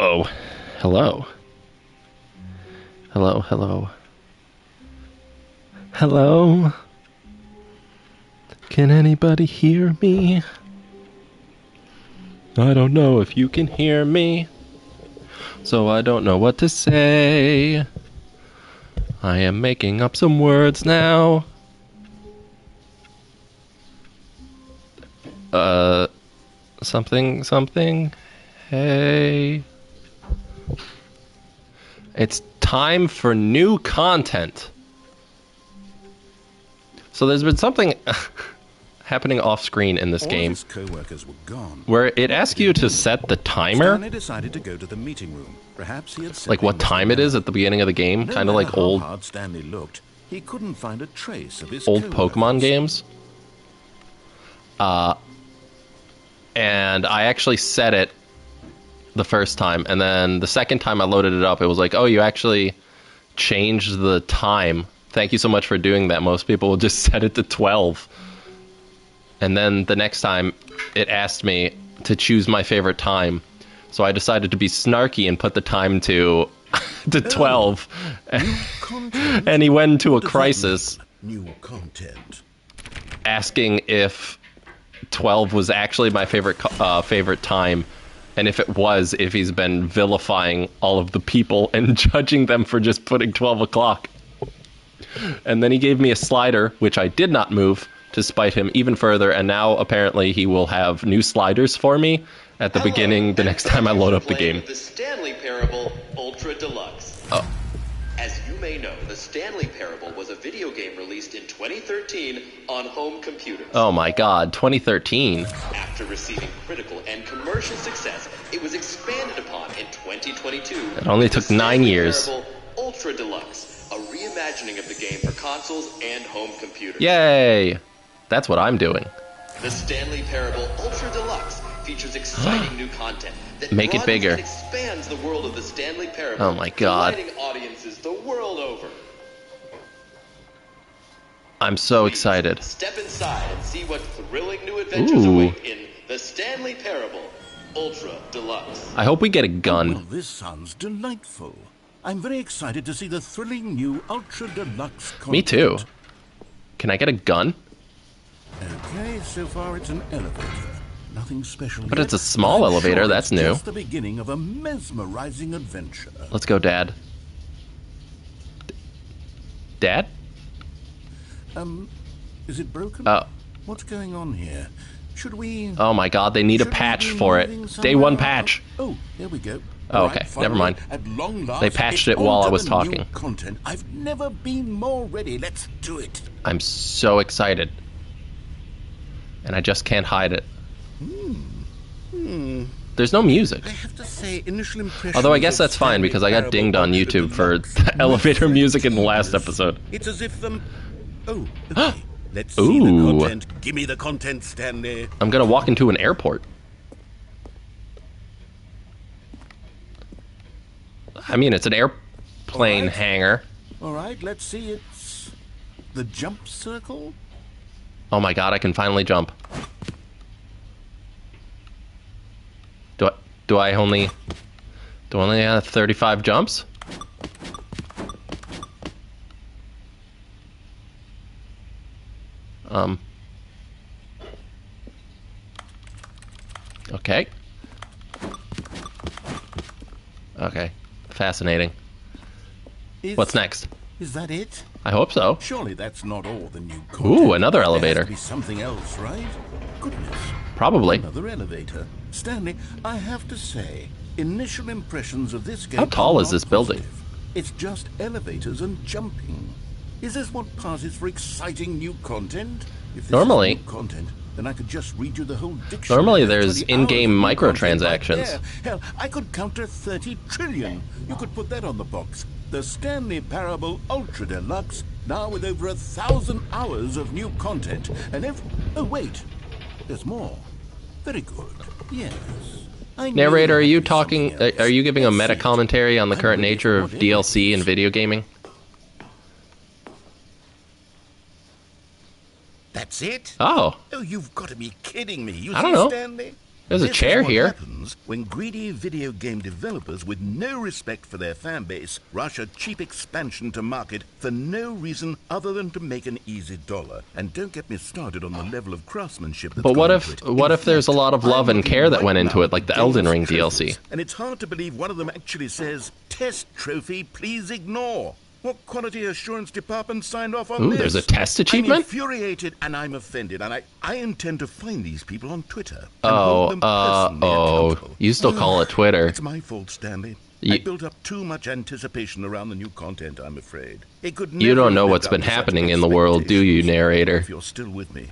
Uh-oh. Hello. Hello, hello. Hello? Can anybody hear me? I don't know if you can hear me, so I don't know what to say. I am making up some words now. Something. Hey. It's time for new content. So there's been something happening off screen in this game where it asks you to set the timer. Stanley decided to go to the meeting room. Perhaps he had Like what time it is at the beginning of the game, kind of like old hard Stanley looked, he couldn't find a trace of his old Pokemon games. And I actually set it the first time, and then the second time I loaded it up, it was like, oh, you actually changed the time. Thank you so much for doing that. Most people will just set it to 12. And then the next time, it asked me to choose my favorite time. So I decided to be snarky and put the time to 12. And he went into a crisis. New content. Asking if 12 was actually my favorite time, and if it was, if he's been vilifying all of the people and judging them for just putting 12 o'clock. And then he gave me a slider, which I did not move, to spite him even further, and now apparently he will have new sliders for me at the beginning the next time I load up the game. The Stanley Parable Ultra Deluxe. Oh. As you may know, the Stanley Parable was a video game released in 2013 on home computers. Oh my god, 2013. After receiving critical and commercial success, it was expanded upon in 2022. It only took 9 years. Parable Ultra Deluxe, a reimagining of the game for consoles and home computers. Yay! That's what I'm doing. The Stanley Parable Ultra Deluxe features exciting new content that Make it bigger. and expands the world of the Stanley Parable. Oh my god. Delighting audiences the world over. I'm so Please excited. Step inside and see what thrilling new adventures await in the Stanley Parable Ultra Deluxe. I hope we get a gun. Well, this sounds delightful. I'm very excited to see the thrilling new Ultra Deluxe content. Me too. Can I get a gun? Okay, so far it's an elevator. Nothing special But yet, it's a small I'm elevator, sure that's it's new. just the beginning of a mesmerizing adventure. Let's go, Dad. Dad? Is it broken? Oh. What's going on here? Should we... Oh my god, they need a should we patch be for it. moving Day 1 somewhere? patch. Oh, there we go. Oh, All okay, finally, never mind. At long last, They patched it's it while on I to was the talking. new content. I've never been more ready. Let's do it. I'm so excited. And I just can't hide it. There's no music. I have to say, initial impressions. Although I guess of that's fine Stanley because I got Parable dinged on Ultra YouTube for Deluxe the elevator were music in the last seamless. episode. It's as if Oh, okay. Let's see the Ooh. content. Give me the content, Stanley. I'm gonna walk into an airport. I mean, it's an airplane Alright. hangar. All right, let's see. It's the jump circle. Oh my god, I can finally jump. Do I only have 35 jumps? Okay. Okay. Fascinating. What's next? Is that it? I hope so. Surely that's not all the new content. Ooh, another There has elevator. to be something else, right? Goodness. Probably. Another elevator. Stanley, I have to say, initial impressions of this game. How tall are is not this building? positive. It's just elevators and jumping. Is this what passes for exciting new content? If this Normally- is new content, then I could just read you the whole dictionary. Normally of there's 20 hours in-game of new content microtransactions. right there. Hell, I could counter 30 trillion. You could put that on the box. The Stanley Parable Ultra Deluxe, now with over 1,000 hours of new content, and oh wait, there's more. Very good. Yes. I knew Narrator, are there you had to be talking? something else. Are you giving a Let's meta see it. commentary on the I'm current ready nature for of whatever DLC it and is. video gaming? That's it? Oh, Oh, you've got to be kidding me. You I don't see, know. Stanley? There's a This chair is what here. happens when greedy video game developers with no respect for their fan base rush a cheap expansion to market for no reason other than to make an easy dollar. And don't get me started on the level of craftsmanship that's But what gone if into it. what In if there's a fact, lot of love I'm and looking care that right went into now it, like the at Elden Deluxe Ring trophies, DLC? and it's hard to believe one of them actually says, "Test trophy, please ignore." What quality assurance department signed off on Ooh, this? there's a test I'm achievement? infuriated and I'm offended, and I intend to find these people on Twitter and hold them personally accountable. You still call it Twitter. It's my fault, Stanley. I built up too much anticipation around the new content, I'm afraid. It could You never don't know have what's lived been up to such happening in the world, do you, expectations. narrator? If you're still with me,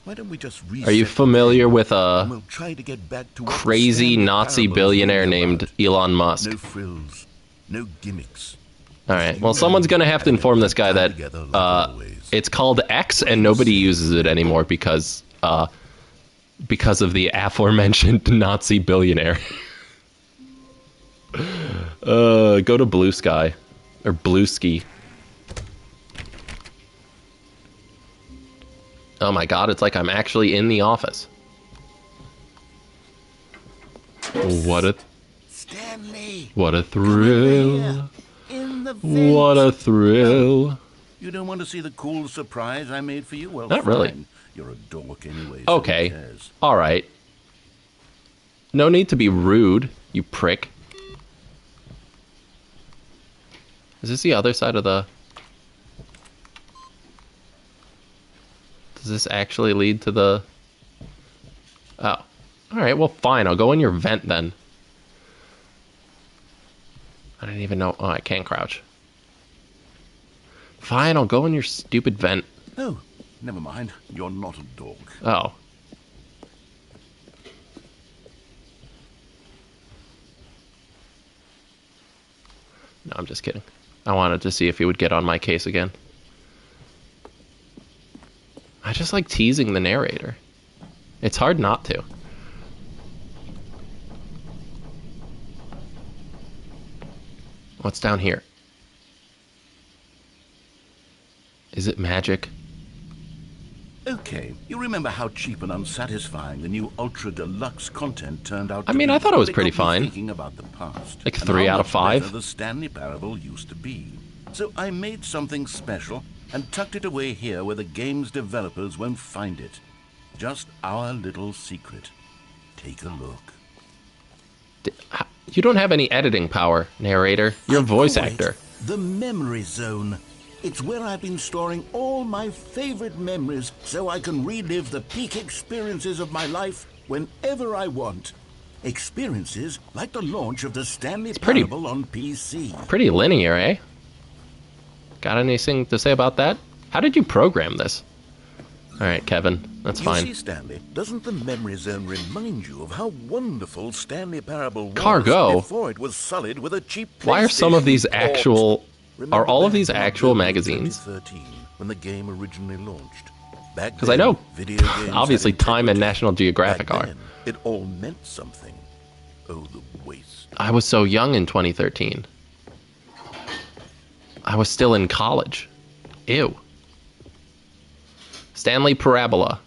why don't we just reset Are you familiar with and a we'll try to get back to what the crazy Stanley Nazi Parable is billionaire really named about. Elon Musk? No frills, no gimmicks. Alright, well, someone's gonna have to inform this guy that it's called X and nobody uses it anymore because of the aforementioned Nazi billionaire. Go to Blue Sky. Or Blue Ski. Oh my god, it's like I'm actually in the office. What a Stanley, thrill. in the vent. What a thrill. You don't want to see the cool surprise I made for you? Well, Not really. fine. You're a dork anyway. So Okay. who cares? Alright. No need to be rude, you prick. Is this the other side of the... Does this actually lead to the... Oh. Alright, well fine, I'll go in your vent then. I didn't even know... Oh, I can't crouch. Fine, I'll go in your stupid vent. Oh, never mind. You're not a dork. Oh. No, I'm just kidding. I wanted to see if he would get on my case again. I just like teasing the narrator. It's hard not to. What's down here? Is it magic? Okay, you remember how cheap and unsatisfying the new Ultra Deluxe content turned out to I mean, be? I thought it was They pretty got me fine. Thinking about the past, Like and 3 how out of much 5? better the Stanley Parable used to be. So I made something special and tucked it away here where the game's developers won't find it. Just our little secret. Take a look. You don't have any editing power, narrator. You're a voice Oh, wait. actor. The memory zone. It's where I've been storing all my favorite memories so I can relive the peak experiences of my life whenever I want. Experiences like the launch of the Stanley pretty- Parable on PC. Pretty linear, eh? Got anything to say about that? How did you program this? Alright, Kevin. That's You fine. see, Stanley, doesn't the memory zone remind you of how wonderful Stanley Parable was Cargo? before it was sullied with a cheap Why are some of these PlayStation port? actual... Remember Are all of back these in actual October magazines? 2013, when the game originally launched. Because I know, obviously, Time and National Geographic are. It all meant something. Oh, the waste. I was so young in 2013. I was still in college. Ew. Stanley Parabola.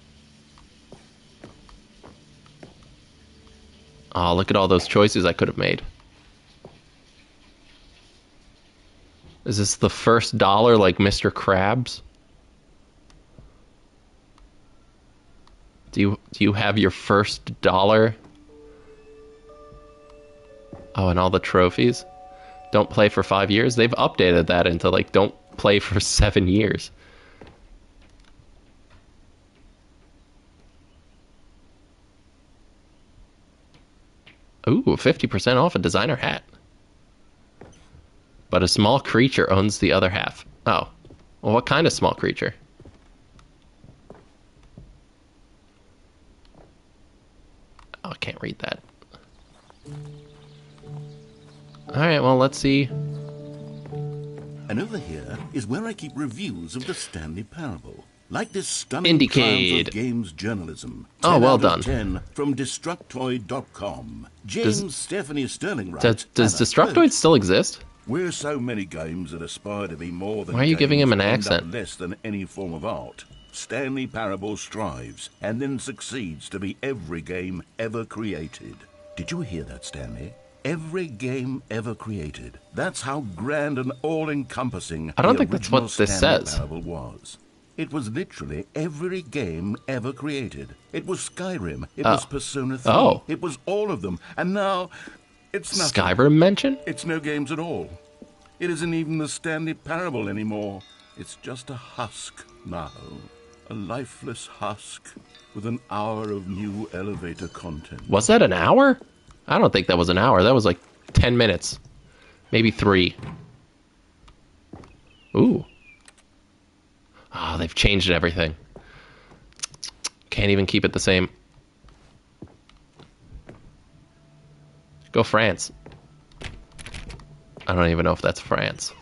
Oh, look at all those choices I could have made. Is this the first dollar like Mr. Krabs? Do you have your first dollar? Oh, and all the trophies? Don't play for 5 years? They've updated that into like don't play for 7 years. Ooh, 50% off a designer hat. But a small creature owns the other half. Oh. Well, what kind of small creature? Oh, I can't read that. Alright, well, let's see. And over here is where I keep reviews of the Stanley Parable. Like this stunning Indicate. triumph of games journalism. Oh, 10 well out of done. 10 from Destructoid.com. James Stephanie Sterling writes. Does and I Destructoid quote, still exist? "We're so many games that aspire to be more than Why are you giving games him an end up accent? less than any form of art. Stanley Parable strives and then succeeds to be every game ever created. Did you hear that, Stanley? Every game ever created. That's how grand and all-encompassing I don't the think that's original what this Stanley says. Parable was. It was literally every game ever created. It was Skyrim. It was Persona 3. Oh. It was all of them. And now, it's nothing. Skyrim mention? It's no games at all. It isn't even the Stanley Parable anymore. It's just a husk now. A lifeless husk with an hour of new elevator content. Was that an hour? I don't think that was an hour. That was like 10 minutes. Maybe 3. Ooh. Oh, they've changed everything. Can't even keep it the same. Go France. I don't even know if that's France.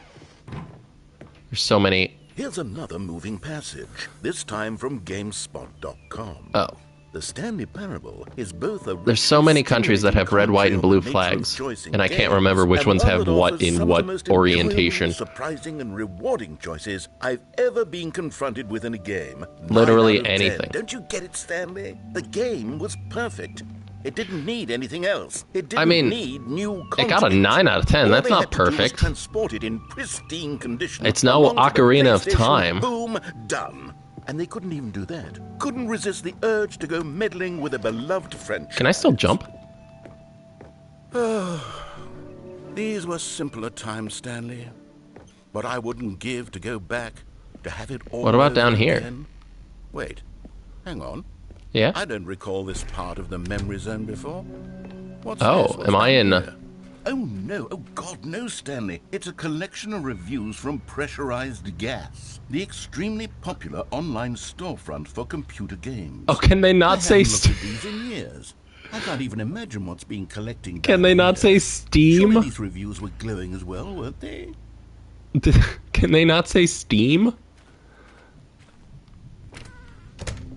There's so many. Here's another moving passage, this time from GameSpot.com. Oh. The Stanley Parable is both a... There's so many countries that have red, white, and blue flags, and I can't remember which ones have what in what orientation. Surprising and rewarding choices I've ever been confronted with in a game. Literally 9 out of 10. anything. Don't you get it, Stanley? The game was perfect. It didn't need anything else. It didn't I mean, need new it content. got a 9 out of 10. All That's they not had to do was perfect. transport it in pristine condition. It's no along to the Ocarina of PlayStation. Time. Boom, done. And they couldn't even do that. Couldn't resist the urge to go meddling with a beloved French. Can I still jump? These were simpler times, Stanley. But I wouldn't give to go back, to have it all What about over down here? again. Wait, hang on. Yeah? I don't recall this part of the memory zone before. What's Oh, this? What's am I down in... here? Oh no, oh God, no, Stanley. It's a collection of reviews from Pressurized Gas, the extremely popular online storefront for computer games. Oh, can they I not say... haven't looked at these in years. I can't even imagine what's being collecting. Can down they not here. say Steam? Surely these reviews were glowing as well, weren't they? Can they not say Steam?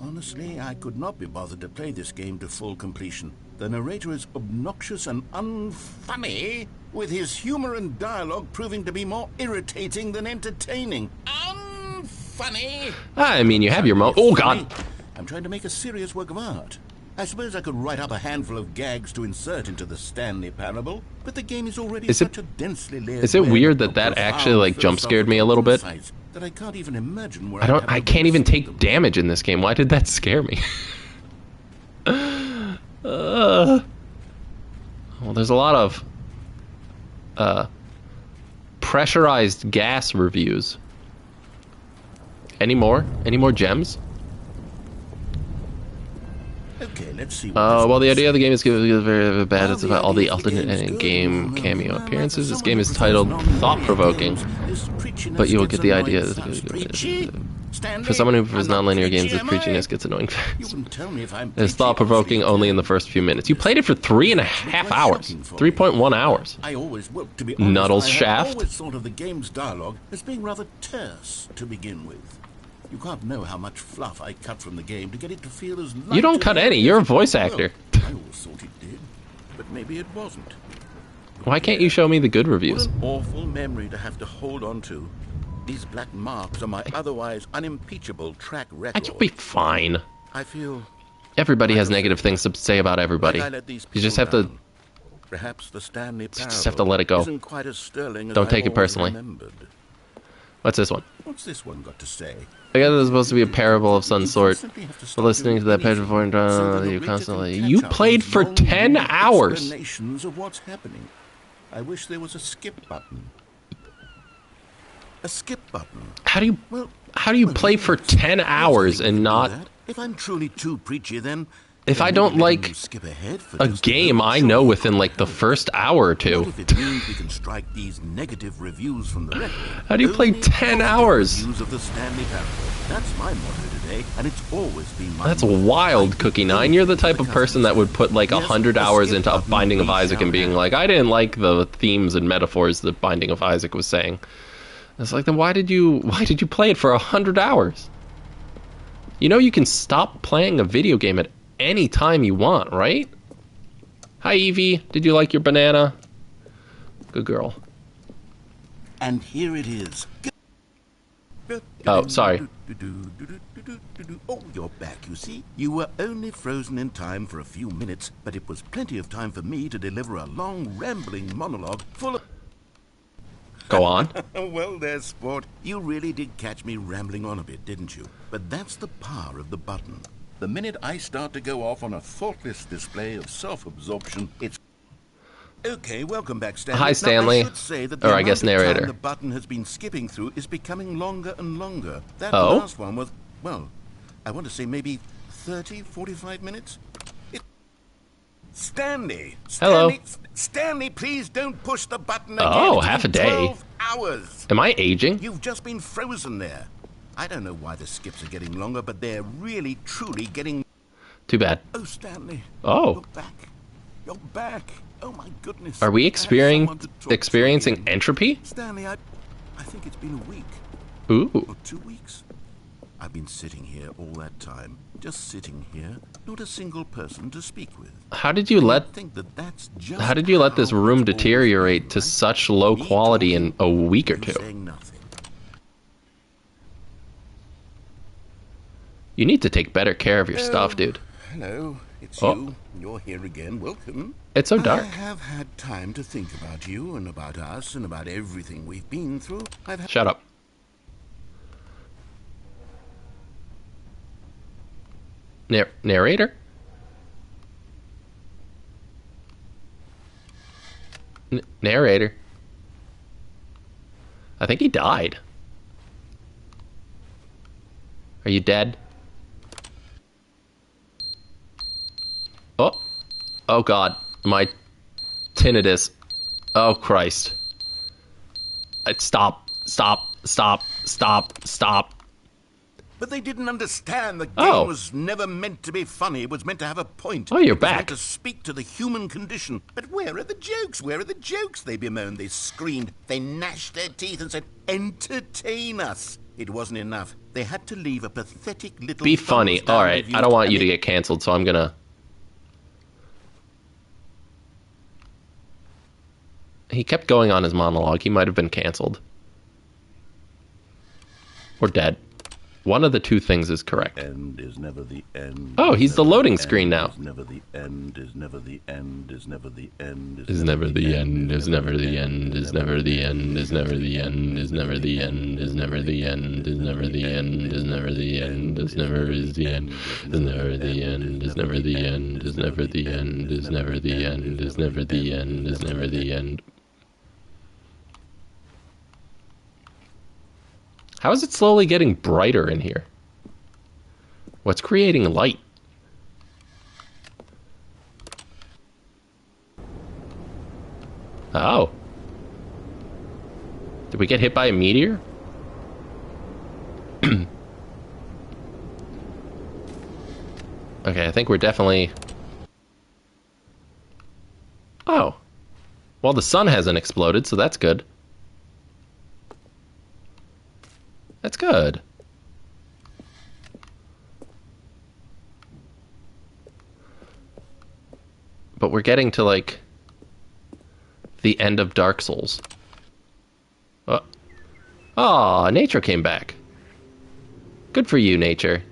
Honestly, I could not be bothered to play this game to full completion. The narrator is obnoxious and unfunny, with his humor and dialogue proving to be more irritating than entertaining. Unfunny! I mean, you have your mo... Oh, God. I'm trying to make a serious work of art. I suppose I could write up a handful of gags to insert into the Stanley Parable, but the game is already such a densely layered Is it web weird that of that profound actually, like, jump scared me a little bit? insights that I can't even imagine where I can't even take damage in this game. Why did that scare me? Well, there's a lot of pressurized gas reviews. Any more? Any more gems? Okay, let's see. Well, the idea of the game is very, very bad. It's about all the alternate in-game cameo appearances. This game is titled thought-provoking, but you will get the idea. For someone who prefers non-linear games, this preachiness gets annoying fast. It's thought-provoking only in the first few minutes. You played it for 3.5 hours. 3.1 hours. I always, well, to be Nuddles honest, shaft. I always thought of the game's dialogue as being rather terse to begin with. You can't know how much fluff I cut from the game to get it to feel as light. You don't cut any. You're a voice actor. Well, I always thought it did, but maybe it wasn't. Why can't you show me the good What reviews? an awful memory to have to hold on to. These black marks on my otherwise unimpeachable track record. You'll be fine. I feel Everybody has negative things to say about everybody. like I let these You just people have to... down. Perhaps the Stanley just have to let it go. isn't quite as sterling as Don't I take it always personally. remembered. What's this one? What's this one got to say? I guess it's supposed to be a parable of some sort. Simply have to stop But listening to doing that page anything before and so that the you reader constantly... can You catch up played with for long 10 hours! explanations of what's happening. I wish there was a skip button. A skip button. How do you Well, play for 10 hours and not... If I'm truly too preachy, then If I don't like skip ahead for a just game, little I know short within like the first hour or What two. if it means we can strike these negative reviews from the record? How do you play Only 10 positive hours? Reviews of the Stanley Parable. That's my motto today, and it's always been my That's motto. wild, Cookie Nine. You're the type of person that would put like 100 hours into a Binding of Isaac and being like, I didn't like the themes and metaphors that Binding of Isaac was saying. It's like, then why did you play it for 100 hours? You know you can stop playing a video game at any time you want, right? Hi, Evie. Did you like your banana? Good girl. And here it is. Oh, sorry. Oh, you're back, you see. You were only frozen in time for a few minutes, but it was plenty of time for me to deliver a long, rambling monologue full of... Go on. Well, there's sport. You really did catch me rambling on a bit, didn't you? But that's the power of the button. The minute I start to go off on a thoughtless display of self-absorption, it's... Okay, welcome back, Stanley. Hi, Stanley. Now, I should say that the Or I amount guess of time narrator. the button has been skipping through is becoming longer and longer. That Oh? last one was, well, I want to say maybe 30, 45 minutes? Hello. Stanley, please don't push the button again. Oh, It's half been a day. 12 hours. Am I aging? You've just been frozen there. I don't know why the skips are getting longer, but they're really, truly getting... Too bad. Oh, Stanley. Oh. You're back. You're back. Oh, my goodness. Are we I had someone to talk to experiencing again. entropy? Stanley, I think it's been a week. Ooh. Or 2 weeks. I've been sitting here all that time. Just sitting here. Not a single person to speak with. How did you let How did you let this room deteriorate to such low quality in a week or two? Saying nothing. You need to take better care of your stuff, dude. Hello, it's Oh. you. You're here again. Welcome. It's so dark. I have had time to think about you and about us and about everything we've been through. I've had... Shut up. Narrator? Narrator. I think he died. Are you dead? Oh. Oh god. My tinnitus. Oh Christ. Stop. Stop. Stop. Stop. Stop. But they didn't understand the game Oh. was never meant to be funny. It was meant to have a point. Oh, you're It was meant back. to speak to the human condition. But where are the jokes? Where are the jokes? They bemoaned, they screamed, they gnashed their teeth and said, entertain us. It wasn't enough. They had to leave a pathetic little... Be funny. thumbs down Alright. review, I don't want and you to they- get canceled, so I'm gonna... He kept going on his monologue. He might have been canceled. Or dead. One of the two things is correct. End is never the end. Oh, he's the Never loading end screen now. Is never the end. Is never the end. Is never the end. Is never the end, is never the end, is never the end, is never the end, is never the end, is never the end, is never the end, is never the end, is never is the end, is never the end, is never the end, is never the end, is never the end, is never the end, is never the end. How is it slowly getting brighter in here? What's creating light? Oh. Did we get hit by a meteor? Okay, I think we're definitely... Oh. Well, the sun hasn't exploded, so that's good. That's good. But we're getting to, like, the end of Dark Souls. Oh, nature came back. Good for you, nature.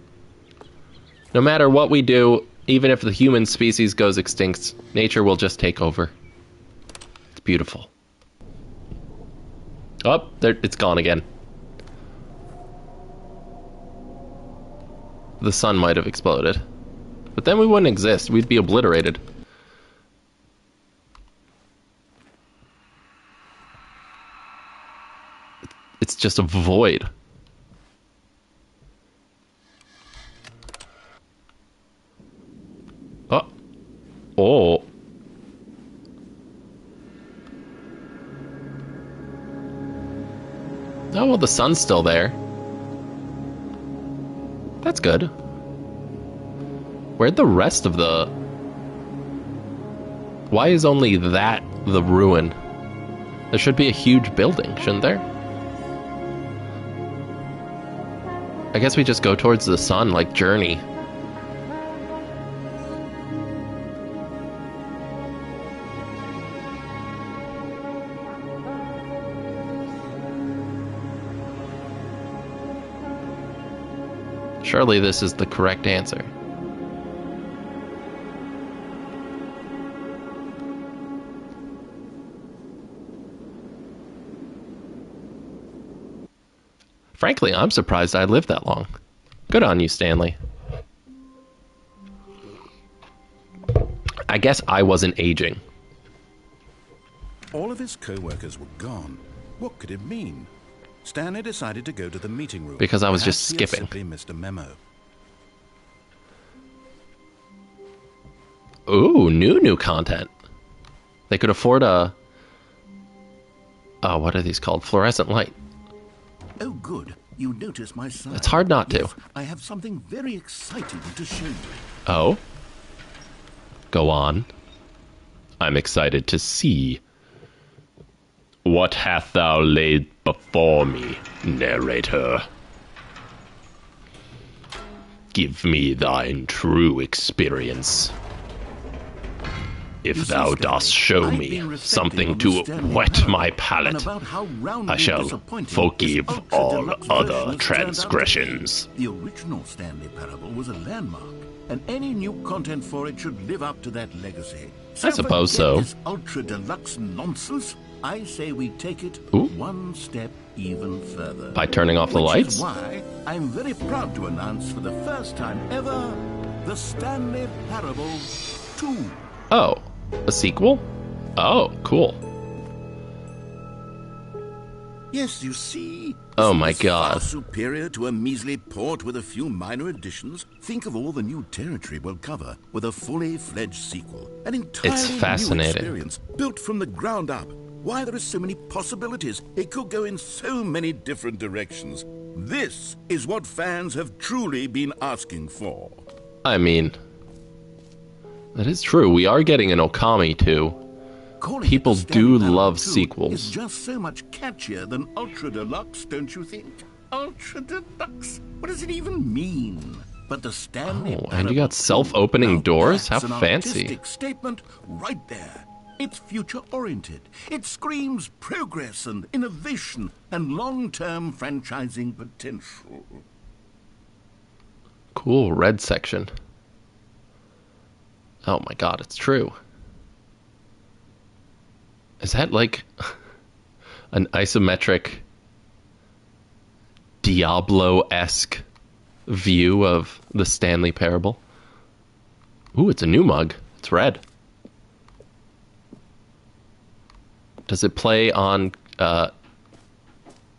No matter what we do, even if the human species goes extinct, nature will just take over. It's beautiful. Oh, there, it's gone again. The sun might have exploded. But then we wouldn't exist. We'd be obliterated. It's just a void. Oh. Oh. Oh, well, the sun's still there. That's good. Where'd the rest of the... Why is only that the ruin? There should be a huge building, shouldn't there? I guess we just go towards the sun, like Journey. Surely this is the correct answer. Frankly, I'm surprised I lived that long. Good on you, Stanley. I guess I wasn't aging. All of his co-workers were gone. What could it mean? Stanley decided to go to the meeting room. Because I was just Perhaps he had skipping. simply missed a memo. Ooh, new content. They could afford a... Oh, what are these called? Fluorescent light. Oh, good. You notice my sign. It's hard not to. Yes, I have something very exciting to show you. Oh? Go on. I'm excited to see. What hath thou laid before me, narrator? Give me thine true experience. If You see, thou Stanley, dost show I've me been reflecting something on to the Stanley whet Parable my and palate, about how roundly I shall disappointing forgive this all ultra-deluxe other version has turned out to be. transgressions. The original Stanley Parable was a landmark, and any new content for it should live up to that legacy. I suppose forget so. This ultra-deluxe nonsense. I say we take it Ooh. one step even further. By turning off the Which lights? is why I'm very proud to announce for the first time ever the Stanley Parable 2. Oh, a sequel? Oh, cool. Yes, you see. Oh Isn't my this God. Far superior to a measly port with a few minor additions. Think of all the new territory we'll cover with a fully fledged sequel. An entirely new fascinating. experience built from the ground up. Why, there are so many possibilities. It could go in so many different directions. This is what fans have truly been asking for. I mean, that is true. We are getting an Okami too. Calling People it the Stanley do Parable love 2 sequels. Is just so much catchier than Ultra Deluxe, don't you think? Ultra Deluxe? What does it even mean? But the Stanley Oh, and Parable you got 2, self-opening now doors? How that's an fancy. artistic statement right there. It's future-oriented. It screams progress and innovation and long-term franchising potential. Cool, red section. Oh my god, it's true. Is that like an isometric Diablo-esque view of the Stanley Parable? Ooh, it's a new mug. It's red. Does it play on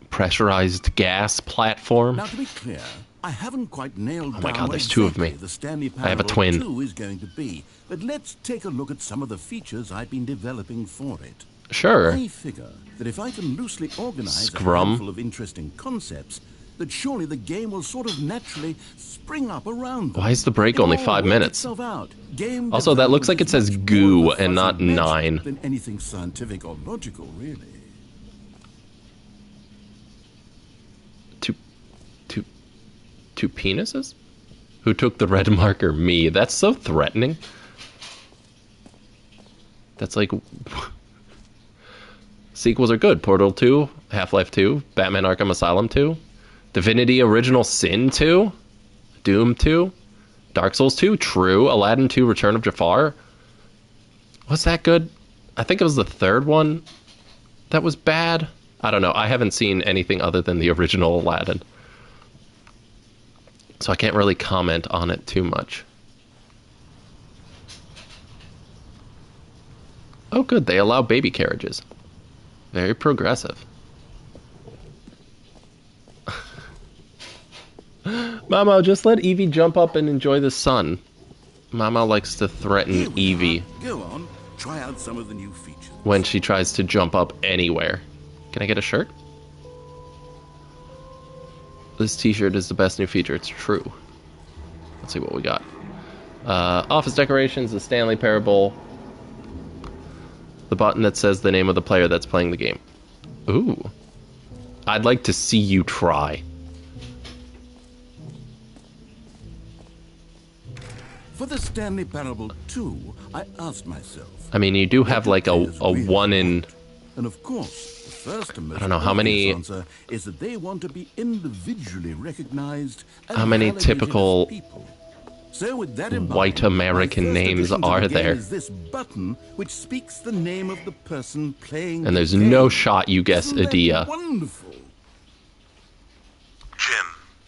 pressurized gas platform? Now, to be clear, I haven't quite nailed down my God, what there's two of exactly me. the Stanley I have a Parable twin. 2 is going to be, but let's take a look at some of the features I've been developing for it. Sure. I figure that if I can loosely organize Scrum. a handful of interesting concepts, that surely the game will sort of naturally spring up around them. Why is the break It'll only all 5 work minutes? itself out. Game Also, that looks like it development says is much goo more of a and not fuzzy magic 9. than anything scientific or logical, really. Two penises? Who took the red marker? Me. That's so threatening. That's like... Sequels are good. Portal 2, Half-Life 2, Batman Arkham Asylum 2, Divinity Original Sin 2, Doom 2, Dark Souls 2, true, Aladdin 2, Return of Jafar. Was that good? I think it was the third one that was bad. I don't know. I haven't seen anything other than the original Aladdin. So I can't really comment on it too much. Oh, good. They allow baby carriages. Very progressive. Mama, just let Evie jump up and enjoy the sun. Mama likes to Here threaten we Evie are. Go on, try out some of the new features. when she tries to jump up anywhere. Can I get a shirt? This t-shirt is the best new feature. It's true. Let's see what we got. Office decorations, the Stanley Parable. The button that says the name of the player that's playing the game. Ooh. I'd like to see you try. For the Stanley Parable 2, I asked myself, I mean, you do have like a players really 1 in... want? And of course, the first and most don't know how many- obvious answer is that they want to be individually recognized and How many validated as typical people. So with that in white mind, American my first names addition to the are game there? is this button which speaks the name of the person playing And the there's game. no shot you guess Isn't that Adia. wonderful? Jim.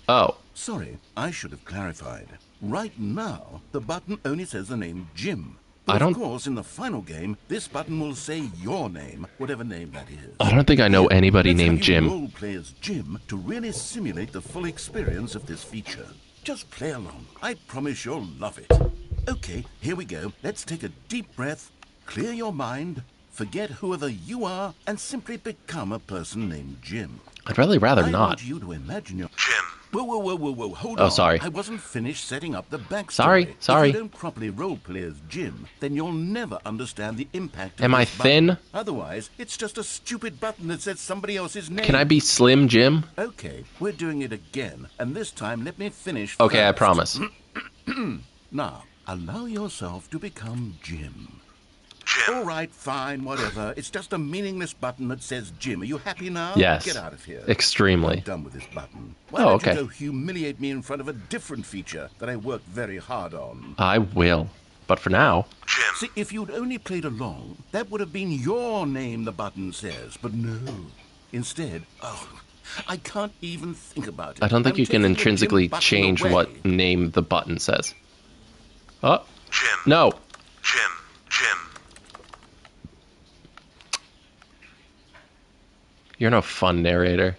Oh, Sorry, I should have clarified. Right now, the button only says the name Jim. But I don't- of course, in the final game, this button will say your name, whatever name that is. I don't think I know anybody Let's have named you Jim. role play as Jim to really simulate the full experience of this feature. Just play along. I promise you'll love it. Okay, here we go. Let's take a deep breath, clear your mind, forget whoever you are, and simply become a person named Jim. I'd really rather I not. want you to imagine your... Jim. Whoa, hold Oh, on. sorry. I wasn't finished setting up the Sorry. backstory. If you don't properly roleplay as Jim, then you'll never understand the impact of Am I this button. thin? Otherwise, it's just a stupid button that says somebody else's name. Can I be Slim Jim? Okay, we're doing it again, and this time let me finish Okay, I first. promise. Now, allow yourself to become Jim. Jim. All right, fine, whatever. It's just a meaningless button that says Jim. Are you happy now? Yes. Get out of here. Extremely. I'm done with this button. Why Oh, don't okay. you go humiliate me in front of a different feature that I worked very hard on? I will. But for now, Jim. See, if you'd only played along, that would have been your name the button says. But no. Instead, I can't even think about it. I don't think I'm you can taking the Jim intrinsically button change away. what name the button says. Oh, Jim. no. Jim. Jim. You're no fun narrator.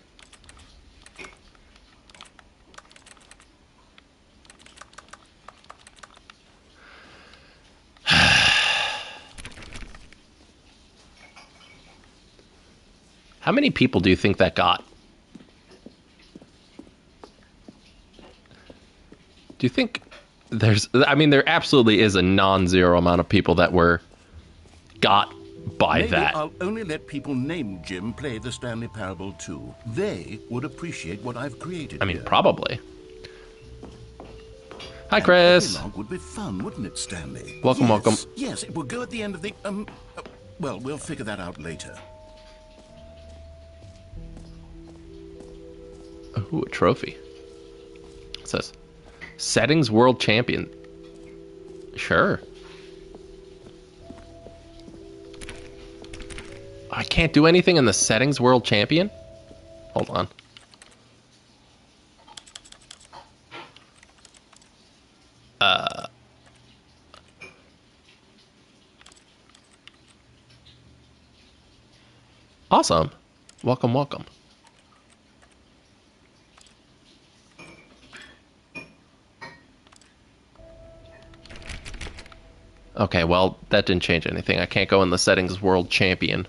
How many people do you think that got? Do you think there's... I mean, there absolutely is a non-zero amount of people that were got by Maybe that. I'll only let people named Jim play the Stanley Parable too. They would appreciate what I've created. I mean, here. probably. Hi, And Chris. epilogue would be fun, wouldn't it, Stanley? Welcome, Yes, welcome. Yes, it will go at the end of the well, we'll figure that out later. Ooh, a trophy. It says, Settings World Champion. Sure. I can't do anything in the Settings World Champion? Hold on. Awesome. Welcome, welcome. Okay, well, that didn't change anything. I can't go in the Settings World Champion.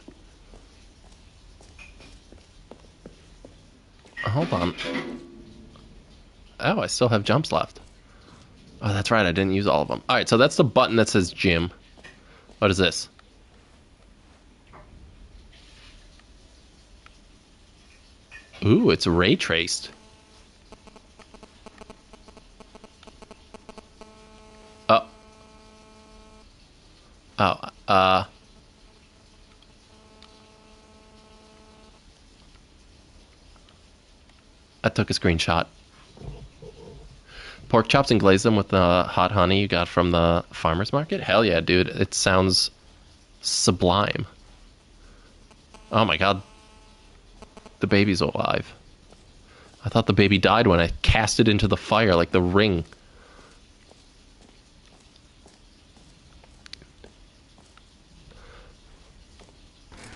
Hold on. Oh, I still have jumps left. Oh, that's right. I didn't use all of them. All right, so that's the button that says Jim. What is this? Ooh, it's ray traced. Oh. Oh, I took a screenshot. Pork chops and glaze them with the hot honey you got from the farmer's market? Hell yeah, dude. It sounds sublime. Oh my god. The baby's alive. I thought the baby died when I cast it into the fire like the ring.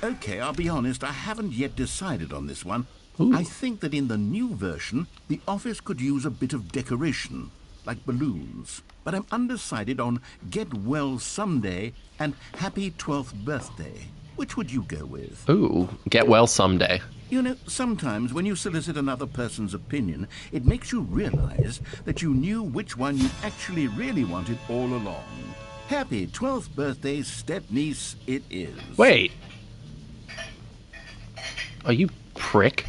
Okay, I'll be honest, I haven't yet decided on this one. Ooh. I think that in the new version, the office could use a bit of decoration, like balloons. But I'm undecided on Get Well Someday and Happy 12th Birthday. Which would you go with? Ooh, get well someday. You know, sometimes when you solicit another person's opinion, it makes you realize that you knew which one you actually really wanted all along. Happy 12th birthday, step-niece, it is. Wait. Oh, you prick.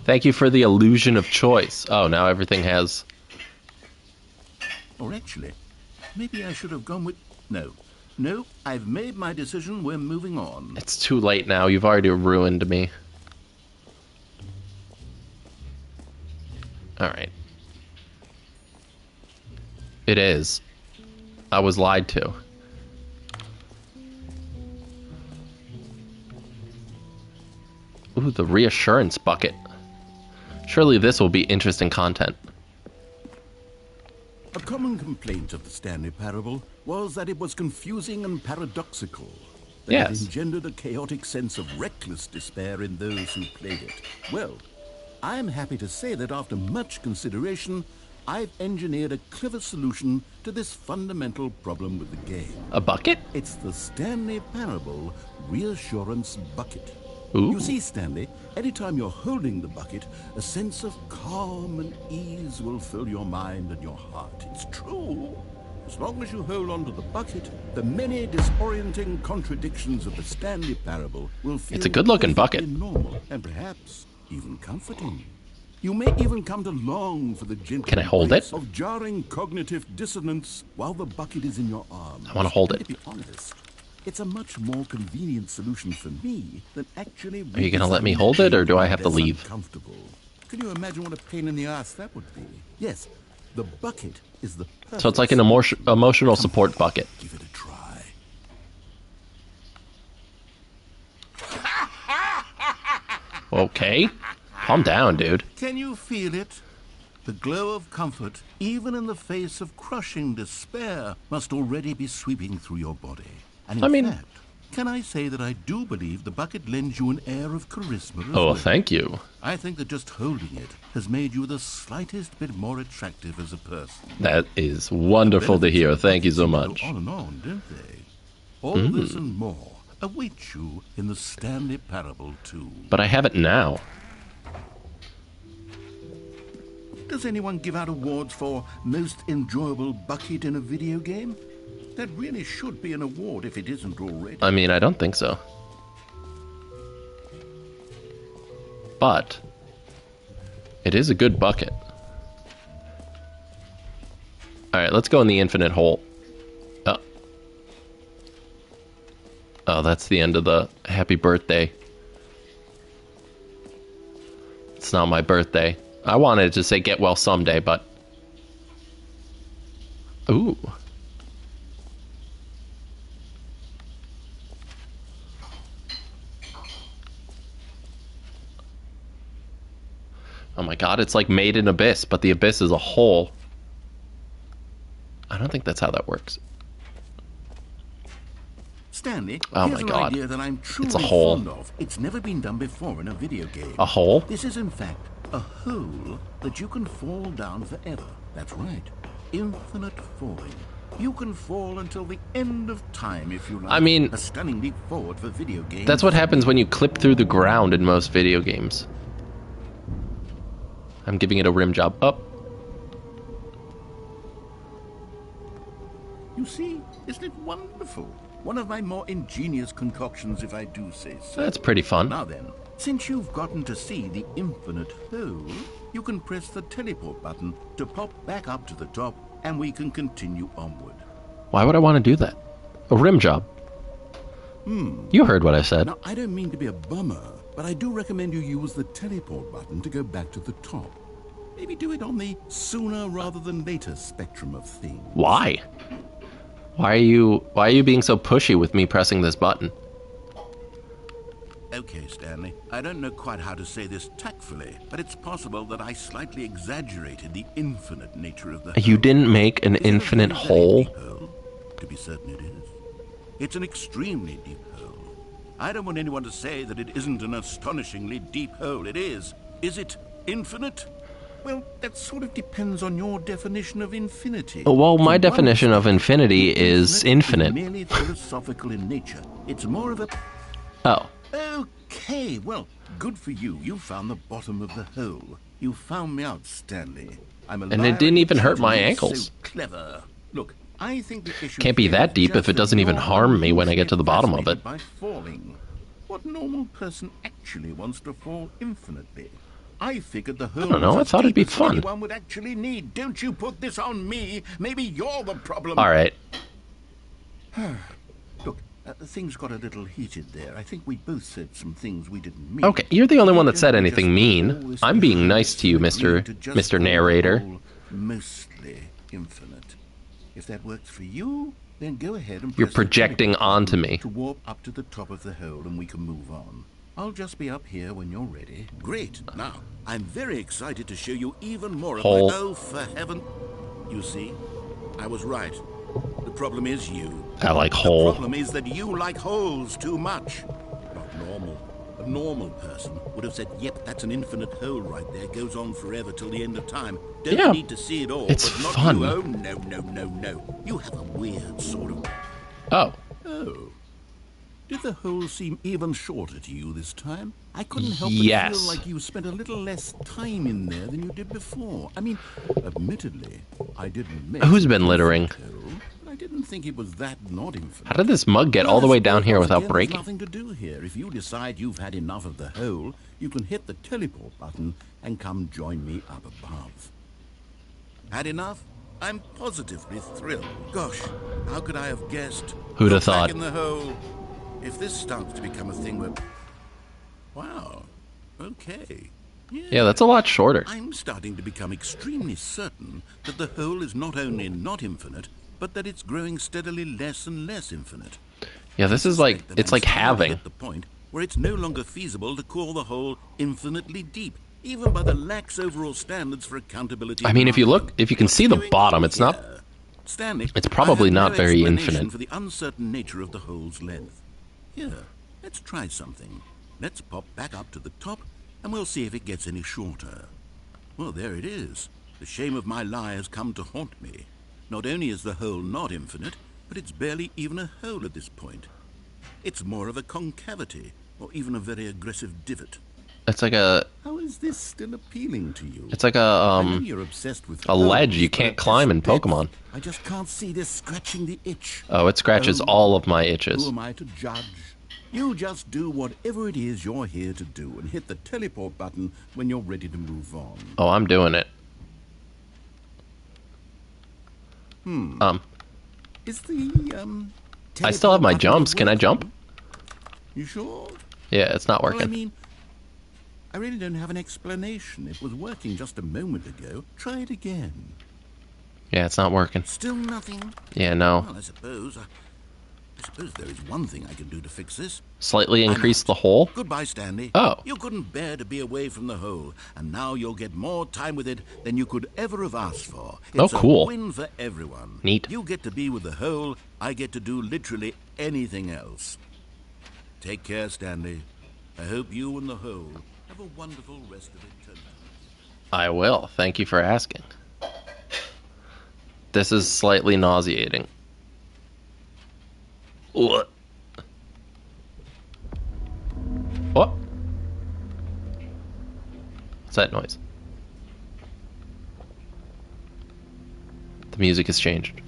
Thank you for the illusion of choice. Oh, now everything has... Or actually, maybe I should have gone with... No. No, I've made my decision. We're moving on. It's too late now. You've already ruined me. Alright. It is. I was lied to. Ooh, the reassurance bucket. Surely this will be interesting content. A common complaint of the Stanley Parable was that it was confusing and paradoxical. That Yes. it engendered a chaotic sense of reckless despair in those who played it. Well, I'm happy to say that after much consideration, I've engineered a clever solution to this fundamental problem with the game. A bucket? It's the Stanley Parable Reassurance Bucket. Ooh. You see, Stanley, anytime you're holding the bucket, a sense of calm and ease will fill your mind and your heart. It's true. As long as you hold on to the bucket, the many disorienting contradictions of the Stanley Parable will feel It's a good-looking bucket. perfectly normal and perhaps even comforting. You may even come to long for the gentle Can I hold embrace it? of jarring cognitive dissonance while the bucket is in your arms. I want to hold And it. to be honest, it's a much more convenient solution for me than actually. Are you gonna let me hold it, or do I have to leave? Uncomfortable. Can you imagine what a pain in the ass that would be? Yes, the bucket is the. So it's like an emotional support bucket. Give it a try. Okay. Calm down, dude. Can you feel it? The glow of comfort, even in the face of crushing despair, must already be sweeping through your body. And in I mean- fact, can I say that I do believe the bucket lends you an air of charisma as Oh, well? thank you. I think that just holding it has made you the slightest bit more attractive as a person. That is wonderful to hear. Thank you so much. Go on and on, don't they? All this and more awaits you in the Stanley Parable 2. But I have it now. Does anyone give out awards for most enjoyable bucket in a video game? That really should be an award if it isn't already. I mean, I don't think so. But it is a good bucket. Alright, let's go in the infinite hole. Oh. Oh, that's the end of the happy birthday. It's not my birthday. I wanted to say get well someday, but... Ooh. Oh my god, it's like made in abyss, but the abyss is a hole. I don't think that's how that works. Stanley, Oh here's my an God. idea that I'm truly It's a hole. fond of. It's never been done before in a video game. A hole? This is in fact a hole that you can fall down forever. That's right. Infinite falling. You can fall until the end of time if you like. I mean, a stunning leap forward for video games. That's what happens when you clip through the ground in most video games. I'm giving it a rim job. Up. You see, isn't it wonderful? One of my more ingenious concoctions, if I do say so. That's pretty fun. Now then, since you've gotten to see the infinite hole, you can press the teleport button to pop back up to the top, and we can continue onward. Why would I want to do that? A rim job. You heard what I said. Now, I don't mean to be a bummer, but I do recommend you use the teleport button to go back to the top. Maybe do it on the sooner rather than later spectrum of things. Why? Why are you being so pushy with me pressing this button? Okay, Stanley, I don't know quite how to say this tactfully, but it's possible that I slightly exaggerated the infinite nature of the You hole. didn't make an Is it a infinite very, very hole? deep hole? To be certain it is. It's an extremely deep hole. I don't want anyone to say that it isn't an astonishingly deep hole. It is. Is it infinite? Well, that sort of depends on your definition of infinity. Well, my For one definition of infinity aspect, is infinite. merely philosophical in nature. It's more of a... Oh. Okay, well, good for you. You found the bottom of the hole. You found me out, Stanley. I'm a And it liar didn't even hurt my gentleman, ankles. So clever. Look, I think the issue Can't be here that is deep if just it doesn't that even you're harm me when I get to the bottom of fascinated it. By falling. What normal person actually wants to fall infinitely? I figured the hole don't know, was I as thought it'd deep be as fun. anyone would actually need. Don't you put this on me. Maybe you're the problem. All right. Things got a little heated there. I think we both said some things we didn't mean. Okay, you're the only one that said Don't we anything just mean. call this I'm being the nice to you, house and agree to just Mr. call the Narrator. whole mostly infinite. If that works for you, then go ahead and You're press the projecting teleport onto button me. to warp up to the top of the hole, and we can move on. I'll just be up here when you're ready. Great. Now, I'm very excited to show you even more Hole. of my... Oh, for heaven... You see, I was right. The problem is you. I like The hole. problem is that you like holes too much. Not normal. A normal person would have said, yep, that's an infinite hole right there. Goes on forever till the end of time. Don't Yeah, need to see it all, it's but not fun. you. Oh, no, no, no, no. You have a weird sort of... Oh. Oh. Did the hole seem even shorter to you this time? I couldn't help but Yes. feel like you spent a little less time in there than you did before. I mean, admittedly, I didn't miss... Who's been littering? But I didn't think it was that not infinite. How did this mug get all the way down here without There's breaking? nothing to do here. If you decide you've had enough of the hole, you can hit the teleport button and come join me up above. Had enough? I'm positively thrilled. Gosh, how could I have guessed? Who'd have Look back thought? in the hole. If this starts to become a thing where... Wow. Okay. Yeah, that's a lot shorter. I'm starting to become extremely certain that the hole is not only not infinite, but that it's growing steadily less and less infinite. Yeah, this is like, That it's I'm like starting to halving. get the point where it's no longer feasible to call the hole infinitely deep, even by the lax overall standards for accountability. I and mean, if you look, marketing. if you can What's see the going bottom, on it's not, here? Stanley, it's probably I have not no very explanation infinite. for the uncertain nature of the hole's length. Here, let's try something. Let's pop back up to the top, and we'll see if it gets any shorter. Well, there it is. The shame of my lie has come to haunt me. Not only is the hole not infinite, but it's barely even a hole at this point. It's more of a concavity, or even a very aggressive divot. it's like a, How is this still appealing to you? it's like I know a, you're obsessed with a ledge holes, you but can't at climb this in depth, Pokemon. I just can't see this scratching the itch. Oh, it scratches Oh, all of my Who itches. am I to judge? You just do whatever it is you're here to do and hit the teleport button when you're ready to move on. Oh, I'm doing it. Is the, I still have my teleport button jumps. Can I working? jump? You sure? Yeah, it's not Well, I working. mean, I really don't have an explanation. It was working just a moment ago. Try it again. Yeah, it's not working. Still nothing? Yeah, no. Well, I suppose there is one thing I can do to fix this. Slightly I'm increase out. the hole. Goodbye, Stanley. Oh. You couldn't bear to be away from the hole, and now you'll get more time with it than you could ever have asked for. It's Oh, cool. a win for everyone. Neat. You get to be with the hole, I get to do literally anything else. Take care, Stanley. I hope you and the hole have a wonderful rest of eternity. I will. Thank you for asking. This is slightly nauseating. What? What? What's that noise? The music has changed.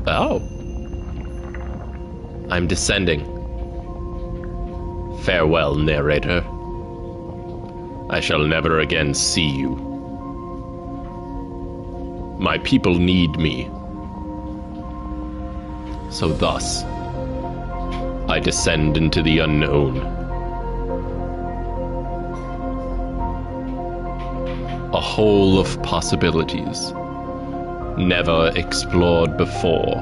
Oh. I'm descending. Farewell, narrator. I shall never again see you. My people need me. So thus, I descend into the unknown. A hole of possibilities, never explored before.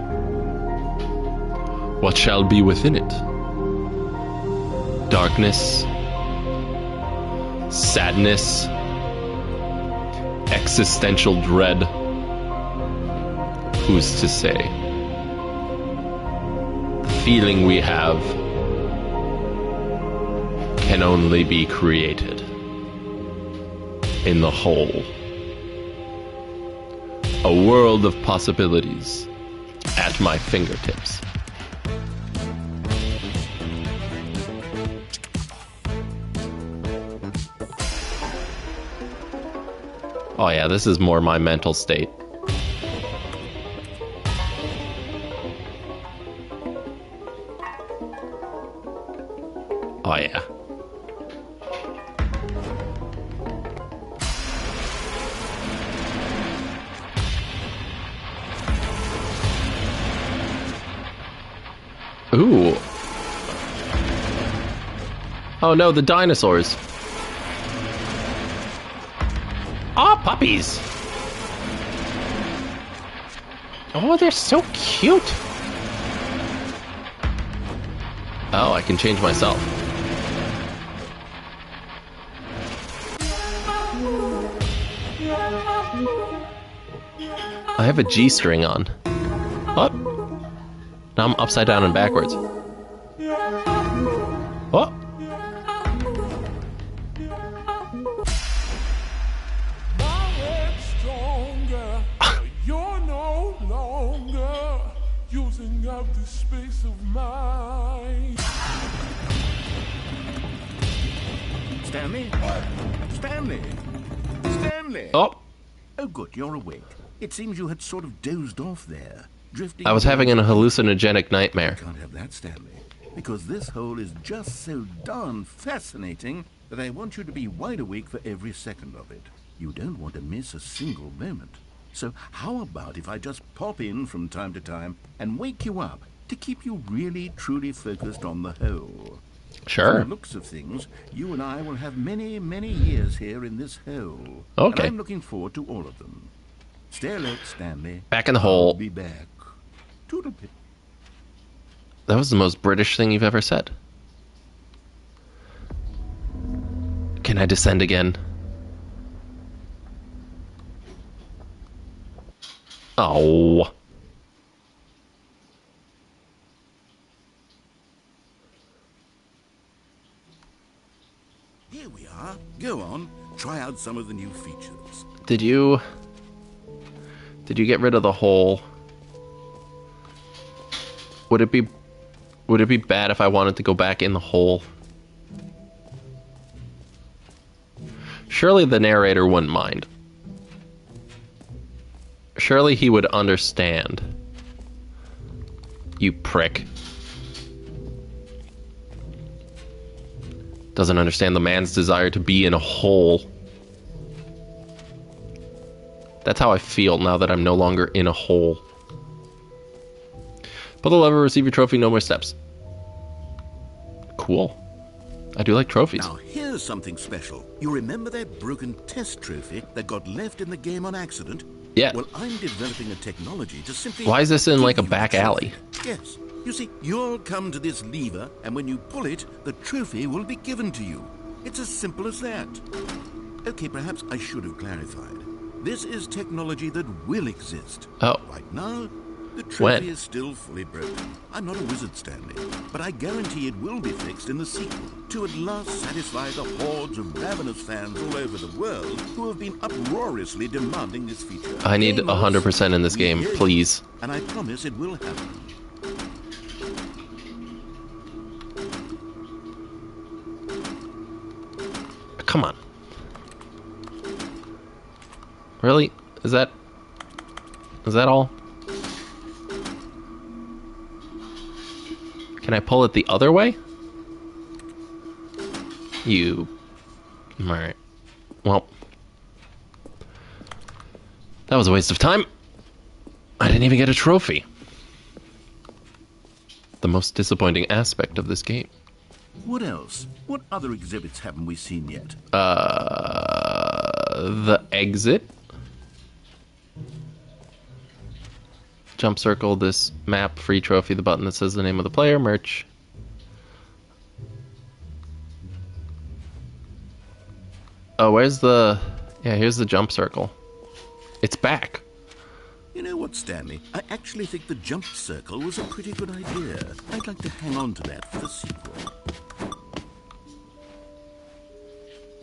What shall be within it? Darkness, sadness, existential dread. Who's to say? The feeling we have can only be created in the whole. A world of possibilities at my fingertips. Oh yeah, this is more my mental state. Oh yeah. Ooh. Oh no, the dinosaurs. Ah, puppies. Oh, they're so cute. Oh, I can change myself. I have a G-string on. Oh. Now I'm upside down and backwards. Oh. You're no longer using up the space of mine. Stanley? Stanley? Stanley? Oh. Oh, good, you're awake. It seems you had sort of dozed off there, drifting... I was having an hallucinogenic nightmare. Can't have that, Stanley, because this hole is just so darn fascinating that I want you to be wide awake for every second of it. You don't want to miss a single moment. So how about if I just pop in from time to time and wake you up to keep you really, truly focused on the hole? Sure. From the looks of things, you and I will have many, many years here in this hole. Okay. And I'm looking forward to all of them. Stay alert, Stanley. Back in the hole. I'll be back. Toodlepip. That was the most British thing you've ever said. Can I descend again? Oh. Here we are. Go on. Try out some of the new features. Did you get rid of the hole? Would it be bad if I wanted to go back in the hole? Surely the narrator wouldn't mind. Surely he would understand. You prick. Doesn't understand the man's desire to be in a hole. That's how I feel now that I'm no longer in a hole. Pull the lever, receive your trophy, no more steps. Cool. I do like trophies. Now, here's something special. You remember that broken test trophy that got left in the game on accident? Yeah. Well, I'm developing a technology to simply... Why is this in like a give you back the trophy. alley? Yes. You see, you'll come to this lever, and when you pull it, the trophy will be given to you. It's as simple as that. Okay, perhaps I should have clarified. This is technology that will exist. Oh. Right now, the trophy When? is still fully broken. I'm not a wizard, Stanley, but I guarantee it will be fixed in the sequel to at last satisfy the hordes of ravenous fans all over the world who have been uproariously demanding this feature. I need Gamers, 100% in this game, yes. please. And I promise it will happen. Come on. Really? Is that all? Can I pull it the other way? Alright. Well. That was a waste of time. I didn't even get a trophy. The most disappointing aspect of this game. What else? What other exhibits haven't we seen yet? The exit. Jump circle this map, free trophy, the button that says the name of the player, merch. Oh, where's the... Yeah, here's the jump circle. It's back. You know what, Stanley? I actually think the jump circle was a pretty good idea. I'd like to hang on to that for the sequel.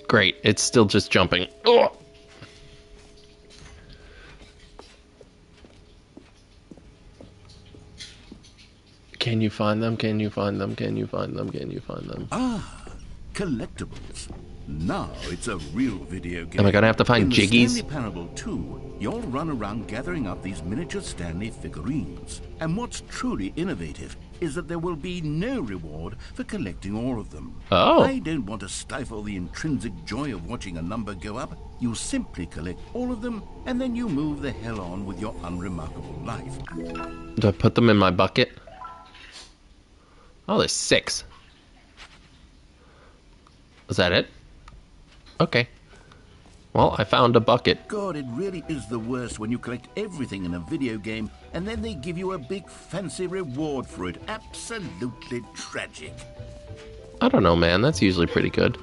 Great, it's still just jumping. Ugh. Can you find them? Can you find them? Can you find them? Can you find them? Ah, collectibles. Now it's a real video game. Am I gonna have to find In the Jiggies? Stanley Parable 2, you'll run around gathering up these miniature Stanley figurines. And what's truly innovative is that there will be no reward for collecting all of them. Oh. I don't want to stifle the intrinsic joy of watching a number go up. You simply collect all of them, and then you move the hell on with your unremarkable life. Do I put them in my bucket? Oh, there's 6. Is that it? Okay. Well, I found a bucket. God, it really is the worst when you collect everything in a video game and then they give you a big fancy reward for it. Absolutely tragic. I don't know, man. That's usually pretty good.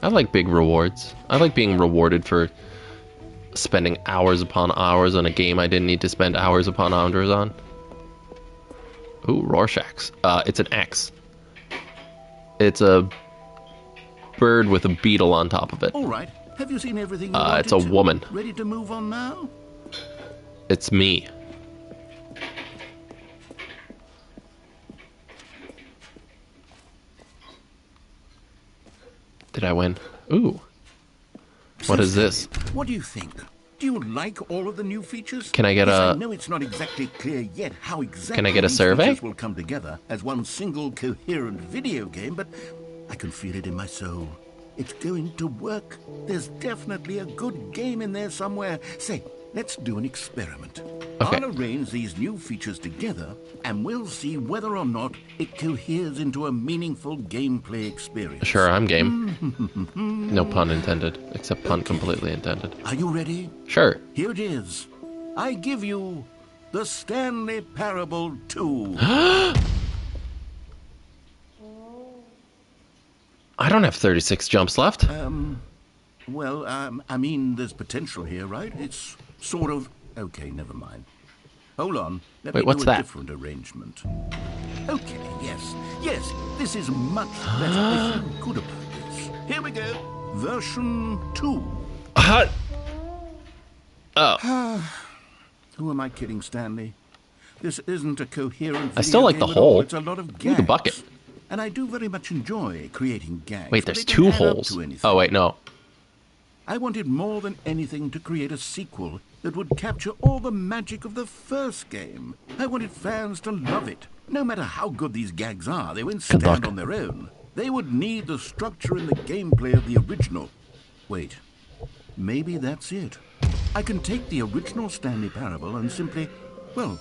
I like big rewards. I like being rewarded for spending hours upon hours on a game I didn't need to spend hours upon hours on. Ooh, Rorschach's. It's an X. It's a bird with a beetle on top of it. All right. Have you seen everything you wanted It's a to? woman. Ready to move on now? It's me. Did I win? Ooh. What is this? What do you think? Do you like all of the new features? Can I get Yes, a- I know it's not exactly clear yet how exactly Can I get a these survey? features will come together as one single coherent video game, but I can feel it in my soul. It's going to work. There's definitely a good game in there somewhere. Say, let's do an experiment. Okay. I'll arrange these new features together, and we'll see whether or not it coheres into a meaningful gameplay experience. Sure, I'm game. No pun intended, except pun completely intended. Are you ready? Sure. Here it is. I give you the Stanley Parable 2. I don't have 36 jumps left. Well, I mean, there's potential here, right? It's sort of... Okay, never mind. Hold on. Let Wait, me what's do a that? different arrangement. Okay, yes, this is much better. I feel good about this. Here we go. Version 2. Oh, Who am I kidding, Stanley? This isn't a coherent I still video like the game at all. hole. It's a lot of Ooh, gags. the bucket. And I do very much enjoy creating gags. wait, but there's they don't 2 add up holes. to anything. Oh, wait, no. I wanted more than anything to create a sequel that would capture all the magic of the first game. I wanted fans to love it. No matter how good these gags are, they won't stand luck. on their own. They would need the structure and the gameplay of the original. Wait, maybe that's it. I can take the original Stanley Parable and simply, well,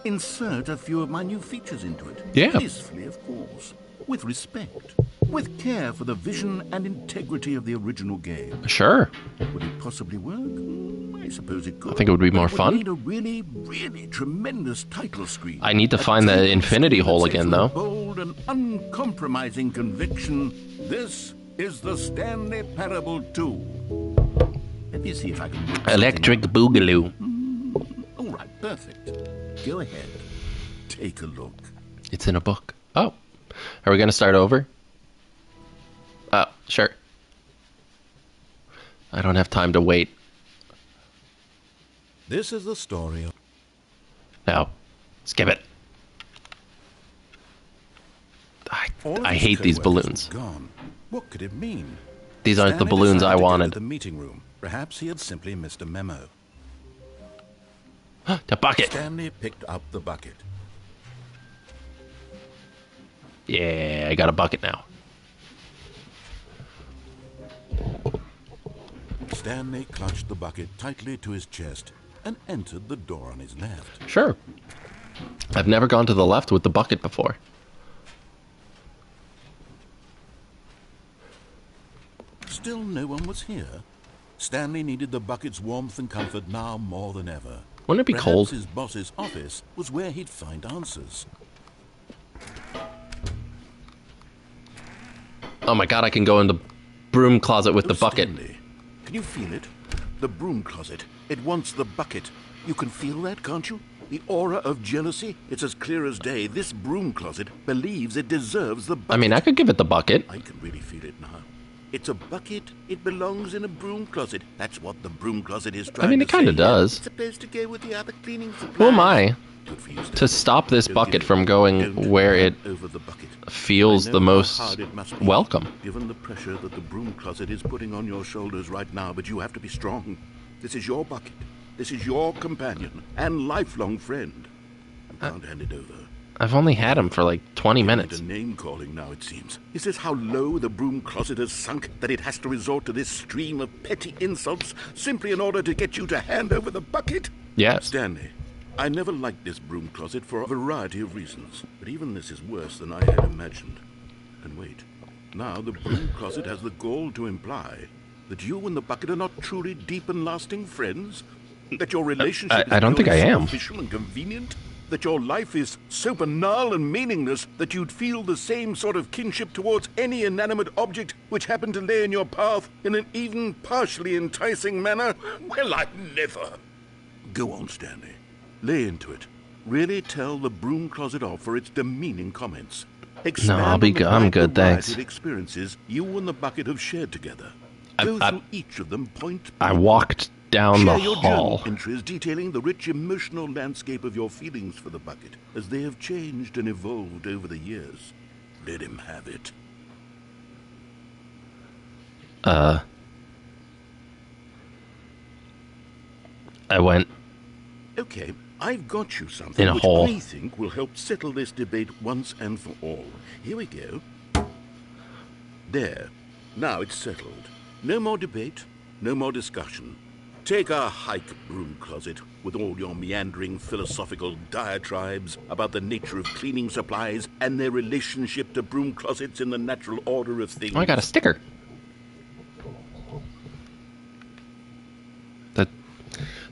insert a few of my new features into it. Yeah. Peacefully, of course. With respect. With care for the vision and integrity of the original game. Sure. Would it possibly work? I suppose it could. I think it would be more But fun. Need a really, really tremendous title screen. I need to A find the title infinity screen hole that again, says with though. Bold and uncompromising conviction. This is the Stanley Parable 2. Let me see if I can. work something Electric out. Boogaloo. All right, perfect. Go ahead. Take a look. It's in a book. Oh. Are we going to start over? Oh, sure. I don't have time to wait. This is the story of. No. Skip it. All of I his hate these co-workers balloons. were gone. What could it mean? These aren't the Stanley balloons I decided to go to wanted. the meeting room. Perhaps he had simply missed a memo. The bucket. Stanley picked up the bucket. Yeah, I got a bucket now. Stanley clutched the bucket tightly to his chest and entered the door on his left. Sure. I've never gone to the left with the bucket before. Still no one was here. Stanley needed the bucket's warmth and comfort now more than ever. Wouldn't it be Perhaps cold? his boss's office was where he'd find answers. Oh my god, I can go in the broom closet with the Oh, bucket. Stanley, can you feel it? The broom closet. It wants the bucket. You can feel that, can't you? The aura of jealousy. It's as clear as day. This broom closet believes it deserves the bucket. I mean, I could give it the bucket. I can really feel it now. It's a bucket. It belongs in a broom closet. That's what the broom closet is trying to say. I mean, it kind of does. It's supposed to go with the other cleaning supplies. Who am I Good for you, Stanley. to stop this Don't bucket give from in. going Don't where run it over the bucket. feels I know the how most hard it must be, welcome? given the pressure that the broom closet is putting on your shoulders right now, but you have to be strong. This is your bucket. This is your companion and lifelong friend. I can't hand it over. I've only had him for like 20 minutes. Need a name calling now, it seems. Is this how low the broom closet has sunk, that it has to resort to this stream of petty insults simply in order to get you to hand over the bucket? Yes. Stanley, I never liked this broom closet for a variety of reasons, but even this is worse than I had imagined. And wait, now the broom closet has the gall to imply that you and the bucket are not truly deep and lasting friends? That your relationship I don't think I is am. superficial and convenient? That your life is so banal and meaningless that you'd feel the same sort of kinship towards any inanimate object which happened to lay in your path in an even partially enticing manner? Well, I never. Go on, Stanley. Lay into it. Really tell the broom closet off for its demeaning comments. Expand I'll be on the good. I'm wide good, variety thanks. of experiences you and the bucket have shared together. Go I- through each of them point I by walked down the Share your hall. journal entries detailing the rich emotional landscape of your feelings for the bucket as they have changed and evolved over the years. Let him have it. I went Okay, I've got you something In a which hole. I think will help settle this debate once and for all. Here we go. There. Now it's settled. No more debate, no more discussion. Take a hike, broom closet, with all your meandering philosophical diatribes about the nature of cleaning supplies and their relationship to broom closets in the natural order of things. Oh, I got a sticker.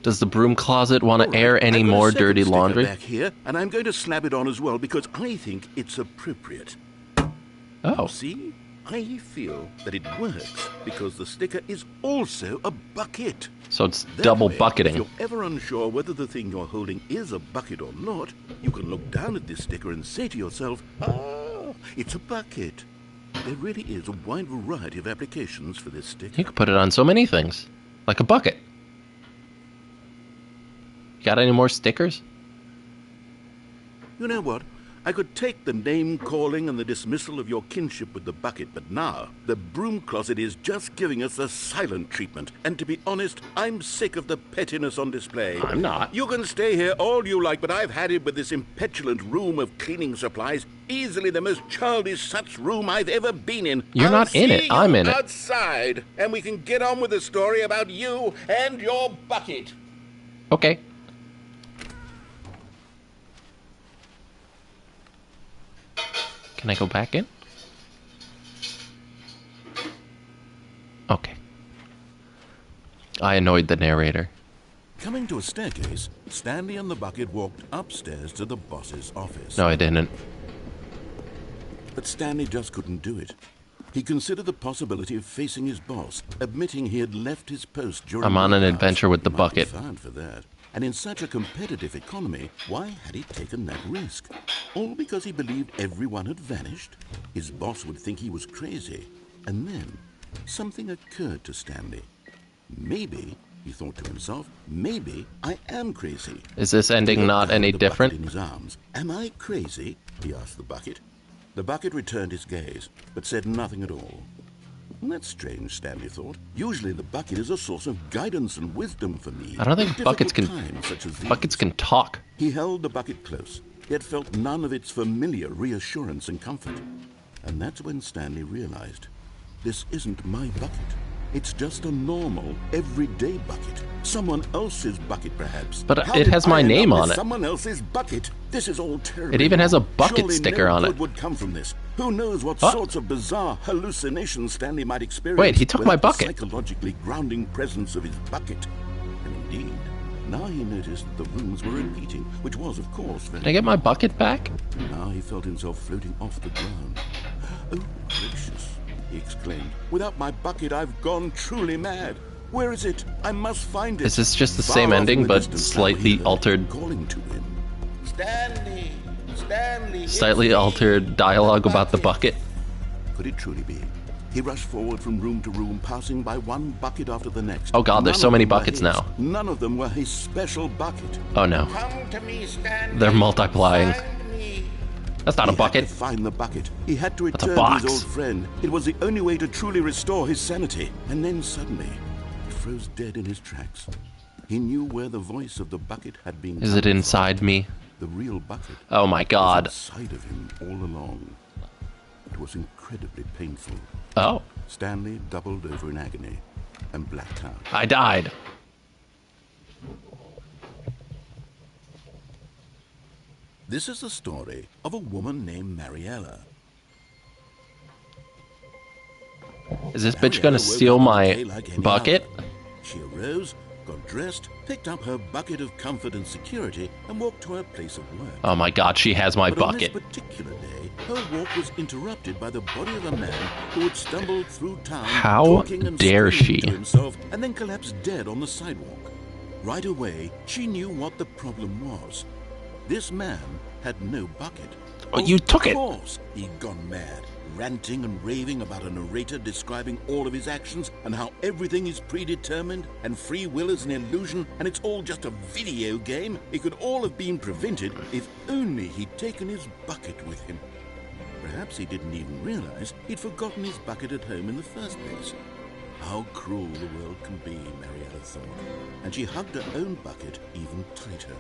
Does the broom closet want to All right, air any I've got a more second dirty sticker laundry? back here, and I'm going to slap it on as well because I think it's appropriate. Oh, See? I feel that it works because the sticker is also a bucket. so it's That double way, bucketing. If you're ever unsure whether the thing you're holding is a bucket or not, you can look down at this sticker and say to yourself, "Ah, it's a bucket." There really is a wide variety of applications for this sticker. You could put it on so many things, like a bucket. You got any more stickers? You know what? I could take the name-calling and the dismissal of your kinship with the bucket, but now the broom closet is just giving us the silent treatment. And to be honest, I'm sick of the pettiness on display. I'm not. You can stay here all you like, but I've had it with this impetulant room of cleaning supplies. Easily the most childish such room I've ever been in. You're I'll not in see it. I'm you in it. outside, and we can get on with the story about you and your bucket. Okay. Can I go back in? Okay. I annoyed the narrator. Coming to a staircase, Stanley and the bucket walked upstairs to the boss's office. No, I didn't. But Stanley just couldn't do it. He considered the possibility of facing his boss, admitting he had left his post during I'm on an work hours. adventure with the He might be bucket. fired for that. And in such a competitive economy, why had he taken that risk? All because he believed everyone had vanished? His boss would think he was crazy. And then, something occurred to Stanley. Maybe, he thought to himself, maybe I am crazy. Is this ending He not looked down any at the bucket different? in his arms. Am I crazy? He asked the bucket. The bucket returned his gaze, but said nothing at all. That's strange, Stanley thought. Usually the bucket is a source of guidance and wisdom for me. I don't think in buckets can. difficult times such as these. Buckets can talk. He held the bucket close, yet felt none of its familiar reassurance and comfort. And that's when Stanley realized, this isn't my bucket. It's just a normal, everyday bucket. Someone else's bucket, perhaps. But How it did has I my end name up on with it. Someone else's bucket. This is all terrible. It even has a bucket Surely sticker no on good it. would come from this. Who knows what What? sorts of bizarre hallucinations Stanley might experience. Wait, he took my without the bucket. psychologically grounding presence of his bucket. And indeed, now he noticed the rooms were repeating, which was, of course, very. Can I get my bucket back? Now he felt himself floating off the ground. Oh, gracious, he exclaimed. Without my bucket, I've gone truly mad. Where is it? I must find it. Is this just the Far same off in ending, the but distance, slightly now he heard altered? calling to him. Stanley! Stanley! Slightly it's me, altered dialogue about the bucket. Could it truly be? He rushed forward from room to room, passing by one bucket after the next. Oh God, there's None so of many them were buckets his. now. None of them were his special bucket. Oh no. Come to me, Stanley. They're multiplying. Find me. That's not a He bucket. had to find the bucket. He had to That's a return to his box. old friend. It was the only way to truly restore his sanity. And then suddenly, he froze dead in his tracks. He knew where the voice of the bucket had been. Is it coming inside me? from. The real bucket Oh my God. was inside of him all along. It was incredibly painful. Oh, Stanley doubled over in agony and blacked out. I died. This is the story of a woman named Mariella. Is this bitch gonna steal my bucket? She arose, got dressed, picked up her bucket of comfort and security, and walked to her place of work. Oh my god, she has my But bucket. on this particular day, her walk was interrupted by the body of a man who had stumbled through town, How talking and dare screaming she? to himself, and then collapsed dead on the sidewalk. Right away, she knew what the problem was. This man had no bucket. Oh, you took it. Of course, he'd gone mad, ranting and raving about a narrator describing all of his actions and how everything is predetermined and free will is an illusion and it's all just a video game. It could all have been prevented if only he'd taken his bucket with him. Perhaps he didn't even realize he'd forgotten his bucket at home in the first place. How cruel the world can be, Mariella thought, and she hugged her own bucket even tighter.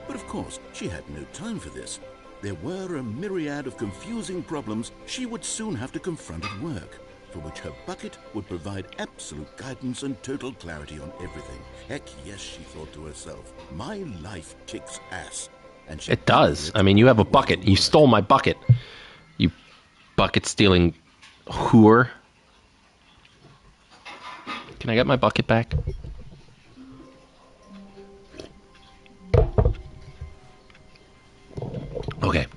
But of course, she had no time for this. There were a myriad of confusing problems she would soon have to confront at work, for which her bucket would provide absolute guidance and total clarity on everything. Heck yes, she thought to herself, my life kicks ass. And she It does. I mean, you have a bucket. You stole my bucket. You bucket-stealing whore. Can I get my bucket back? Okay.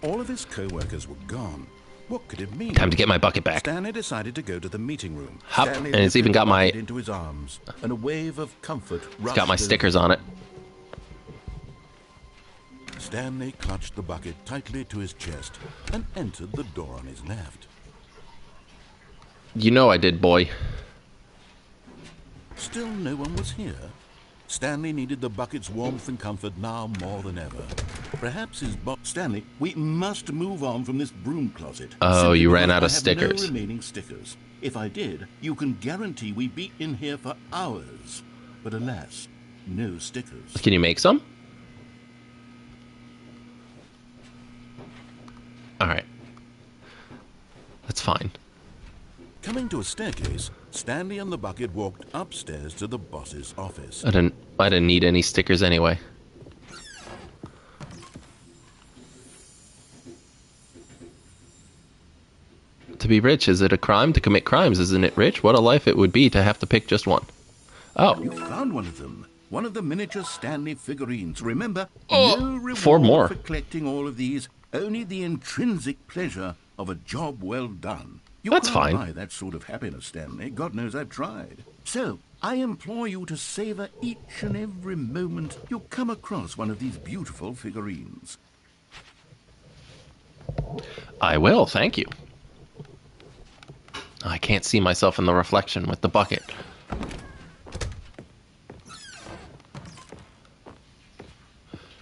All of his co-workers were gone. What could it mean? Time to get my bucket back. Stanley decided to go to the meeting room. Hup, Stanley and it's even got my- lifted the bucket into his arms, and a wave of comfort It's got my rushed stickers over. on it. Stanley clutched the bucket tightly to his chest and entered the door on his left. You know I did, boy. Still no one was here. Stanley needed the bucket's warmth and comfort now more than ever. Perhaps his boss... Stanley, we must move on from this broom closet. Oh, Simply you ran because out of I have stickers. no remaining stickers. If I did, you can guarantee we'd be in here for hours. But alas, no stickers. Can you make some? Alright. That's fine. Coming to a staircase, Stanley and the bucket walked upstairs to the boss's office. I didn't need any stickers anyway. To be rich, is it a crime to commit crimes? Isn't it rich? What a life it would be to have to pick just one. Oh, You found one of them. One of the miniature Stanley figurines. Remember, Oh, no reward 4 more. for collecting all of these. Only the intrinsic pleasure of a job well done. You That's can't fine. buy that sort of happiness, Stanley. God knows I've tried. So, I implore you to savor each and every moment you come across one of these beautiful figurines. I will, thank you. I can't see myself in the reflection with the bucket.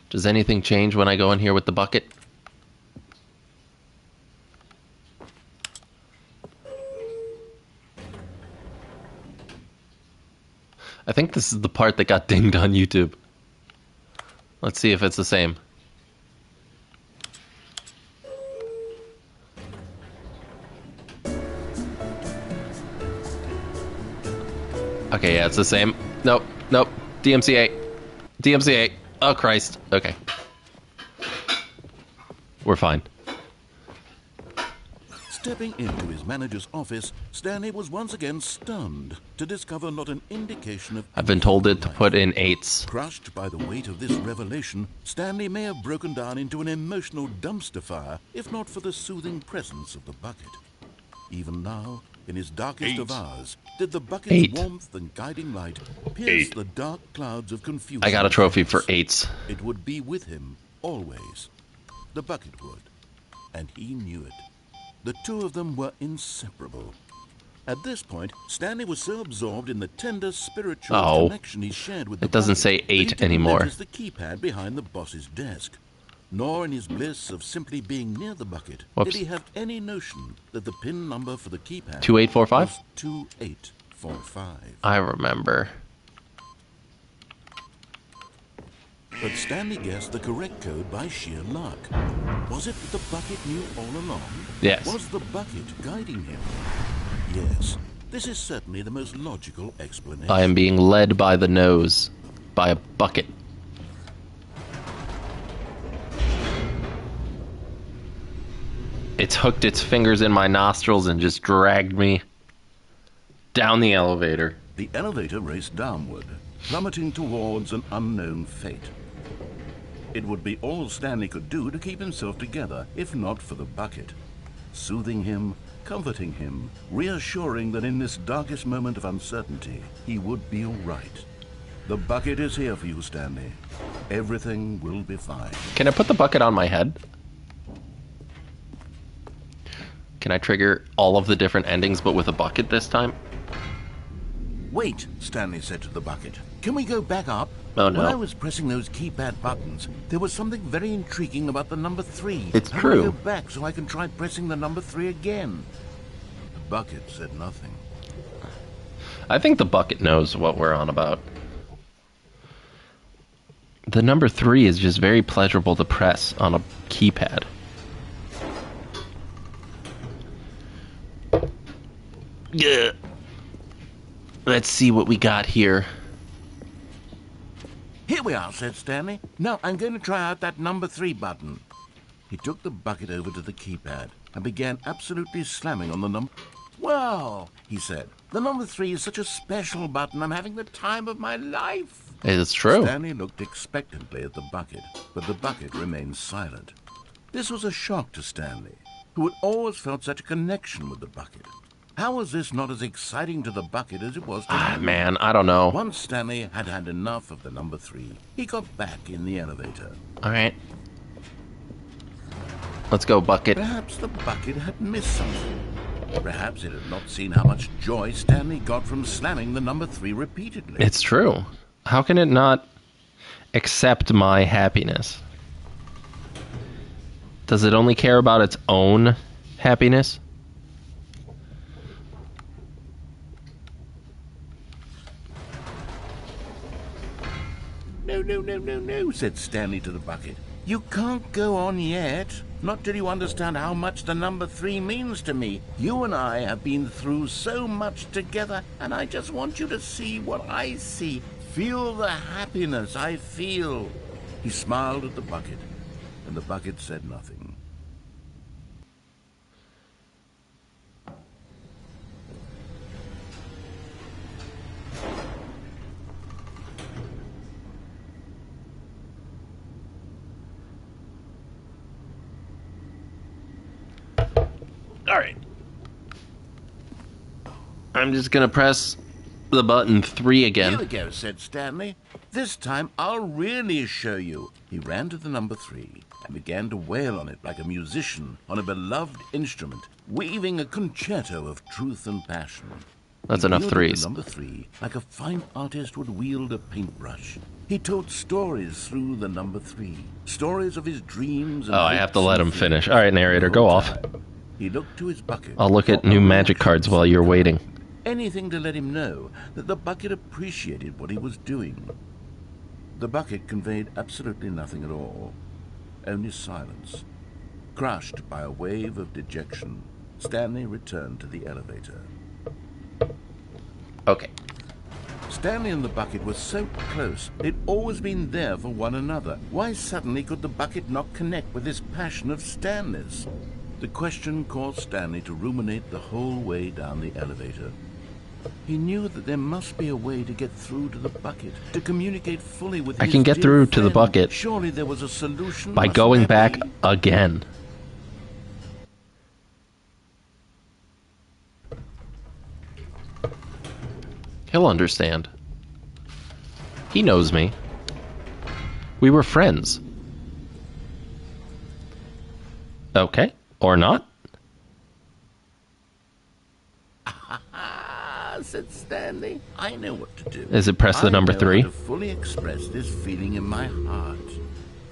Does anything change when I go in here with the bucket? I think this is the part that got dinged on YouTube. Let's see if it's the same. Okay, yeah, it's the same. Nope, nope. DMCA. DMCA. Oh, Christ. Okay. We're fine. Stepping into his manager's office, Stanley was once again stunned to discover not an indication of... I've been told it to life. put in 8s. Crushed by the weight of this revelation, Stanley may have broken down into an emotional dumpster fire if not for the soothing presence of the bucket. Even now, in his darkest of hours, did the bucket's 8. warmth and guiding light pierce the dark clouds of confusion. I got a trophy for 8s. It would be with him, always. The bucket would. And he knew it. The two of them were inseparable. At this point, Stanley was so absorbed in the tender spiritual Oh. connection he shared with the It doesn't bucket say that he 8 didn't anymore. notice the keypad behind the boss's desk. Nor in his bliss of simply being near the bucket Whoops. did he have any notion that the PIN number for the keypad 2845? was 2845. I remember. But Stanley guessed the correct code by sheer luck. Was it that the bucket knew all along? Yes. Was the bucket guiding him? Yes. This is certainly the most logical explanation. I am being led by the nose. By a bucket. It's hooked its fingers in my nostrils and just dragged me down the elevator. The elevator raced downward, plummeting towards an unknown fate. It would be all Stanley could do to keep himself together, if not for the bucket. Soothing him, comforting him, reassuring that in this darkest moment of uncertainty, he would be all right. The bucket is here for you, Stanley. Everything will be fine. Can I put the bucket on my head? Can I trigger all of the different endings but with a bucket this time? Wait, Stanley said to the bucket. Can we go back up? Oh, no. When I was pressing those keypad buttons, there was something very intriguing about the number 3. It's How true. do I go back so I can try pressing the number 3 again? The bucket said nothing. I think the bucket knows what we're on about. The number 3 is just very pleasurable to press on a keypad. Yeah. Let's see what we got here. Here we are, said Stanley. Now I'm going to try out that number 3 button. He took the bucket over to the keypad and began absolutely slamming on the number. Wow, he said. The number 3 is such a special button. I'm having the time of my life. It's true. Stanley looked expectantly at the bucket, but the bucket remained silent. This was a shock to Stanley, who had always felt such a connection with the bucket. How was this not as exciting to the bucket as it was to him? Man, I don't know. Once Stanley had had enough of the number 3, he got back in the elevator. All right. Let's go, bucket. Perhaps the bucket had missed something. Perhaps it had not seen how much joy Stanley got from slamming the number 3 repeatedly. It's true. How can it not accept my happiness? Does it only care about its own happiness? No, said Stanley to the bucket. You can't go on yet. Not till you understand how much the number 3 means to me. You and I have been through so much together, and I just want you to see what I see. Feel the happiness I feel. He smiled at the bucket, and the bucket said nothing. All right. I'm just gonna press the button 3 again. Here we go, said Stanley. This time I'll really show you. He ran to the number 3 and began to wail on it like a musician on a beloved instrument, weaving a concerto of truth and passion. That's He enough wielded 3s. the number 3 like a fine artist would wield a paintbrush. He told stories through the number 3, stories of his dreams. And Oh, I have to let him hopes and finish. fears. All right, narrator, go off. He looked to his bucket. I'll look at new magic cards while you're waiting. Anything to let him know that the bucket appreciated what he was doing. The bucket conveyed absolutely nothing at all, only silence. Crushed by a wave of dejection, Stanley returned to the elevator. Okay. Stanley and the bucket were so close, they'd always been there for one another. Why suddenly could the bucket not connect with this passion of Stanley's? The question caused Stanley to ruminate the whole way down the elevator. He knew that there must be a way to get through to the bucket, to communicate fully with I his can get dear through to the friend. bucket Surely there was a solution. by mustn't going there back be? again. He'll understand. He knows me. We were friends. Okay. Or not. Said Stanley. I know what to do. Is it press the number I know 3? how to fully express this feeling in my heart.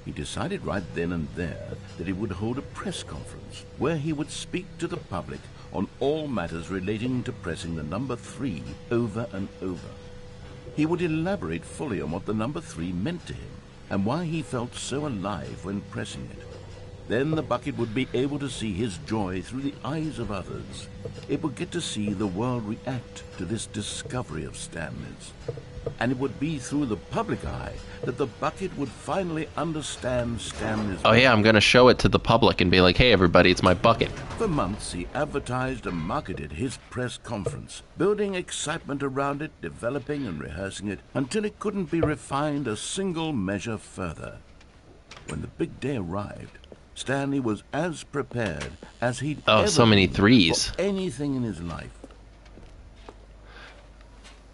He decided right then and there that he would hold a press conference where he would speak to the public on all matters relating to pressing the number 3 over and over. He would elaborate fully on what the number 3 meant to him and why he felt so alive when pressing it. Then the bucket would be able to see his joy through the eyes of others. It would get to see the world react to this discovery of Stanley's. And it would be through the public eye that the bucket would finally understand Stanley's... Oh yeah, I'm gonna show it to the public and be like, hey everybody, it's my bucket. For months, he advertised and marketed his press conference, building excitement around it, developing and rehearsing it, until it couldn't be refined a single measure further. When the big day arrived, Stanley was as prepared as he'd ever so many been threes. for anything in his life.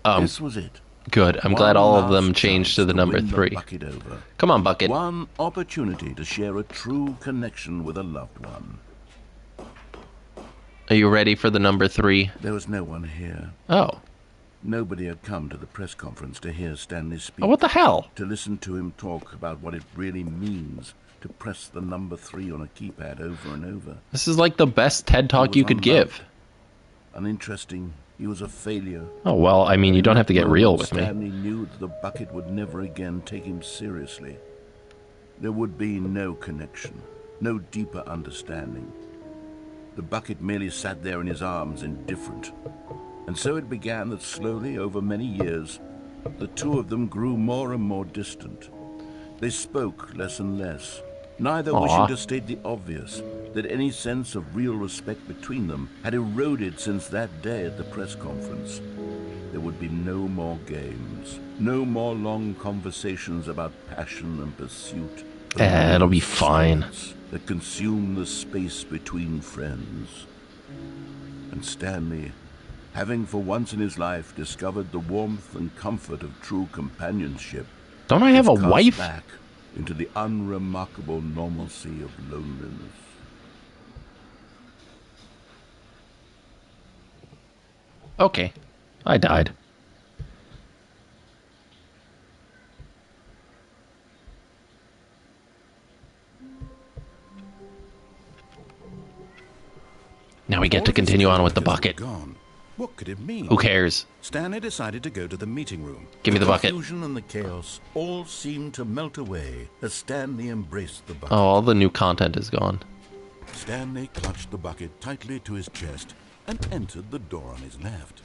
This was it. Good. I'm glad all of them changed to the number win the 3. bucket over. Come on, bucket. One opportunity to share a true connection with a loved one. Are you ready for the number 3? There was no one here. Oh. Nobody had come to the press conference to hear Stanley speak. Oh, what the hell? To listen to him talk about what it really means to press the number 3 on a keypad over and over. This is like the best TED Talk you could give. Uninteresting. He was a failure. Oh, well, I mean, you don't have to get real with me. Stanley knew that the bucket would never again take him seriously. There would be no connection, no deeper understanding. The bucket merely sat there in his arms, indifferent. And so it began that slowly, over many years, the two of them grew more and more distant. They spoke less and less, neither wishing to state the obvious, that any sense of real respect between them had eroded since that day at the press conference. There would be no more games, no more long conversations about passion and pursuit. It'll be fine. That consume the space between friends. And Stanley, having for once in his life discovered the warmth and comfort of true companionship, don't I have a was cast wife? Back into the unremarkable normalcy of loneliness. Okay. I died. Now we get to continue on with the bucket. Gone. What could it mean? Who cares? Stanley decided to go to the meeting room. Give me the bucket. The confusion and the chaos all seemed to melt away as Stanley embraced the bucket. Oh, all the new content is gone. Stanley clutched the bucket tightly to his chest and entered the door on his left.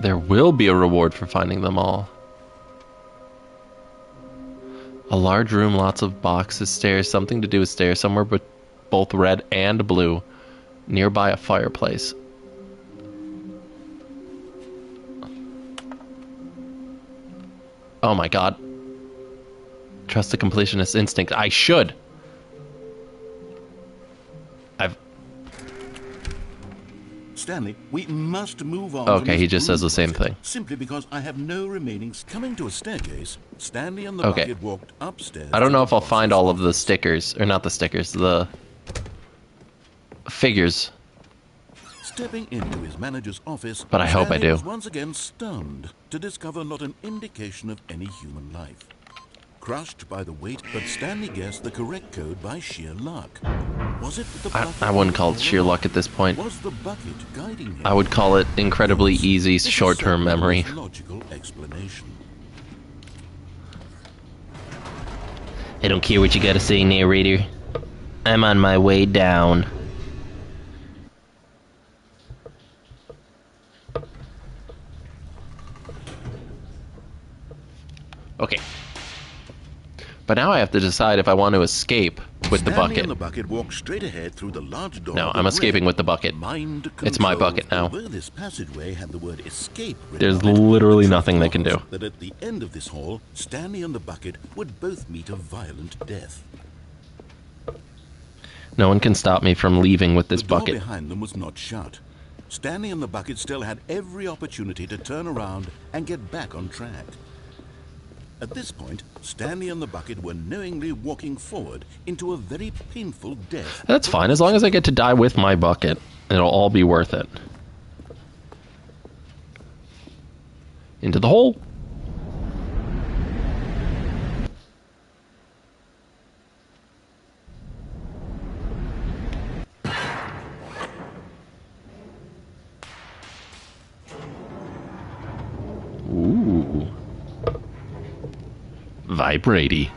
There will be a reward for finding them all. A large room, lots of boxes, stairs, something to do with stairs, somewhere but both red and blue. Nearby a fireplace. Oh my god. Trust the completionist instinct. I should. Stanley, we must move on. Okay, he just says the same thing. Simply because I have no remaining... Coming to a staircase, Stanley and the bucket walked upstairs. I don't know if I'll find all of the stickers, or not the stickers, the figures. Stepping into his manager's office, but I hope I do. Was once again stunned to discover not an indication of any human life. Crushed by the weight, but Stanley guessed the correct code by sheer luck. Was it the bucket? I wouldn't call it sheer luck at this point. Was the bucket guiding him? I would call it incredibly easy short-term memory. Logical explanation. I don't care what you gotta say, narrator. I'm on my way down. Okay. But now I have to decide if I want to escape with the bucket. And the bucket walked straight ahead through the large door. No, I'm escaping with the bucket. It's my bucket now. This passageway had the word escape. There's literally nothing they can do. That at the end of this hall, Stanley and the bucket would both meet a violent death. No one can stop me from leaving with this bucket. The door behind them was not shut. Stanley and the bucket still had every opportunity to turn around and get back on track. At this point, Stanley and the bucket were knowingly walking forward into a very painful death. That's fine, as long as I get to die with my bucket. It'll all be worth it. Into the hole. Ooh. Vibrady.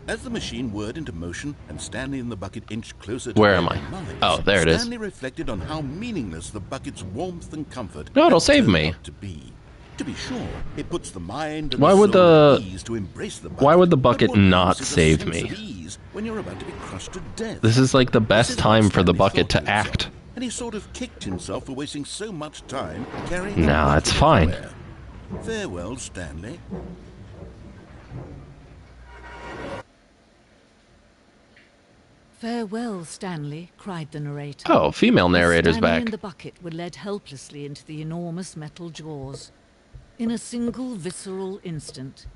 As the machine whirred into motion and Stanley and the bucket inched closer to Where their am I? demise, Oh, there it is. Stanley reflected on how meaningless the bucket's warmth and comfort No, it'll had save turned me. out to be. To be sure, it puts the mind and Why the would soul the- at ease to embrace the bucket. why would the but bucket what not use is a save sense me? of ease when you're about to be crushed to death? This is like the This best is what time for the Stanley bucket thought to himself, act. and he sort of kicked himself for wasting so much time carrying the Nah, bucket it's fine. everywhere. Farewell, Stanley. Farewell, Stanley, cried the narrator. Oh, female narrator's Stanley back. and the bucket were led helplessly into the enormous metal jaws. In a single visceral instant,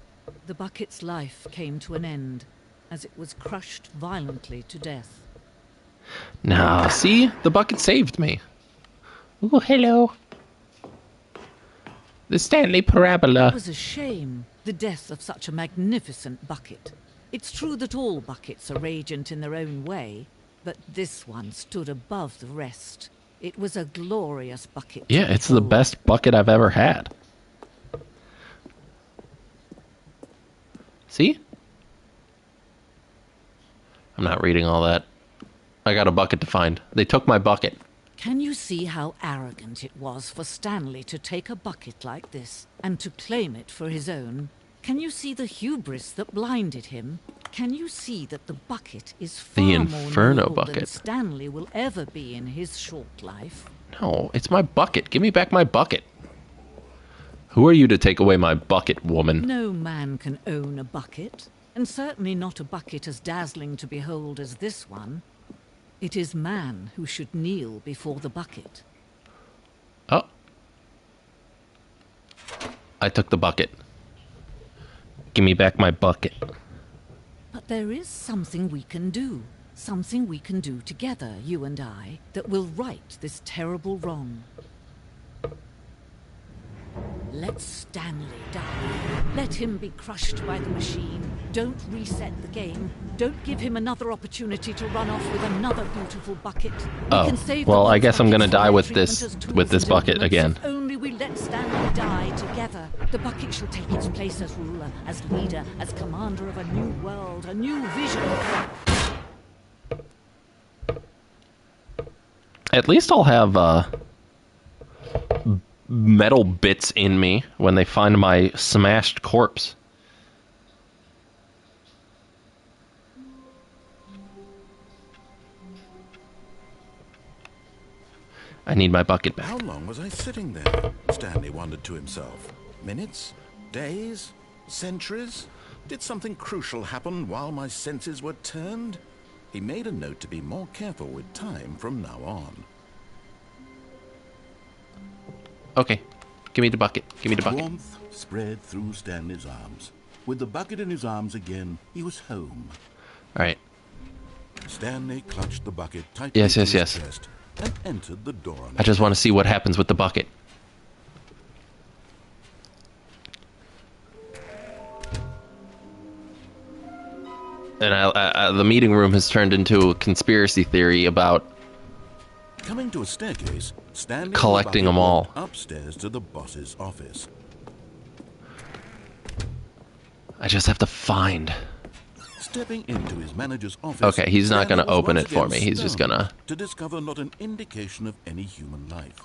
the bucket's life came to an end as it was crushed violently to death. Nah, see? The bucket saved me. Oh, hello. The Stanley It Parabola. was a shame, the death of such a magnificent bucket. It's true that all buckets are radiant in their own way, but this one stood above the rest. It was a glorious bucket. to Yeah, it's the behold. best bucket I've ever had. See? I'm not reading all that. I got a bucket to find. They took my bucket. Can you see how arrogant it was for Stanley to take a bucket like this and to claim it for his own? Can you see the hubris that blinded him? Can you see that the bucket is far The more Inferno noble than bucket. Stanley will ever be in his short life? No, it's my bucket. Give me back my bucket. Who are you to take away my bucket, woman? No man can own a bucket, and certainly not a bucket as dazzling to behold as this one. It is man who should kneel before the bucket. Oh. I took the bucket. Give me back my bucket. But there is something we can do. Something we can do together, you and I, that will right this terrible wrong. Let Stanley die. Let him be crushed by the machine. Don't reset the game. Don't give him another opportunity to run off with another beautiful bucket. We Oh, can save well, the I guess I'm gonna buckets for die their with treatment this- as tools with this and bucket implements. again. If only we let Stanley die together. The bucket shall take its place as ruler, as leader, as commander of a new world, a new vision. At least I'll have metal bits in me when they find my smashed corpse. I need my bucket back. How long was I sitting there? Stanley wondered to himself. Minutes? Days? Centuries? Did something crucial happen while my senses were turned? He made a note to be more careful with time from now on. Okay. Give me the bucket. Give me the bucket. Warmth spread through Stanley's arms. With the bucket in his arms again, he was home. Alright. Stanley clutched the bucket tightly Yes, to yes, his yes. chest and entered the door on I just want to see what happens with the bucket. And the meeting room has turned into a conspiracy theory about Coming to a staircase, Stanley and the collecting bucket them all. walked upstairs to the boss's office. I just have to find. Stepping into his manager's office. Okay, he's not Stanley gonna was open once it for again me. He's just stunned gonna- to discover not an indication of any human life.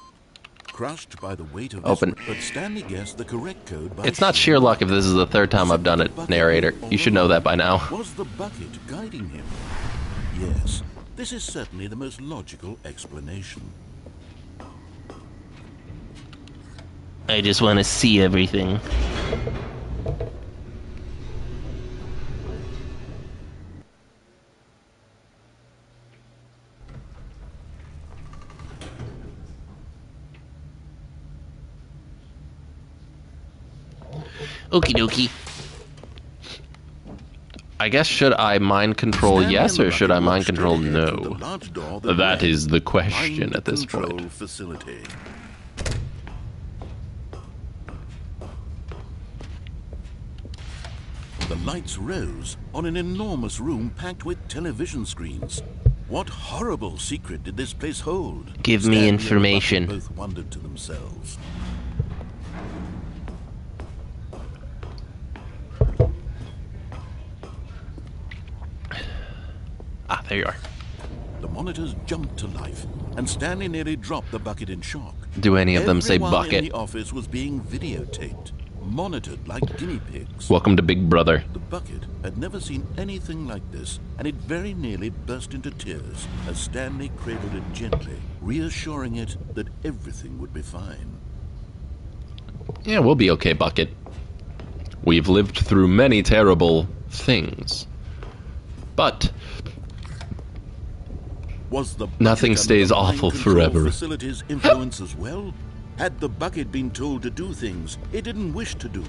Crushed by the weight of Open. this, but Stanley guessed the correct code by It's not sheer luck if this is the third time Was I've done the it, bucket narrator. all You should know that by along? now. Was the bucket guiding him? Yes, this is certainly the most logical explanation. I just want to see everything. Okie dokie. I guess should I mind control Stanley yes and the or should I bucket mind walked control straight ahead to the no? large door That led is the to question mind at this control point. facility. The lights rose on an enormous room packed with television screens. What horrible secret did this place hold? Give me Stanley and the bucket information. both wondered to themselves. Ah, there you are. The monitors jumped to life, and Stanley nearly dropped the bucket in shock. Do any of them say Everyone bucket? in the office was being videotaped, monitored like guinea pigs. Welcome to Big Brother. The bucket had never seen anything like this, and it very nearly burst into tears as Stanley cradled it gently, reassuring it that everything would be fine. Yeah, we'll be okay, Bucket. We've lived through many terrible things. But Was the nothing bucket stays under the awful mind control forever. facility's influence as well? Had the bucket been told to do things it didn't wish to do?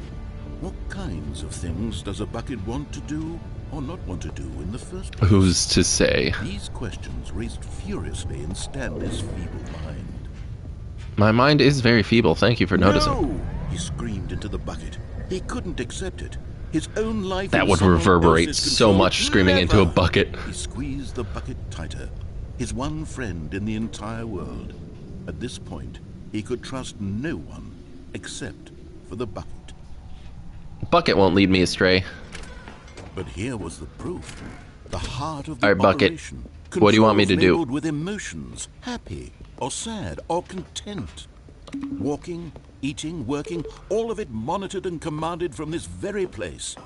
What kinds of things does a bucket want to do or not want to do in the first place? Who's to say? These questions raced furiously in Stanley's feeble mind. My mind is very feeble. Thank you for noticing. No! He screamed into the bucket. He couldn't accept it. His own life That in would someone reverberate else's so control. much screaming into a Never! bucket. He squeezed the bucket tighter. His one friend in the entire world. At this point, he could trust no one except for the bucket. Bucket won't lead me astray. But here was the proof. The heart of the All right, Bucket. operation. What do you want me to Controls do? labeled with emotions, happy or sad or content. Walking, eating, working, all of it monitored and commanded from this very place.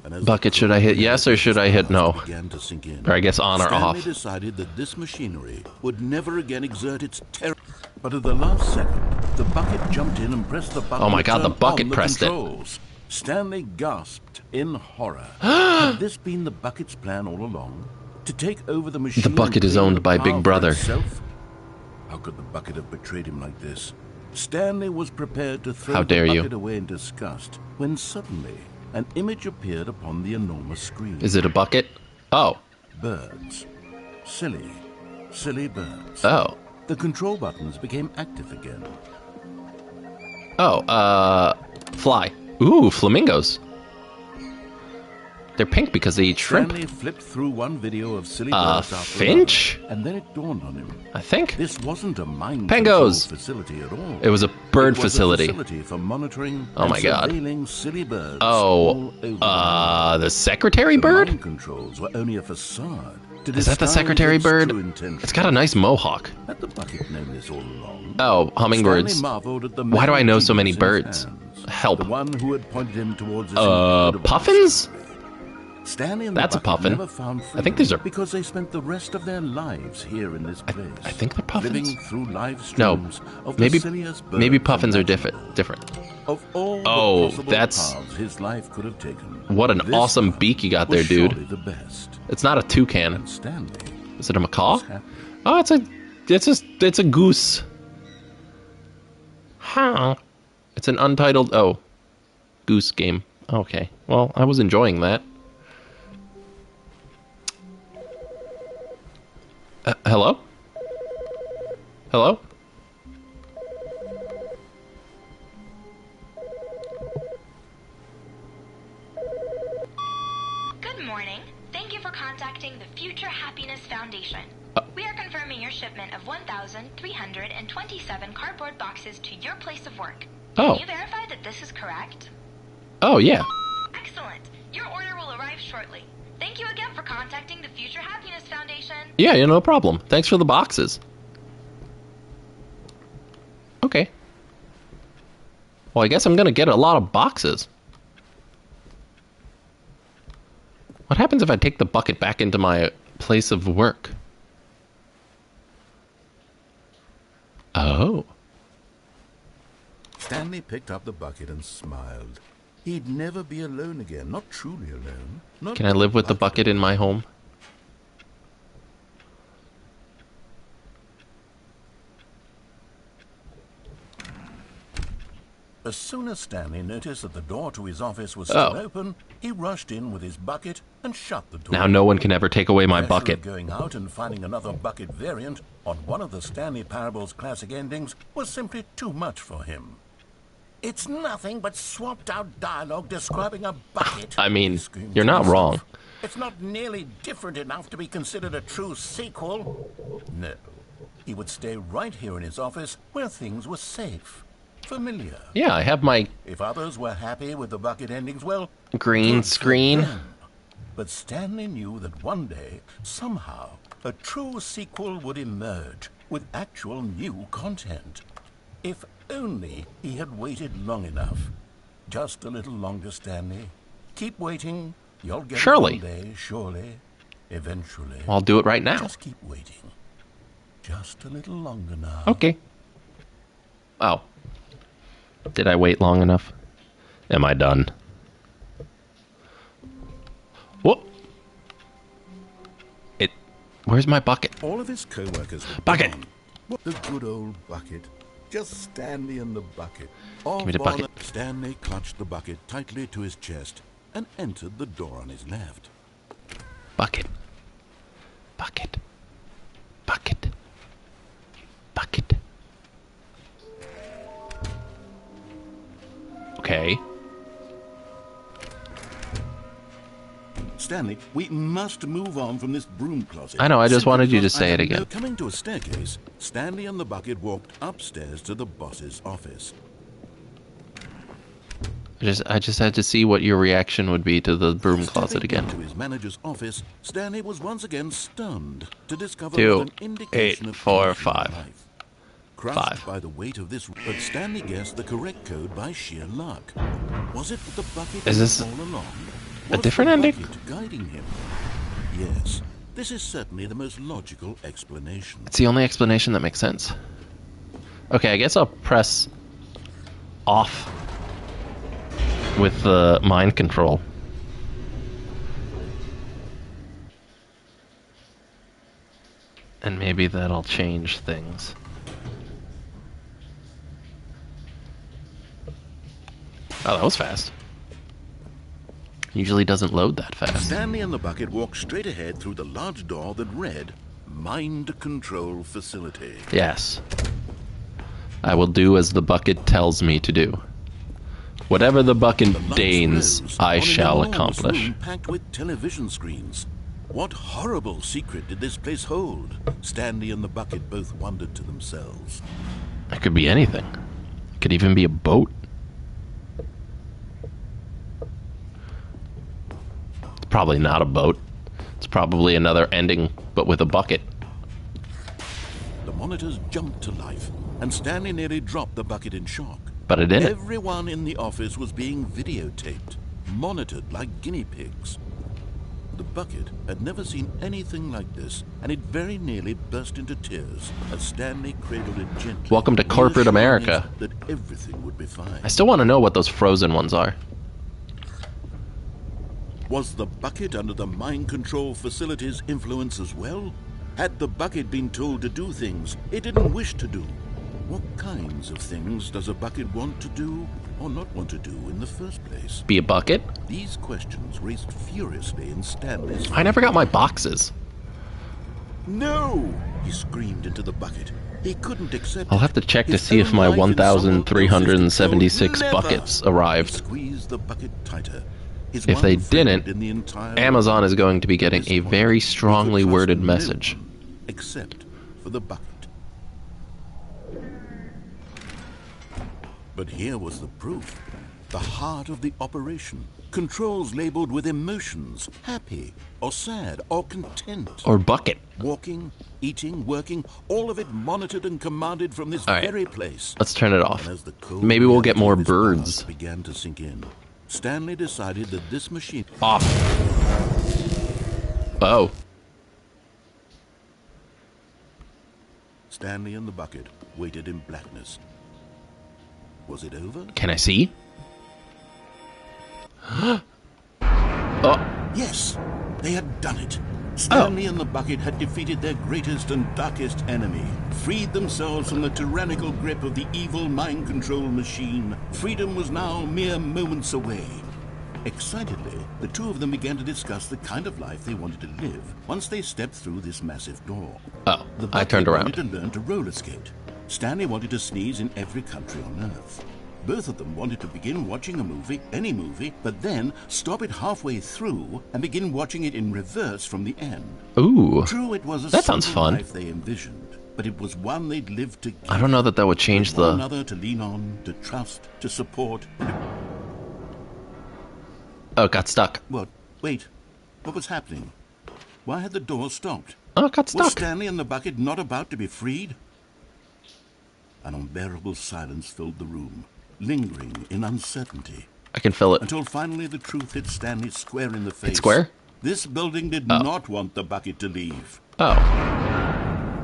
And as Bucket, the should I hit yes or should I hit no? began to sink in, Or I guess on or Stanley off. decided that this machinery would never again exert its terror. But at the last second, the bucket jumped in and pressed the button. Oh my to God, the turn bucket on the pressed it. controls. Stanley gasped in horror. Had this been the bucket's plan all along? To take over the machine? The bucket and is claim owned the by power Big for Brother. itself? How could the bucket have betrayed him like this? Stanley was prepared to throw How dare the you. bucket away in disgust when suddenly an image appeared upon the enormous screen. Is it a bucket? Oh. Birds. Silly, silly birds. Oh. The control buttons became active again. Oh, fly. Ooh, flamingos. They're pink because they eat shrimp. Stanley flipped through one video of silly birds after finch? another, and then it dawned on him. I think. This wasn't a mind Pangos. control facility at all. It was a bird It was facility. A facility for monitoring Oh and my God. surveilling silly birds. Oh, all over the secretary the bird? mind controls were only a facade. To Is that the disguise secretary its bird? true intentions. It's got a nice mohawk. Had the bucket known this all along? Oh, hummingbirds. Stanley marveled at the Why do I know so many many birds? Help. The one who had pointed him towards this incredible Puffins? discovery. Stanley and the That's a bucket puffin. never found I think these are- because they spent the rest of their lives here in this place. I think they're puffins. Living through live No, streams of maybe the silliest birds maybe puffins are imaginable. different. Of all Oh, the possible that's- paths his life could have taken. What an this awesome one beak you got was there, dude. surely the best. It's not a toucan. And Stanley Is it a macaw? was happy. Oh, it's a goose. Huh. It's an untitled goose game. Okay. Well, I was enjoying that. Hello? Hello? Good morning. Thank you for contacting the Future Happiness Foundation. We are confirming your shipment of 1,327 cardboard boxes to your place of work. Oh. Can you verify that this is correct? Oh, yeah. Excellent. Your order will arrive shortly. Thank you again for contacting the Future Happiness Foundation. Yeah, no problem. Thanks for the boxes. Okay. Well, I guess I'm gonna get a lot of boxes. What happens if I take the bucket back into my place of work? Oh. Stanley picked up the bucket and smiled. He'd never be alone again, not truly alone. Not Can I live with the bucket in my home? As soon as Stanley noticed that the door to his office was still Oh. open, he rushed in with his bucket and shut the door. Now no one can ever take away my Pressure of bucket. Going out and finding another bucket variant on one of the Stanley Parable's classic endings was simply too much for him. It's nothing but swapped-out dialogue describing a bucket. I mean, he screamed you're to not himself. wrong. It's not nearly different enough to be considered a true sequel. No. He would stay right here in his office where things were safe, familiar. Yeah, I have my If others were happy with the bucket endings, well, green good for screen. them. But Stanley knew that one day, somehow, a true sequel would emerge with actual new content. If only he had waited long enough. Just a little longer, Stanley. Keep waiting. You'll get Surely. it one day, surely. Eventually. I'll do it right now. Just keep waiting. Just a little longer now. Okay. Oh. Did I wait long enough? Am I done? Whoop. Where's my bucket? All of his co-workers were Bucket. gone. What the good old bucket. Just Stanley and the bucket. All Give me the gone. bucket. Stanley clutched the bucket tightly to his chest and entered the door on his left. Bucket. Bucket. Bucket. Bucket. Okay. Stanley, we must move on from this broom closet. I know, I just Simply wanted you to because say I it have no- again. Coming to a staircase, Stanley and the bucket walked upstairs to the boss's office. I just had to see what your reaction would be to the broom closet Stepping again. into his manager's office, Stanley was once again stunned to discover 2, that an indication 8, of 4, confusion in 5. life. Crushed 5. by the weight of this, but Stanley guessed the correct code by sheer luck. Was it the bucket Is this all along? a Was different the ending? bucket guiding him? Yes, this is certainly the most logical explanation. It's the only explanation that makes sense. Okay, I guess I'll press off with the mind control. And maybe that'll change things. Oh, that was fast. Usually doesn't load that fast. Stanley and the bucket walked straight ahead through the large door that read, Mind Control Facility. Yes. I will do as the bucket tells me to do. Whatever the bucket The lights deigns, rose I on an shall enormous accomplish. room packed with television screens. What horrible secret did this place hold? Stanley and the bucket both wondered to themselves. It could be anything. It could even be a boat. It's probably not a boat. It's probably another ending, but with a bucket. The monitors jumped to life, and Stanley nearly dropped the bucket in shock. But it didn't. Everyone in the office was being videotaped, monitored like guinea pigs. The bucket had never seen anything like this, and it very nearly burst into tears as Stanley cradled it gently. Welcome to corporate reassuring America. it that everything would be fine. I still want to know what those frozen ones are. Was the bucket under the mind control facility's influence as well? Had the bucket been told to do things it didn't wish to do? What kinds of things does a bucket want to do or not want to do in the first place? Be a bucket? These questions raced furiously in Stanley's I never got my boxes. No! He screamed into the bucket. He couldn't accept I'll it. have to check to His see if own my life in someone else's 1,376 control. buckets Never! arrived. He squeezed the bucket tighter. His If one they friend didn't, in the entire Amazon world. is going to be getting At a this point, very he strongly could trust worded no message. one except for the bucket. But here was the proof. The heart of the operation. Controls labeled with emotions, happy, or sad, or content. Or bucket. Walking, eating, working, all of it monitored and commanded from this All right. very place. Let's turn it off. And as the cold Maybe we'll get reality more of his birds. past began to sink in, Stanley decided that this machine... Off. Oh. Stanley and the bucket waited in blackness. Was it over? Can I see? Oh. Yes, they had done it. Stanley and the bucket had defeated their greatest and darkest enemy, freed themselves from the tyrannical grip of the evil mind control machine. Freedom was now mere moments away. Excitedly, the two of them began to discuss the kind of life they wanted to live once they stepped through this massive door. Oh, The I bucket turned around. wanted to learn to roller skate. Stanley wanted to sneeze in every country on Earth. Both of them wanted to begin watching a movie, any movie, but then stop it halfway through and begin watching it in reverse from the end. Ooh. True, it was a That sounds simple fun. life they envisioned, but it was one they'd lived together. I don't know that would change with one the... another to lean on, to trust, to support. Oh, it got stuck. What? Wait. What was happening? Why had the door stopped? Oh, it got Was stuck. Stanley and the bucket not about to be freed? An unbearable silence filled the room, lingering in uncertainty, I can fill it. until finally the truth hit Stanley square in the face. It's square? This building did not want the bucket to leave. Oh.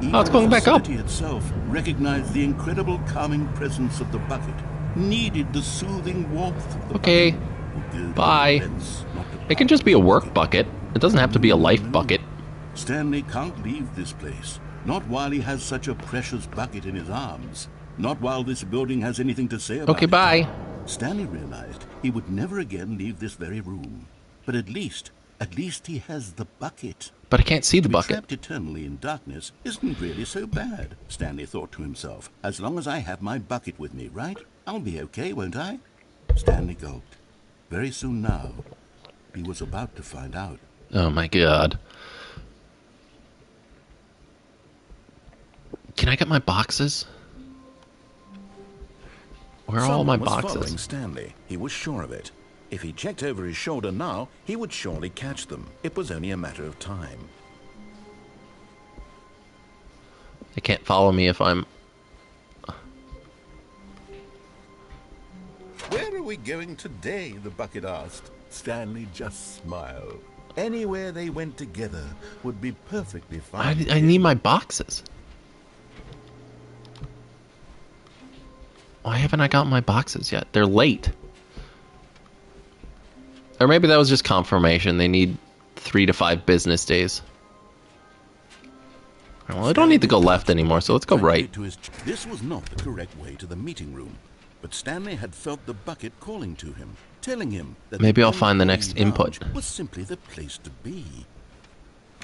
Even Oh, it's going the back up. facility itself recognized the incredible calming presence of the bucket, needed the soothing warmth of the Okay. bucket. Who gave Bye. events not to It can just be a work bucket. It doesn't have to be a life bucket. Stanley can't leave this place. Not while he has such a precious bucket in his arms. Not while this building has anything to say about Okay, it. bye. Stanley realized he would never again leave this very room. But at least he has the bucket. But I can't see the To be bucket. trapped eternally in darkness isn't really so bad, Stanley thought to himself. As long as I have my bucket with me, right? I'll be okay, won't I? Stanley gulped. Very soon now, he was about to find out. Oh my god. Can I get my boxes? Where are all my Someone was following boxes? Stanley. He was sure of it. If he checked over his shoulder now, he would surely catch them. It was only a matter of time. They can't follow me if I'm... Where are we going today? The bucket asked. Stanley just smiled. Anywhere they went together would be perfectly fine. I need my boxes. Why haven't I got my boxes yet? They're late. Or maybe that was just confirmation. They need 3 to 5 business days. Well, I don't need to go left anymore, so let's go right. This was not the correct way to the meeting room, but Stanley had felt the bucket calling to him, telling him that Maybe the I'll find the employee next input. lounge was simply the place to be.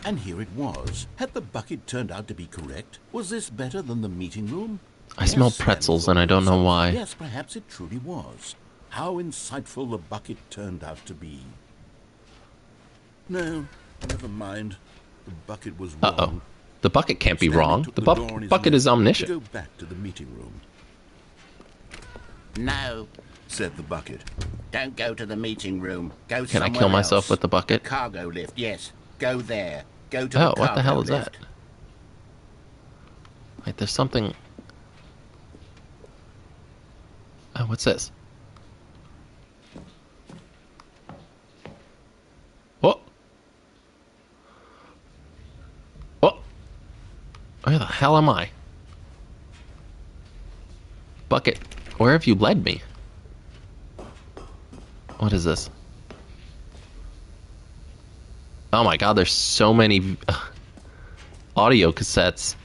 And here it was. Had the bucket turned out to be correct? Was this better than the meeting room? I smell Stanley pretzels thought and I to don't know himself. why. Yes, perhaps it truly was. How insightful the bucket turned out to be. No, never mind. The bucket was wrong. Uh-oh. The bucket can't be Stanley wrong. took The door on his bucket left is omniscient. to go back to the meeting room. No, said the bucket. Don't go to the meeting room. Go Can I somewhere kill myself else. with the bucket? Cargo lift, yes. Go there. Go to Oh, the cargo what the hell is lift. that? Wait, there's something... Oh, what's this? What? What? Where the hell am I? Bucket, where have you led me? What is this? Oh my god, there's so many audio cassettes.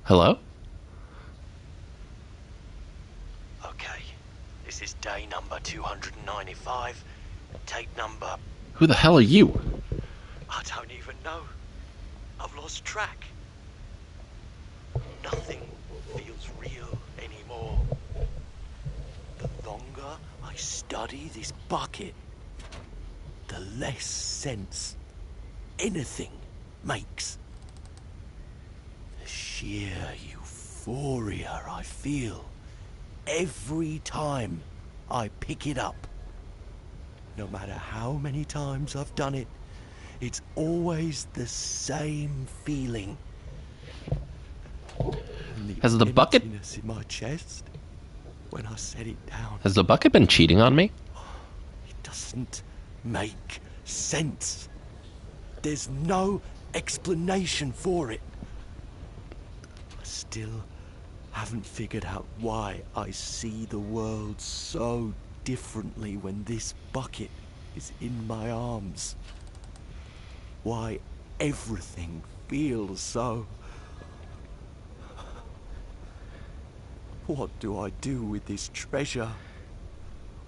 Hello? Okay, this is day number 295, tape number... Who the hell are you? I don't even know. I've lost track. Nothing feels real anymore. The longer I study this bucket, the less sense anything makes. The sheer euphoria I feel every time I pick it up. No matter how many times I've done it, it's always the same feeling. And Has the bucket- emptiness in my chest when I set it down. Has the bucket been cheating on me? It doesn't make sense. There's no explanation for it. I still haven't figured out why I see the world so differently when this bucket is in my arms. Why everything feels so... What do I do with this treasure?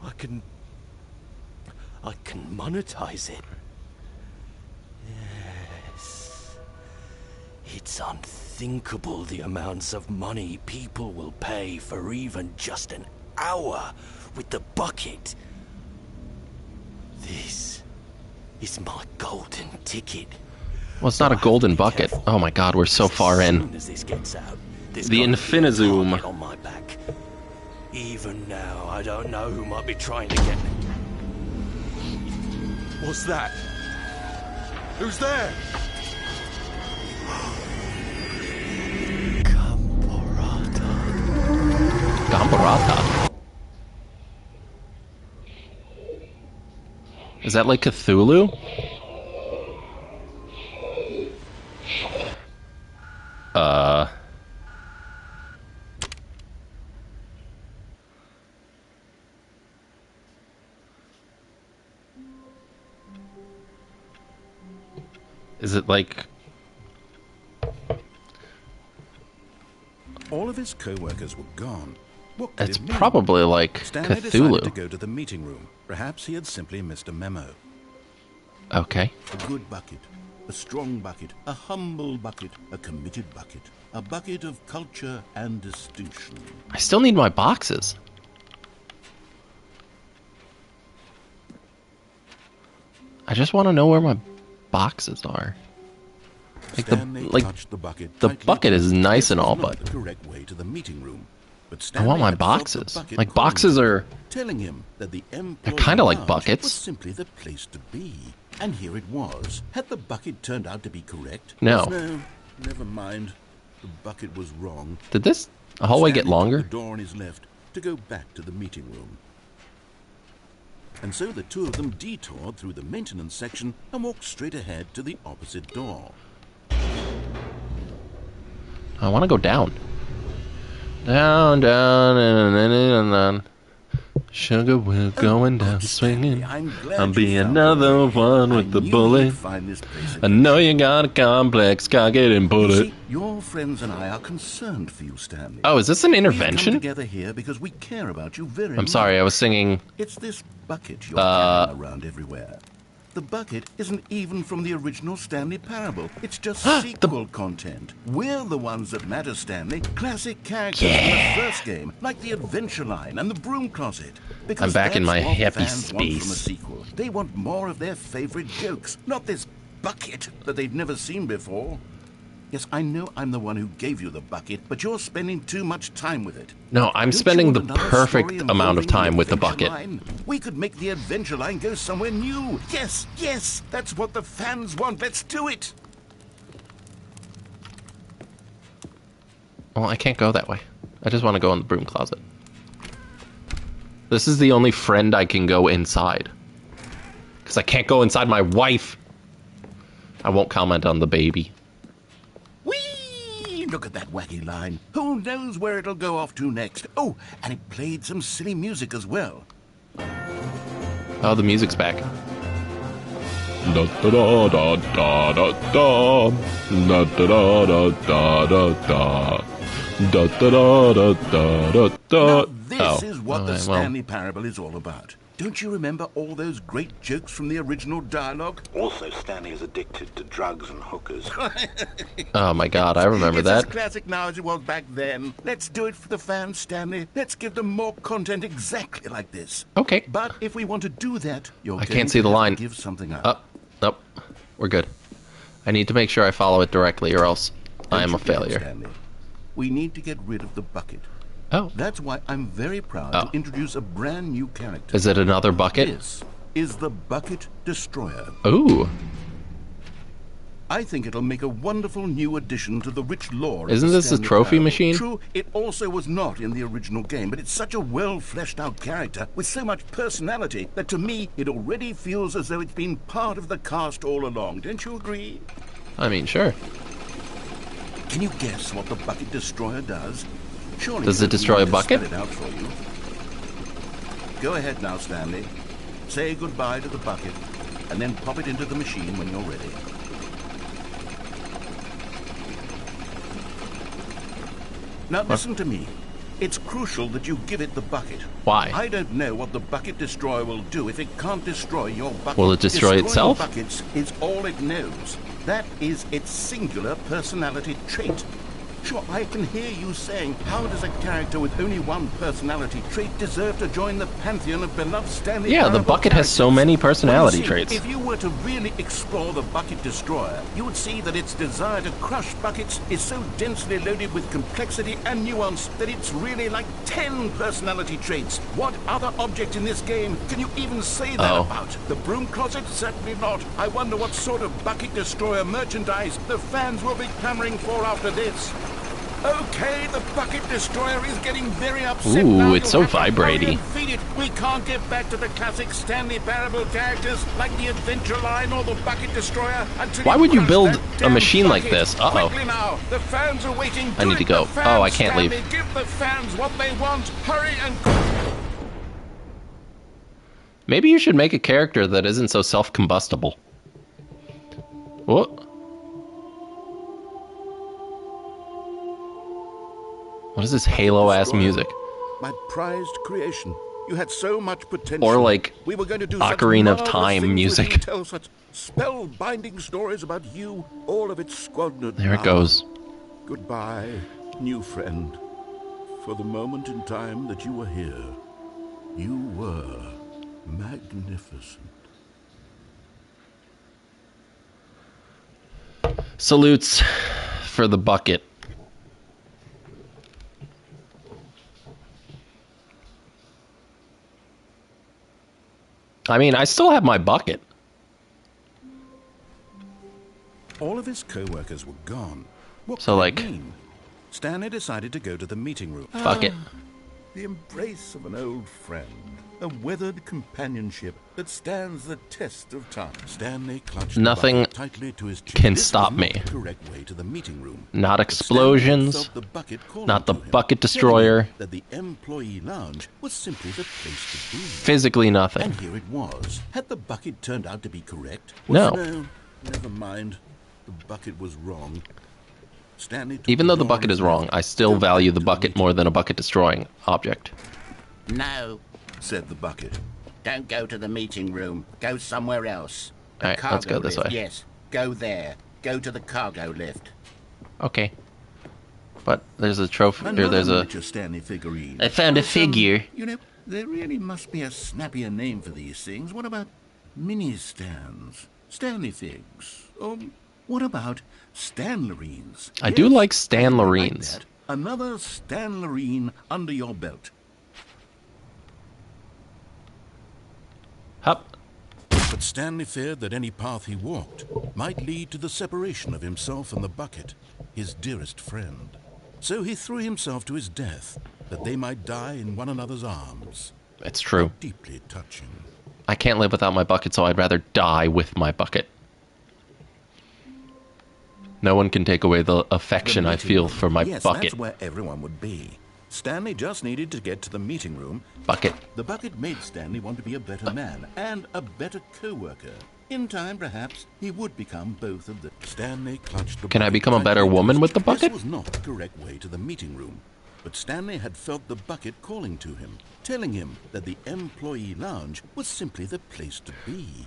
I can monetize it. Yes. It's unthinkable the amounts of money people will pay for even just an hour with the bucket. This is my golden ticket. Well, it's not a I have to golden be bucket. careful. Oh my god, we're so far As in. soon as this gets out, there's The gonna be a Infinizoom. target on my back. Even now, I don't know who might be trying to get me. What's that? Who's there? Gambarata. Is that like Cthulhu? Is it like... All of his co-workers were gone. What could It's it mean? probably like Stanley decided to Cthulhu. go to the meeting room. Perhaps he had simply missed a memo. Okay. A good bucket, a strong bucket, a humble bucket, a committed bucket, a bucket of culture and distinction. I still need my boxes. I just want to know where my boxes are. Like Stanley touched the bucket. the tightly. bucket is nice and This all, was not but the correct way to the meeting room. But I Stanley want my had felt the boxes. bucket Like calling boxes him, are... telling him that the employee kinda like lounge buckets. was simply the place to be. And here it was. Had the bucket turned out to be correct? No. No, never mind. The bucket was wrong. Did this hallway get Stanley took longer? the door on his left to go back to the meeting room. And so the two of them detoured through the maintenance section and walked straight ahead to the opposite door. I want to go down. Down, down, and then... Sugar, we're going down swinging. I'll be another one with the bullet. I know you got a complex, cock it and put it. Your friends and I are concerned for you, Stanley. Oh, is this an We've come intervention? together here because we care about you very much. I'm sorry, I was singing... It's this bucket you're carrying around everywhere. The bucket isn't even from the original Stanley Parable. It's just sequel content. We're the ones that matter, Stanley. Classic characters from the first game, like the Adventure Line and the Broom Closet. Because I'm back in that's my what happy fans want from a space. sequel. They want more of their favorite jokes, not this bucket that they've never seen before. Yes, I know I'm the one who gave you the bucket, but you're spending too much time with it. No, I'm Don't you spending the want another perfect story amount of involving time with the Adventure bucket. Line? We could make the Adventure Line go somewhere new. Yes, yes, that's what the fans want. Let's do it. Well, I can't go that way. I just want to go in the broom closet. This is the only friend I can go inside. Because I can't go inside my wife. I won't comment on the baby. Whee! Look at that wacky line. Who knows where it'll go off to next? Oh, and it played some silly music as well. Oh, the music's back. Da da da da da da da da da da da da da da da da da. Now, this is what the Stanley Parable is all about. Don't you remember all those great jokes from the original dialogue? Also, Stanley is addicted to drugs and hookers. Oh my god, I remember It's that. as classic now as it was back then. Let's do it for the fans, Stanley. Let's give them more content exactly like this. Okay. But if we want to do that, you're I going can't see to the have to line. give something up. Up. Nope. We're good. I need to make sure I follow it directly or else I am a Don't you get it, failure. Stanley? We need to get rid of the bucket. Oh. That's why I'm very proud to introduce a brand new character. Is it another bucket? This is the Bucket Destroyer. Ooh. I think it'll make a wonderful new addition to the rich lore of Isn't the this a Stanley trophy Parable. machine? True, it also was not in the original game, but it's such a well-fleshed-out character with so much personality that to me it already feels as though it's been part of the cast all along. Don't you agree? I mean, sure. Can you guess what the Bucket Destroyer does? Surely Does you it don't destroy need a me to spell bucket? it out for you. Go ahead now, Stanley. Say goodbye to the bucket, and then pop it into the machine when you're ready. Now listen to me. It's crucial that you give it the bucket. Why? I don't know what the Bucket Destroyer will do if it can't destroy your bucket. Will it destroy Destroying itself? buckets is all it knows. That is its singular personality trait. Sure, I can hear you saying, how does a character with only one personality trait deserve to join the pantheon of beloved Stanley? Yeah, the bucket has so many personality traits. If you were to really explore the Bucket Destroyer, you would see that its desire to crush buckets is so densely loaded with complexity and nuance that it's really like 10 personality traits. What other object in this game can you even say that about? The broom closet? Certainly not. I wonder what sort of Bucket Destroyer merchandise the fans will be clamoring for after this. Okay, the Bucket Destroyer is getting very upset. Ooh, now. it's so vibrating. Feed it. We can't get back to the classic Stanley Parable characters like the Adventure Line or the Bucket Destroyer until Why would you build crush that a machine damn like bucket. this? Uh-oh. Quickly now. The fans are waiting. I need to go. Oh, I can't leave. Give the fans what they want. Hurry and... Maybe you should make a character that isn't so self-combustible. What? What is this Halo-ass music? My prized creation. You had so much potential. Or like we were going to do Ocarina of such marvelous Time things music. with you, tell such spell-binding stories about you, all of it squandered. There it now. goes. Goodbye, new friend. For the moment in time that you were here, you were magnificent. Salutes for the bucket. I mean, I still have my bucket. All of his co-workers were gone. What So, could like... it mean? Stanley decided to go to the meeting room. Fuck it. The embrace of an old friend. A weathered companionship that stands the test of time. Stanley clutched Nothing the bucket tightly to his chin. can This stop was not me. the correct way to the meeting room. Not But Stanley explosions, felt the bucket calling not the to him, bucket telling destroyer. him that the employee lounge was simply the place to be. Physically nothing. And here it was. Had the bucket turned out to be correct? No. No, never mind. The bucket was wrong. Stanley took Even though the door bucket in is his wrong, mouth. I still Go value back the to bucket meeting more than a bucket-destroying object. No, said the bucket. don't go to the meeting room. Go somewhere else. The Alright, let's go cargo this lift. way. Yes, go there. Go to the cargo lift. Okay. But there's a trophy, or Another there's a... miniature Stanley figurine. I found a Or some- figure. You know, there really must be a snappier name for these things. What about mini stands? Stanley figs? Or what about Stanlerines? I do like Stanlerines. that. Another Stanlerine under your belt. Hup. But Stanley feared that any path he walked might lead to the separation of himself and the bucket, his dearest friend. So he threw himself to his death, that they might die in one another's arms. It's true. Deeply touching. I can't live without my bucket, so I'd rather die with my bucket. No one can take away the affection The I meeting feel room. for my yes, bucket. That's where everyone would be. Stanley just needed to get to the meeting room. Bucket. The bucket made Stanley want to be a better man and a better co-worker. In time, perhaps, he would become both of them. Stanley clutched the Can I bucket become a better tightly to woman his with the chest. bucket? This was not the correct way to the meeting room. But Stanley had felt the bucket calling to him, telling him that the employee lounge was simply the place to be.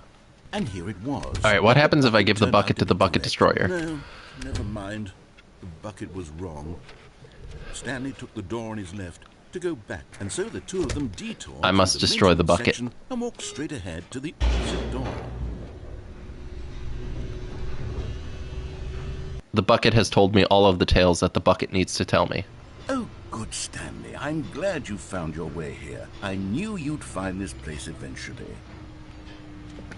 And here it was. Alright, what happens if I give the Turned out bucket to the be bucket correct. destroyer? No, never mind. The bucket was wrong. Stanley took the door on his left to go back, and so the two of them detoured. I must through destroy the maintenance bucket. section and walked straight ahead to the opposite door. The bucket has told me all of the tales that the bucket needs to tell me. Oh, good, Stanley. I'm glad you found your way here. I knew you'd find this place eventually.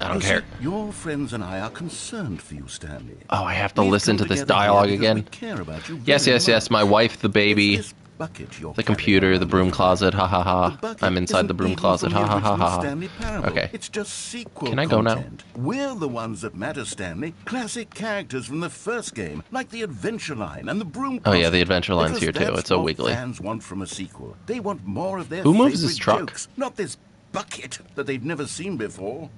I don't You see, care. your friends and I are concerned for you, Stanley. Oh, I have to We've listen come to this together here dialogue because again. we care about you Yes, very yes, yes. much. My wife, the baby, It's this bucket you're the carrying computer, around the broom with you. closet. Ha ha The ha. bucket I'm inside isn't the broom even closet. from Ha the ha ha original ha. Stanley Parable. Okay. It's just sequel Can I go now? content. We're the ones that matter, Stanley. Classic characters from the first game, like the Adventure Line and the broom Oh, closet. yeah, the Adventure Line's Because here, too. that's It's so what wiggly. Fans want from a sequel. They want more of their Who moves favorite his truck? jokes, not this bucket that they've never seen before.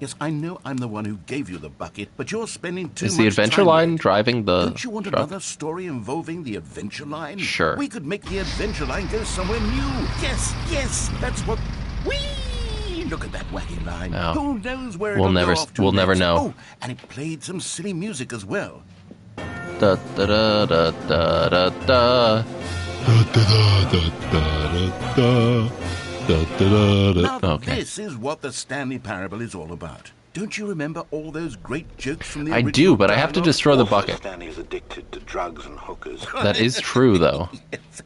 Yes, I know I'm the one who gave you the bucket, but you're spending too much Is the Adventure time Line with it. driving the Don't you want truck? another story involving the Adventure Line? Sure. We could make the Adventure Line go somewhere new. Yes, yes, that's what... Whee! Look at that wacky line. No. Who knows where We'll it'll never- go off to we'll never next? know. Oh, and it played some silly music as well. Da da da da da da da. Now, Okay. this is what the Stanley Parable is all about. Don't you remember all those great jokes from the I original do, but I have to dialogue? destroy the bucket. Stanley is addicted to drugs and hookers. That is true, though.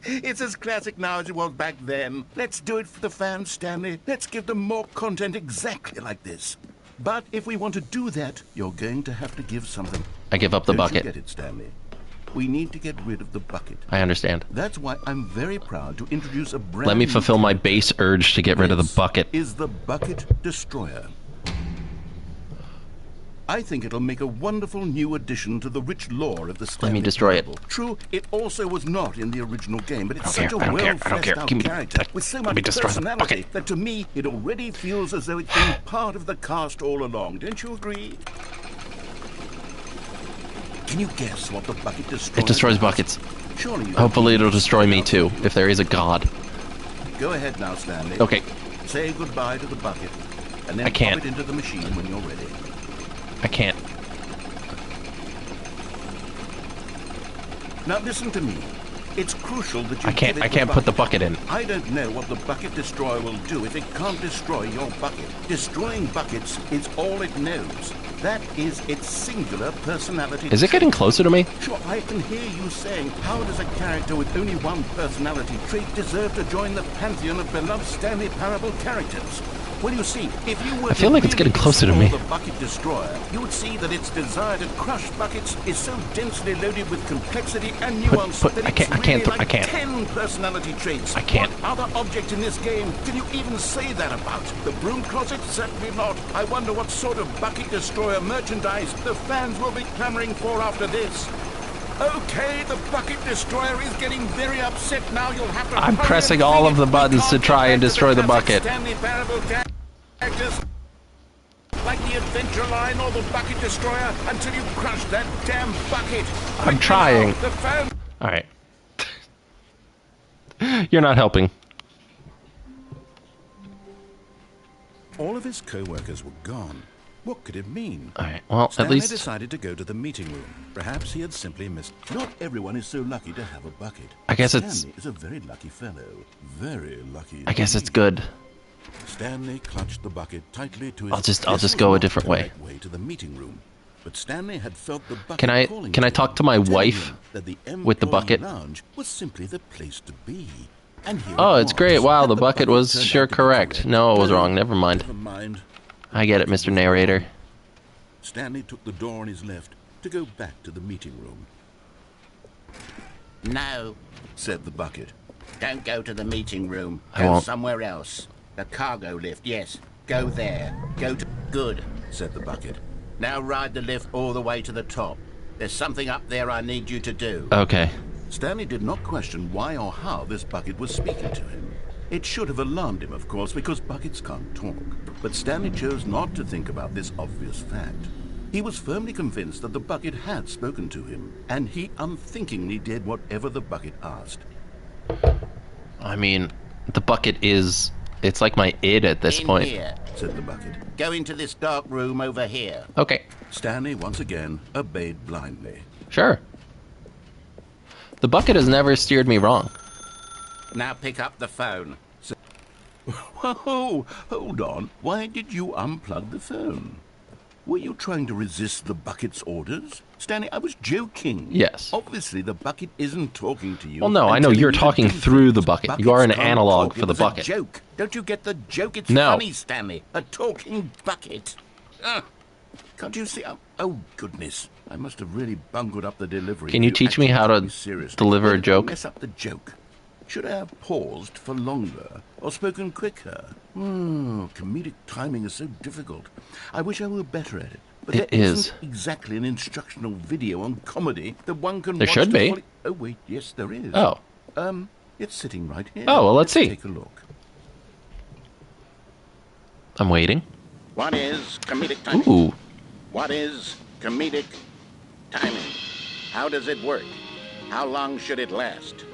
It's as classic now as it was back then. Let's do it for the fans, Stanley. Let's give them more content exactly like this. But if we want to do that, you're going to have to give something. I give up the Don't you bucket. get it, Stanley? We need to get rid of the bucket. I understand. That's why I'm very proud to introduce a brand Let me new fulfill my character. base urge to get rid of the This bucket. is the Bucket Destroyer. I think it'll make a wonderful new addition to the rich lore of the Stanley destroy it. Parable. True, it also was not in the original game, but it's I don't such care, a I don't care, I don't well-fleshed care. out Give me character that. with so Let me much destroy the personality bucket. that to me it already feels as though it's been part of the cast all along. Don't you agree? Can you guess what the Bucket Destroyer It destroys does? buckets. Surely you Hopefully it'll don't destroy me need to too, find out. if there is a god. Go ahead now, Stanley. Okay, Say goodbye to the bucket, and then I can't. pop it into the machine when you're ready. I can't. Now listen to me. It's crucial that you I can't. give it I can't put the bucket. bucket in. I don't know what the Bucket Destroyer will do if it can't destroy your bucket. Destroying buckets is all it knows. That is its singular personality. Is it getting closer to me? Sure, I can hear you saying, how does a character with only one personality trait deserve to join the pantheon of beloved Stanley Parable characters? Well, you see, if you were I feel like it's getting closer to me. the Bucket Destroyer, you would see that its desire to crush buckets is so densely loaded with complexity and nuance Put- that I it's can't- I really can't- like I can't. 10 personality traits. I can't. What other object in this game can you even say that about? The broom closet? Certainly not. I wonder what sort of Bucket Destroyer merchandise the fans will be clamoring for after this. Okay, the Bucket Destroyer is getting very upset now. You'll have to I'm hurry pressing and all bring of the it. We buttons can't to get try back and to destroy the classic bucket. Stanley Parable characters like the Adventure Line or the Bucket Destroyer until you crush that damn bucket. I'm Quickly trying. now, the fans All right. You're not helping. All of his co-workers were gone. What could it mean? All right. Well, Stanley at least decided to go to the meeting room. Perhaps he had simply missed. Not everyone is so lucky to have a bucket. I guess Stanley it's- is a very lucky fellow. Very lucky. I guess it's indeed. good. Stanley clutched the bucket tightly to his. I'll just This go a was different the way. right way to the meeting room. But Stanley had felt the bucket Can I- calling can I him, talk to my telling wife him that the with the employee bucket? lounge was simply the place to be. And here Oh, it it's great. was. Wow, And the bucket was turned sure out to be correct. No, it was wrong. Never mind. Never mind. I get it, Mr. Narrator. Stanley took the door on his left to go back to the meeting room. No, Said the bucket. don't go to the meeting room. I Go won't. somewhere else. The cargo lift, yes. Go there. Go to... Good. Said the bucket. Now ride the lift all the way to the top. There's something up there I need you to do. Okay. Stanley did not question why or how this bucket was speaking to him. It should have alarmed him, of course, because buckets can't talk. But Stanley chose not to think about this obvious fact. He was firmly convinced that the bucket had spoken to him, and he unthinkingly did whatever the bucket asked. I mean, the bucket is... It's like my id at this In point. here. Said the bucket. Go into this dark room over here. Okay. Stanley once again obeyed blindly. Sure. The bucket has never steered me wrong. Now pick up the phone. Whoa, hold on. Why did you unplug the phone? Were you trying to resist the bucket's orders? Stanley, I was joking. Yes. Obviously, the bucket isn't talking to you. Well, no, and I know telling you're you to talking do through the things. bucket. You are an Buckets can't analog talk. for It the was bucket. A joke. Don't you get the joke? It's No. funny, Stanley. A talking bucket. Can't you see? Oh, goodness. I must have really bungled up the delivery. Can you teach me actually how took to me seriously. deliver a Why did I joke? Mess up the joke. Should I have paused for longer or spoken quicker? Comedic timing is so difficult. I wish I were better at it. But It there is. isn't exactly an instructional video on comedy that one can There watch should to be. fully- Oh, wait, yes, there is. Oh. It's sitting right here. Oh, well, let's see. Take a look. I'm waiting. What is comedic timing? Ooh. What is comedic timing? How does it work? How long should it last?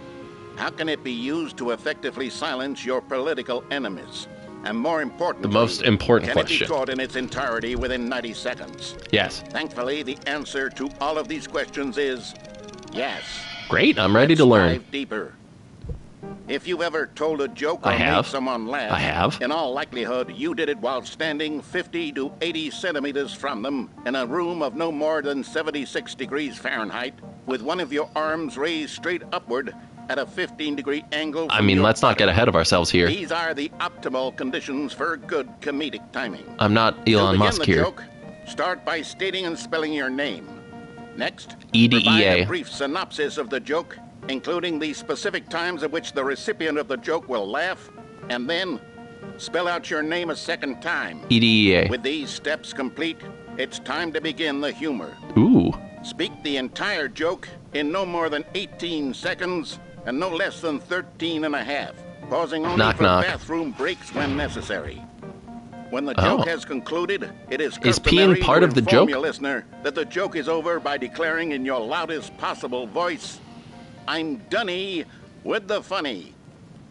How can it be used to effectively silence your political enemies? And more importantly, The most important can it question. be taught in its entirety within 90 seconds? Yes. Thankfully, the answer to all of these questions is Yes. Great, I'm ready Let's to learn. dive deeper. If you've ever told a joke or I have. made someone laugh, I have. in all likelihood, you did it while standing 50 to 80 centimeters from them in a room of no more than 76 degrees Fahrenheit, with one of your arms raised straight upward at a 15-degree angle. I mean, let's not get ahead of ourselves here. These are the optimal conditions for good comedic timing. I'm not Elon Musk to begin here. the joke, start by stating and spelling your name. Next, EDEA. provide a brief synopsis of the joke, including the specific times at which the recipient of the joke will laugh, and then spell out your name a second time. EDEA. With these steps complete, it's time to begin the humor. Ooh. Speak the entire joke in no more than 18 seconds and no less than 13 and a half, pausing only Knock, for knock. bathroom breaks when necessary. When the joke has concluded, it is Is customary peeing part to of the inform joke? your listener that the joke is over by declaring in your loudest possible voice, "I'm Dunny with the funny."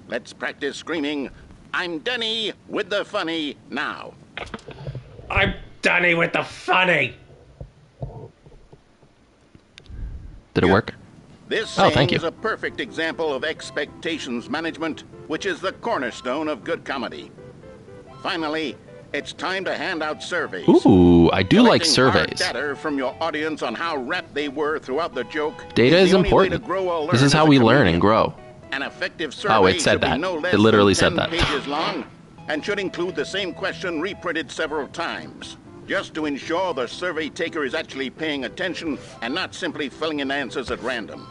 Let's practice screaming, "I'm Dunny with the funny" now. I'm Dunny with the funny. Did it work? This Oh, saying thank you. is a perfect example of expectations management, which is the cornerstone of good comedy. Finally, it's time to hand out surveys. Ooh, I do like Collecting hard surveys. data from your audience on how rapt they were throughout the joke. Data is the only way to important. grow or This learn is how as a we learn comedian. and grow. An effective survey Oh, it said should be that. no less It literally than said 10 that. pages long and should include the same question reprinted several times, just to ensure the survey taker is actually paying attention and not simply filling in answers at random.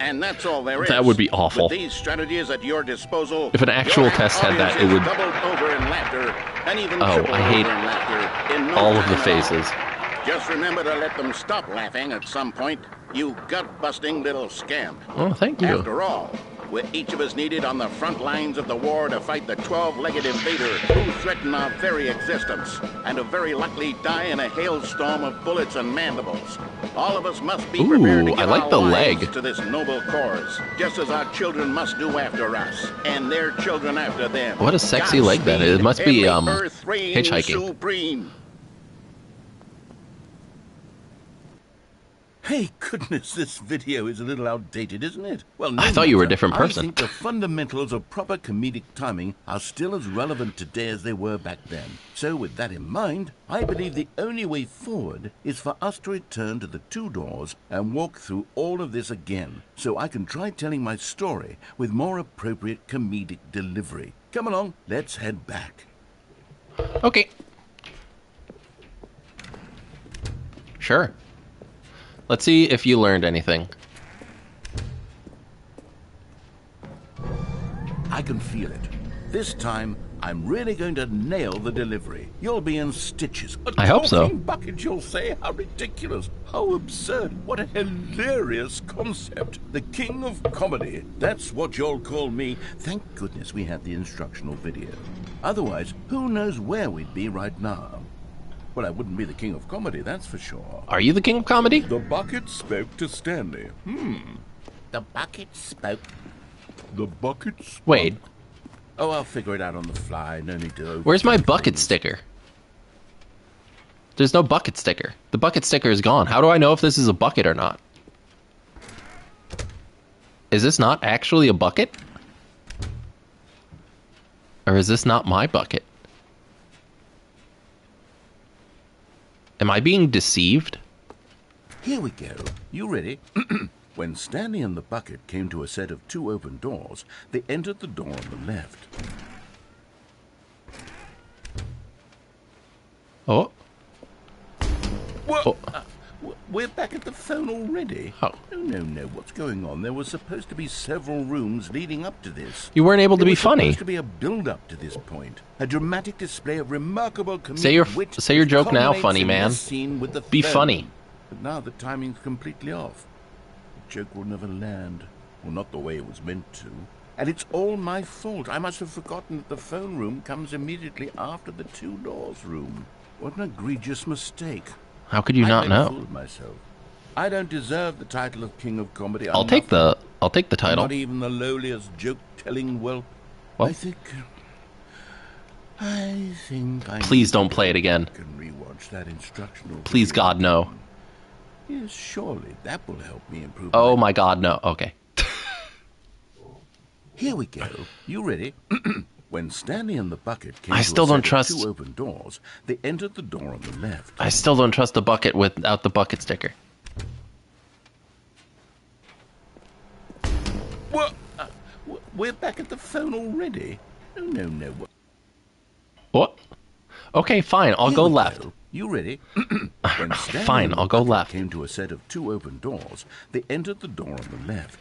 And that's all there is. That would be awful. With these strategies at your disposal, If an actual your test had that, audience it is would- doubled over in laughter and even Oh, tripled I hate over in laughter in no all of time the at all. faces. Just remember to let them stop laughing at some point, you gut-busting little scamp. Oh, thank you. After all, we're each of us needed on the front lines of the war to fight the 12-legged invader who threaten our very existence and to very likely die in a hailstorm of bullets and mandibles. All of us must be Ooh, prepared to I give like our the lives leg. to this noble cause, just as our children must do after us, and their children after them. What a sexy leg that is. It must be, Every Earth reign hitchhiking. supreme. Hey, goodness, this video is a little outdated, isn't it? Well, no I thought you were a matter. different person. I think the fundamentals of proper comedic timing are still as relevant today as they were back then. So with that in mind, I believe the only way forward is for us to return to the two doors and walk through all of this again, so I can try telling my story with more appropriate comedic delivery. Come along, let's head back. Okay. Sure. Let's see if you learned anything. I can feel it. This time, I'm really going to nail the delivery. You'll be in stitches. I hope so. Talking bucket, you'll say. How ridiculous. How absurd. What a hilarious concept. The king of comedy. That's what you'll call me. Thank goodness we had the instructional video. Otherwise, who knows where we'd be right now. Well, I wouldn't be the king of comedy, that's for sure. Are you the king of comedy? The bucket spoke to Stanley. The bucket spoke. The bucket spoke. Wait, Oh, I'll figure it out on the fly. No need to... where's my overthink bucket things. sticker? There's no bucket sticker. The bucket sticker is gone. How do I know if this is a bucket or not? Is this not actually a bucket? Or is this not my bucket? Am I being deceived? Here we go. You ready? When Stanley and the bucket came to a set of two open doors, they entered the door on the left. Oh, What? Oh. We're back at the phone already? Oh. No. What's going on? There were supposed to be several rooms leading up to this. you weren't able to There be was funny. supposed to be a build-up to this point. A dramatic display of remarkable comedic wit Say your which joke now, culminates funny in man. this scene with the Be phone. funny. But now the timing's completely off. The joke will never land. Well, not the way it was meant to. And it's all my fault. I must have forgotten that the phone room comes immediately after the two doors room. What an egregious mistake. How could you not I made a know? fool of myself. I don't deserve the title of King of Comedy. I'll take the title. Not even the lowliest joke-telling whelp. Well. I think I Please don't play it again. can rewatch that instructional. Please, video. God, no. Yes, surely that will help me improve. Oh my god, no. Okay. Here we go. You ready? When Stanley and the bucket came I to still a don't set trust... of 2 open doors, they entered the door on the left. I still don't trust the bucket without the bucket sticker. What? We're back at the phone already? No. What? Okay, fine. I'll go left. You ready? When Stanley Fine, and the I'll go bucket left. came to a set of 2 open doors, they entered the door on the left.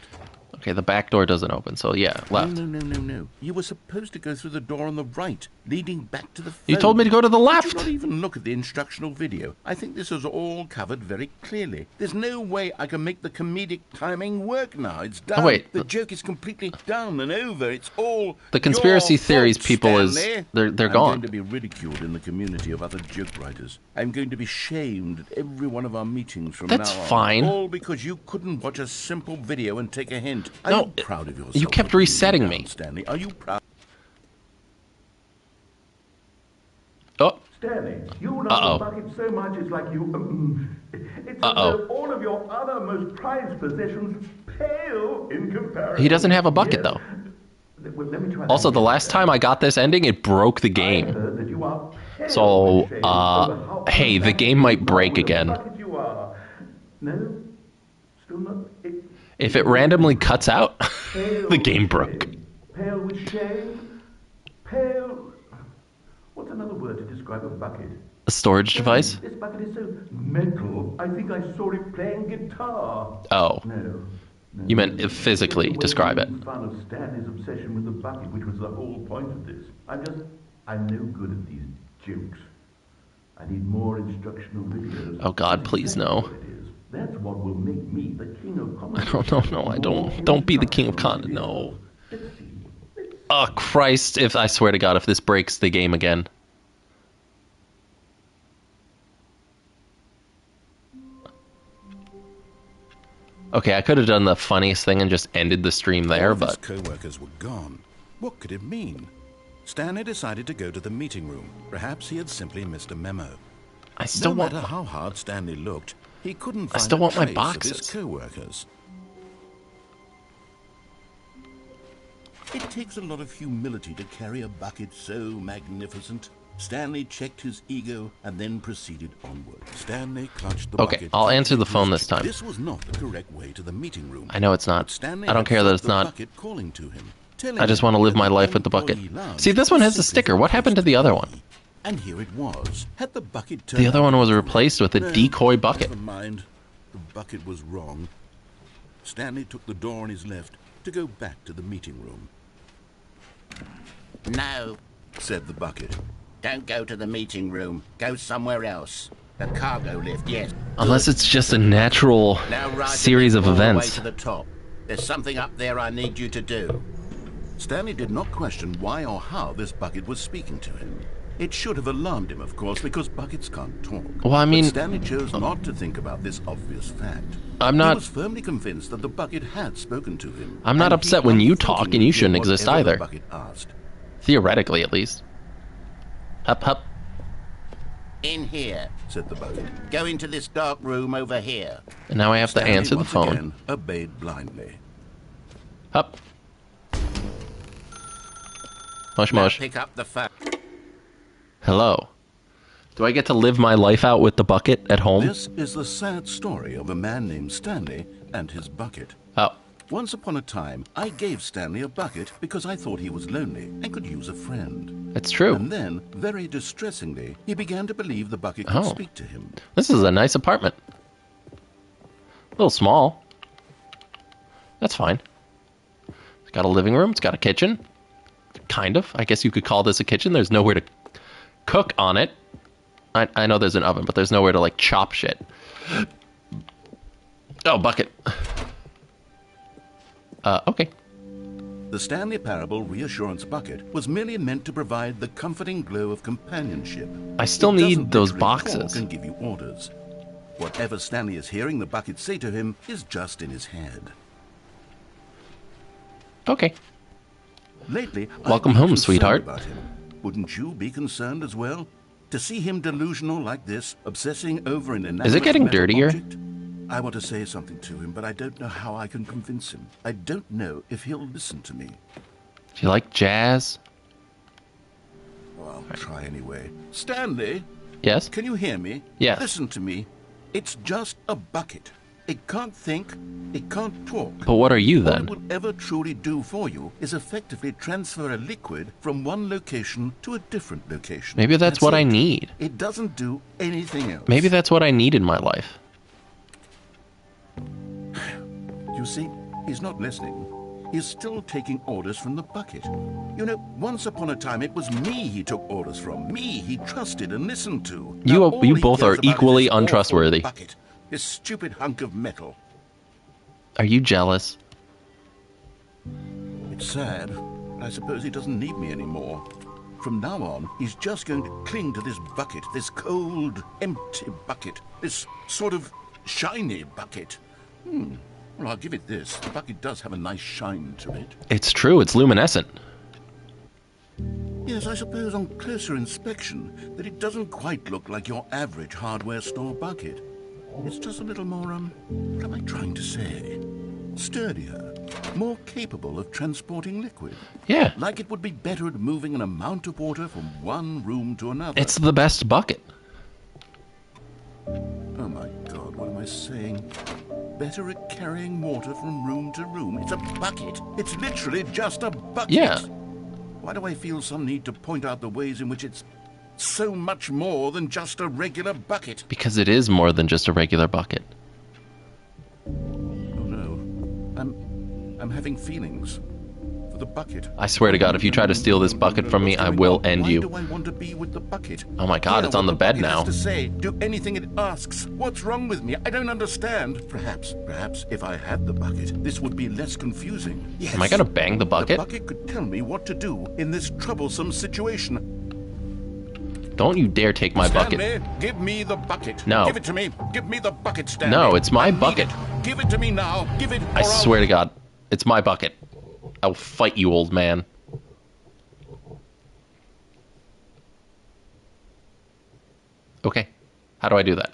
Okay, the back door doesn't open, so yeah, left. No. You were supposed to go through the door on the right, leading back to the phone. You told me to go to the left. Did you not even look at the instructional video? I think this is all covered very clearly. There's no way I can make the comedic timing work now. It's done. Oh, wait. The joke is completely done and over. It's all The conspiracy your theories fault, people Stanley. they're I'm gone. going to be ridiculed in the community of other joke writers. I'm going to be shamed at every one of our meetings from That's now on. fine. All because you couldn't watch a simple video and take a hint. Are No, you proud of yourself? you kept for being resetting down, me. Stanley. Are you proud? Oh. Stanley, you love Uh-oh. the bucket so much it's like you... it's as Uh-oh. though all of your other most prized possessions pale in comparison. He doesn't have a bucket, Yes. though. Well, let me try Also, that the again, last time I got this ending, it broke the I game. heard that you are pale So, in shame over how hey, the game might break with the again. bucket you are. No? Still not... If it randomly cuts out, Pale the game with broke. shame. Pale with shame? Pale... What's another word to describe a bucket? A storage device? This bucket is so metal. I think I saw it playing guitar. Oh. No. You meant physically Just the way describe you it. made fun of Stanley's obsession with the bucket, which was the whole point of this. I'm no good at these jokes. I need more instructional videos. Oh God, please no. What it is. That's what will make me the king of comedy. No, I don't. Don't be the king of con. No. Oh Christ! If I swear to God, if this breaks the game again. Okay, I could have done the funniest thing and just ended the stream there, All of his but co-workers were gone. What could it mean? Stanley decided to go to the meeting room. Perhaps he had simply missed a memo. I still no want. matter how hard Stanley looked, he couldn't find I still a want my trace boxes. of his co-workers. It takes a lot of humility to carry a bucket so magnificent. Stanley checked his ego and then proceeded onward. Stanley clutched the Okay, bucket. I'll answer the phone this time. This was not the correct way to the meeting room. I know it's But not. Stanley I don't had care that felt it's the not. bucket calling to him, telling I just him want to live that my the life with the bucket. employee lounge See, this one has a was sticker. simply What happened to the other one? And here it was. Had the bucket The turned other out one to was be replaced with a correct? decoy bucket. Never mind. The bucket was wrong. Stanley took the door on his left to go back to the meeting room. No, Said the bucket. don't go to the meeting room. Go somewhere else. The cargo lift, yes. Unless it's just a natural Now ride the series of lift all the way events. to the top. There's something up there I need you to do. Stanley did not question why or how this bucket was speaking to him. It should have alarmed him, of course, because buckets can't talk. Well, I mean- But Stanley chose not to think about this obvious fact. I'm He not- was firmly convinced that the bucket had spoken to him. I'm not and upset he when you unthinkingly talk, and you did shouldn't exist whatever the either. bucket asked. Theoretically, at least. Hup, hup. In here. Said the bucket. Go into this dark room over here. And now I have to Stanley answer the once phone. again obeyed blindly. Hup. Mush Now mush. pick up the phone. Hello. Do I get to live my life out with the bucket at home? This is the sad story of a man named Stanley and his bucket. Oh. Once upon a time, I gave Stanley a bucket because I thought he was lonely and could use a friend. It's true. And then, very distressingly, he began to believe the bucket could Oh. speak to him. This is a nice apartment. A little small. That's fine. It's got a living room. It's got a kitchen. Kind of. I guess you could call this a kitchen. There's nowhere to cook on it. I know there's an oven, but there's nowhere to, like, chop shit. Oh, bucket. Okay. The Stanley Parable Reassurance Bucket was merely meant to provide the comforting glow of companionship. I still It need doesn't those literally boxes. talk and give you orders. Whatever Stanley is hearing the bucket say to him is just in his head. Okay. Lately, Welcome I've been home, concerned sweetheart. About him. Wouldn't you be concerned as well? To see him delusional like this, obsessing over an inanimate Is it getting metal dirtier? object? I want to say something to him, but I don't know how I can convince him. I don't know if he'll listen to me. Do you like jazz? Well, I'll try anyway. Stanley? Yes? Can you hear me? Yes. Listen to me. It's just a bucket. It can't think, it can't talk. But what are you All then? it will ever truly do for you is effectively transfer a liquid from one location to a different location. Maybe that's what I need. It doesn't do anything else. Maybe that's what I need in my life. You see, he's not listening. He's still taking orders from the bucket. You know, once upon a time it was me he took orders from. Me he trusted and listened to. Now all You he both cares are about is equally this awful untrustworthy. Bucket, this stupid hunk of metal. Are you jealous? It's sad, but I suppose he doesn't need me anymore. From now on, he's just going to cling to this bucket, this cold, empty bucket, this sort of shiny bucket. Well, I'll give it this. The bucket does have a nice shine to it. It's true, it's luminescent. Yes, I suppose on closer inspection that it doesn't quite look like your average hardware store bucket. It's just a little more, what am I trying to say? Sturdier, more capable of transporting liquid. Yeah. Like it would be better at moving an amount of water from one room to another. It's the best bucket. Oh my God, what am I saying? Better at carrying water from room to room. It's a bucket. It's literally just a bucket. Yeah. Why do I feel some need to point out the ways in which it's so much more than just a regular bucket? Because it is more than just a regular bucket. Oh no. I'm having feelings for the bucket. I swear to God, if you try to steal this bucket from me, I will end you. Why do I want to be with the bucket? Oh my God, Hear it's on what the bed bucket now. has to say, do anything it asks. What's wrong with me? I don't understand. Perhaps if I had the bucket, this would be less confusing. Yes. Am I gonna bang the bucket? The bucket could tell me what to do in this troublesome situation. Don't you dare take my bucket. Stanley, give me the bucket. No. Give it to me. Give me the bucket, Stanley. No, it's my I need bucket. it. Give it to me now. Give it. I swear to God, it's my bucket. I'll fight you, old man. Okay. How do I do that?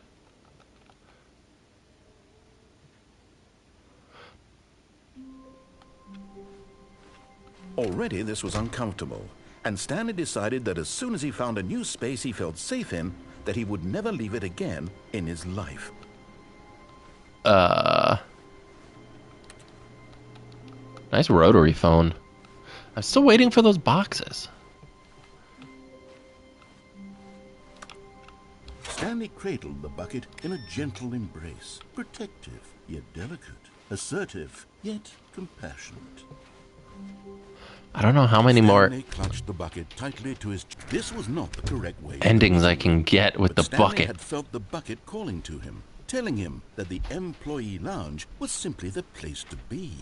Already this was uncomfortable, and Stanley decided that as soon as he found a new space he felt safe in, that he would never leave it again in his life. Nice rotary phone. I'm still waiting for those boxes. Stanley cradled the bucket in a gentle embrace, protective yet delicate, assertive yet compassionate. I don't know how many more Stanley clutched the bucket tightly to his. This was not the correct way. endings I can get with But the Stanley bucket. had felt the bucket calling to him, telling him that the employee lounge was simply the place to be.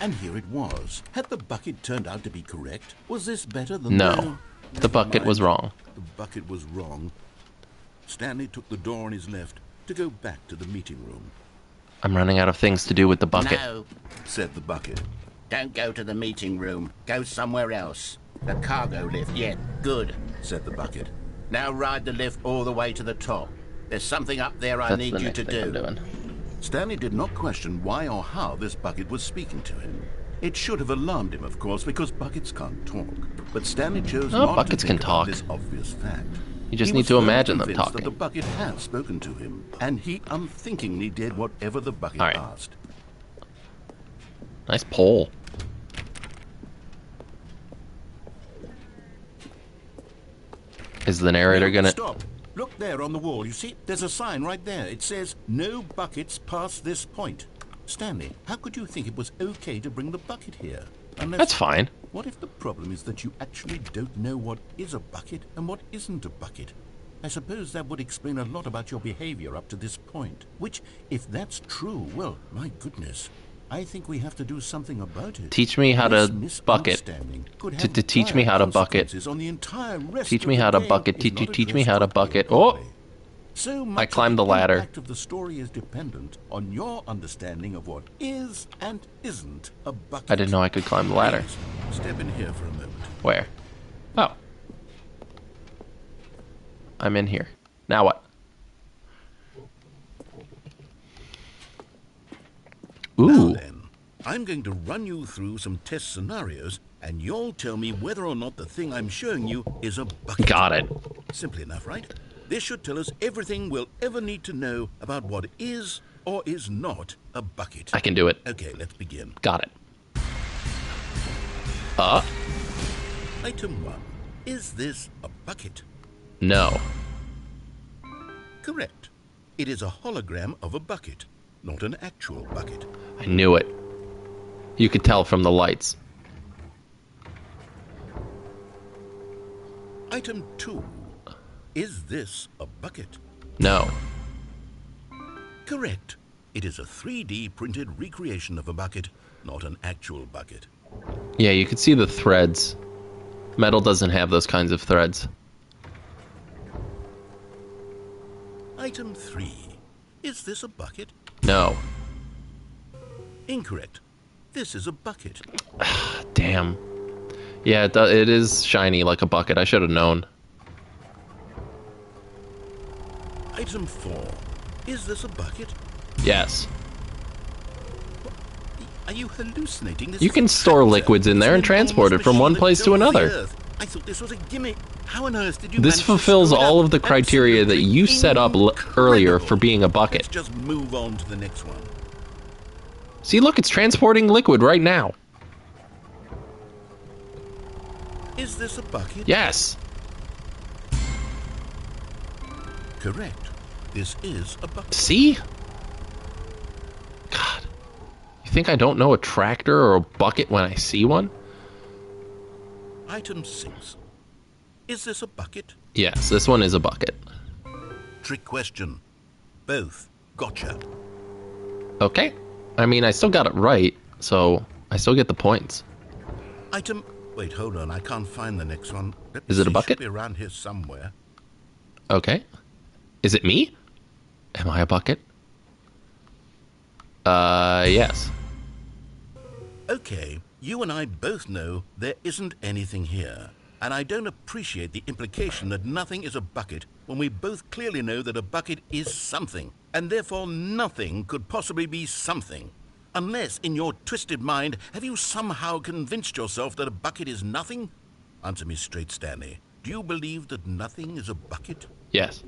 And here it was. Had the bucket turned out to be correct? Was this better than No, the bucket was wrong. The bucket was wrong. Stanley took the door on his left to go back to the meeting room. I'm running out of things to do with the bucket. No, Said the bucket. don't go to the meeting room. Go somewhere else. The cargo lift, yeah, good. Said the bucket. Now ride the lift all the way to the top. There's something up there I That's need the you next to thing I'm do. doing. Stanley did not question why or how this bucket was speaking to him. It should have alarmed him, of course, because buckets can't talk. But Stanley chose No, not buckets to can think about talk. this obvious fact. You just He need was to firmly imagine them convinced talking. That the bucket had spoken to him, and he unthinkingly did whatever the bucket All right. asked. Nice pole. Is the narrator No, gonna... Stop. Look there on the wall. You see, there's a sign right there. It says, "No buckets past this point." Stanley, how could you think it was okay to bring the bucket here? Unless... That's fine. What if the problem is that you actually don't know what is a bucket and what isn't a bucket? I suppose that would explain a lot about your behavior up to this point. Which, if that's true, well, my goodness, I think we have to do something about it. Teach me how to This bucket. misunderstanding could To have teach me dire how to bucket. consequences on the entire rest Teach of me the how to game bucket. if Teach not me addressed how to bucket. Oh! properly. So I much climbed of the ladder. impact of the story is dependent on your understanding of what is and isn't a bucket. I didn't know I could climb the ladder. Please, step in here for a moment. Where? Oh. I'm in here. Now what? Ooh. Now then, I'm going to run you through some test scenarios, and you'll tell me whether or not the thing I'm showing you is a bucket. Got it. Simple enough, right? This should tell us everything we'll ever need to know about what is or is not a bucket. I can do it. Okay, let's begin. Got it. Item 1. Is this a bucket? No. Correct. It is a hologram of a bucket, not an actual bucket. I knew it. You could tell from the lights. Item 2. Is this a bucket? No. Correct. It is a 3D printed recreation of a bucket, not an actual bucket. Yeah, you could see the threads. Metal doesn't have those kinds of threads. Item 3. Is this a bucket? No. Incorrect. This is a bucket. Damn. Yeah, it is shiny like a bucket. I should have known. Item 4. Is this a bucket? Yes. Are you hallucinating? This You is can a store tractor. liquids in It's there an and transport enormous it from one machine that place to dove the another. earth. I thought this was a gimmick. How on earth did you This manage to fulfills screw it all up? of the criteria that you set up earlier for being a Let's bucket. just move on to the next one. See, look, it's transporting liquid right now. Is this a bucket? Yes. Correct. This is a bucket. See? God. You think I don't know a tractor or a bucket when I see one? Item 6. Is this a bucket? Yes, this one is a bucket. Trick question. Both. Gotcha. Okay. I mean, I still got it right, so I still get the points. Item... Wait, hold on. I can't find the next one. Let me Is it a see. bucket? Should be around here somewhere. Okay. Is it me? Am I a bucket? Yes. Okay, you and I both know there isn't anything here. And I don't appreciate the implication that nothing is a bucket when we both clearly know that a bucket is something. And therefore nothing could possibly be something. Unless, in your twisted mind, have you somehow convinced yourself that a bucket is nothing? Answer me straight, Stanley. Do you believe that nothing is a bucket? Yes.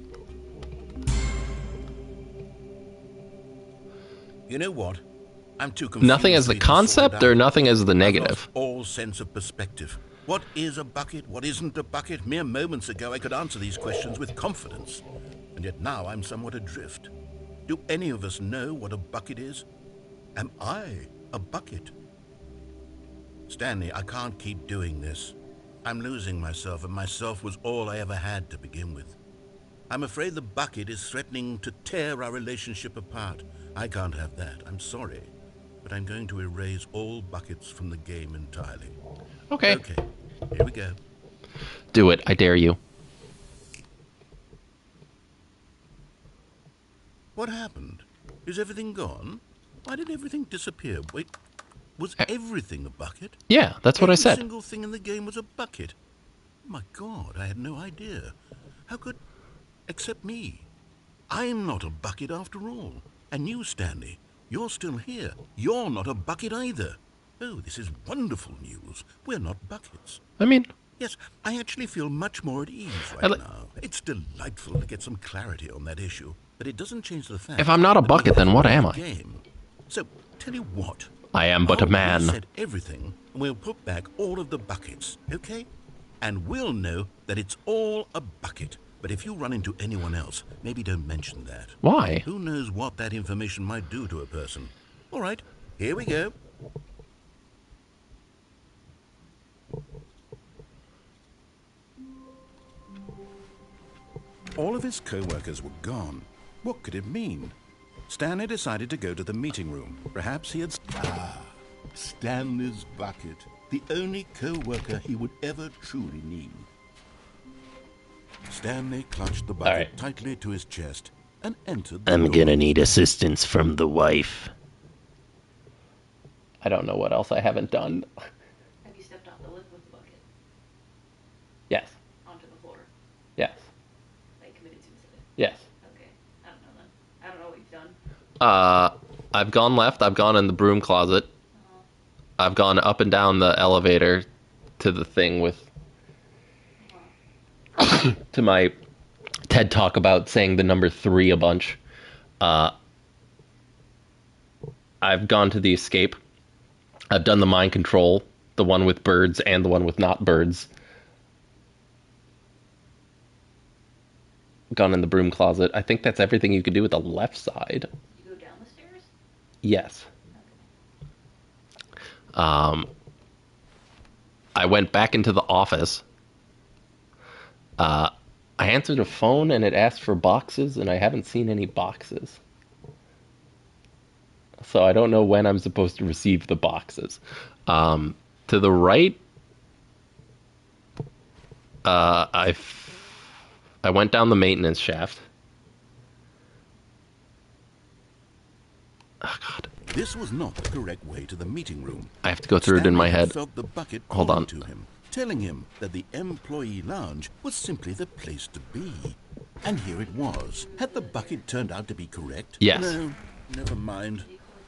You know what? I'm too confused. Nothing as the concept or nothing as the I've negative? lost all sense of perspective. What is a bucket? What isn't a bucket? Mere moments ago I could answer these questions with confidence. And yet now I'm somewhat adrift. Do any of us know what a bucket is? Am I a bucket? Stanley, I can't keep doing this. I'm losing myself, and myself was all I ever had to begin with. I'm afraid the bucket is threatening to tear our relationship apart. I can't have that. I'm sorry. But I'm going to erase all buckets from the game entirely. Okay. Okay, here we go. Do it. I dare you. What happened? Is everything gone? Why did everything disappear? Wait, was everything a bucket? Yeah, that's what I said. Every single thing in the game was a bucket. My God, I had no idea. How could... Except me. I'm not a bucket after all. And you, Stanley, you're still here. You're not a bucket either. Oh, this is wonderful news. We're not buckets. I mean... Yes, I actually feel much more at ease right now. It's delightful to get some clarity on that issue. But it doesn't change the fact... If I'm not a bucket, then what am I? Game. So, tell you what. I am but a man. Reset everything, and we'll put back all of the buckets, okay? And we'll know that it's all a bucket. But if you run into anyone else, maybe don't mention that. Why? Who knows what that information might do to a person? All right, here we go. All of his co-workers were gone. What could it mean? Stanley decided to go to the meeting room. Perhaps he had... Stanley's bucket. The only co-worker he would ever truly need. Stanley clutched the bucket tightly to his chest and entered the I'm door. gonna need assistance from the wife. I don't know what else I haven't done. Have you stepped off the lip with the bucket? Yes. Onto the floor? Yes. Like committed suicide? Yes. Okay. I don't know then. I don't know what you've done. I've gone left. I've gone in the broom closet. I've gone up and down the elevator to the thing with... to my TED Talk about saying the number 3 a bunch. I've gone to the escape. I've done the mind control, the one with birds and the one with not birds. Gone in the broom closet. I think that's everything you could do with the left side. Did you go down the stairs? Yes. I went back into the office. I answered a phone and it asked for boxes, and I haven't seen any boxes. So I don't know when I'm supposed to receive the boxes. To the right, I went down the maintenance shaft. Oh, God. This was not the correct way to the meeting room. I have to go through it in my head. Felt the bucket Hold on. to him, telling him that the employee lounge was simply the place to be. And here it was. Had the bucket turned out to be correct? Yes. No, never mind.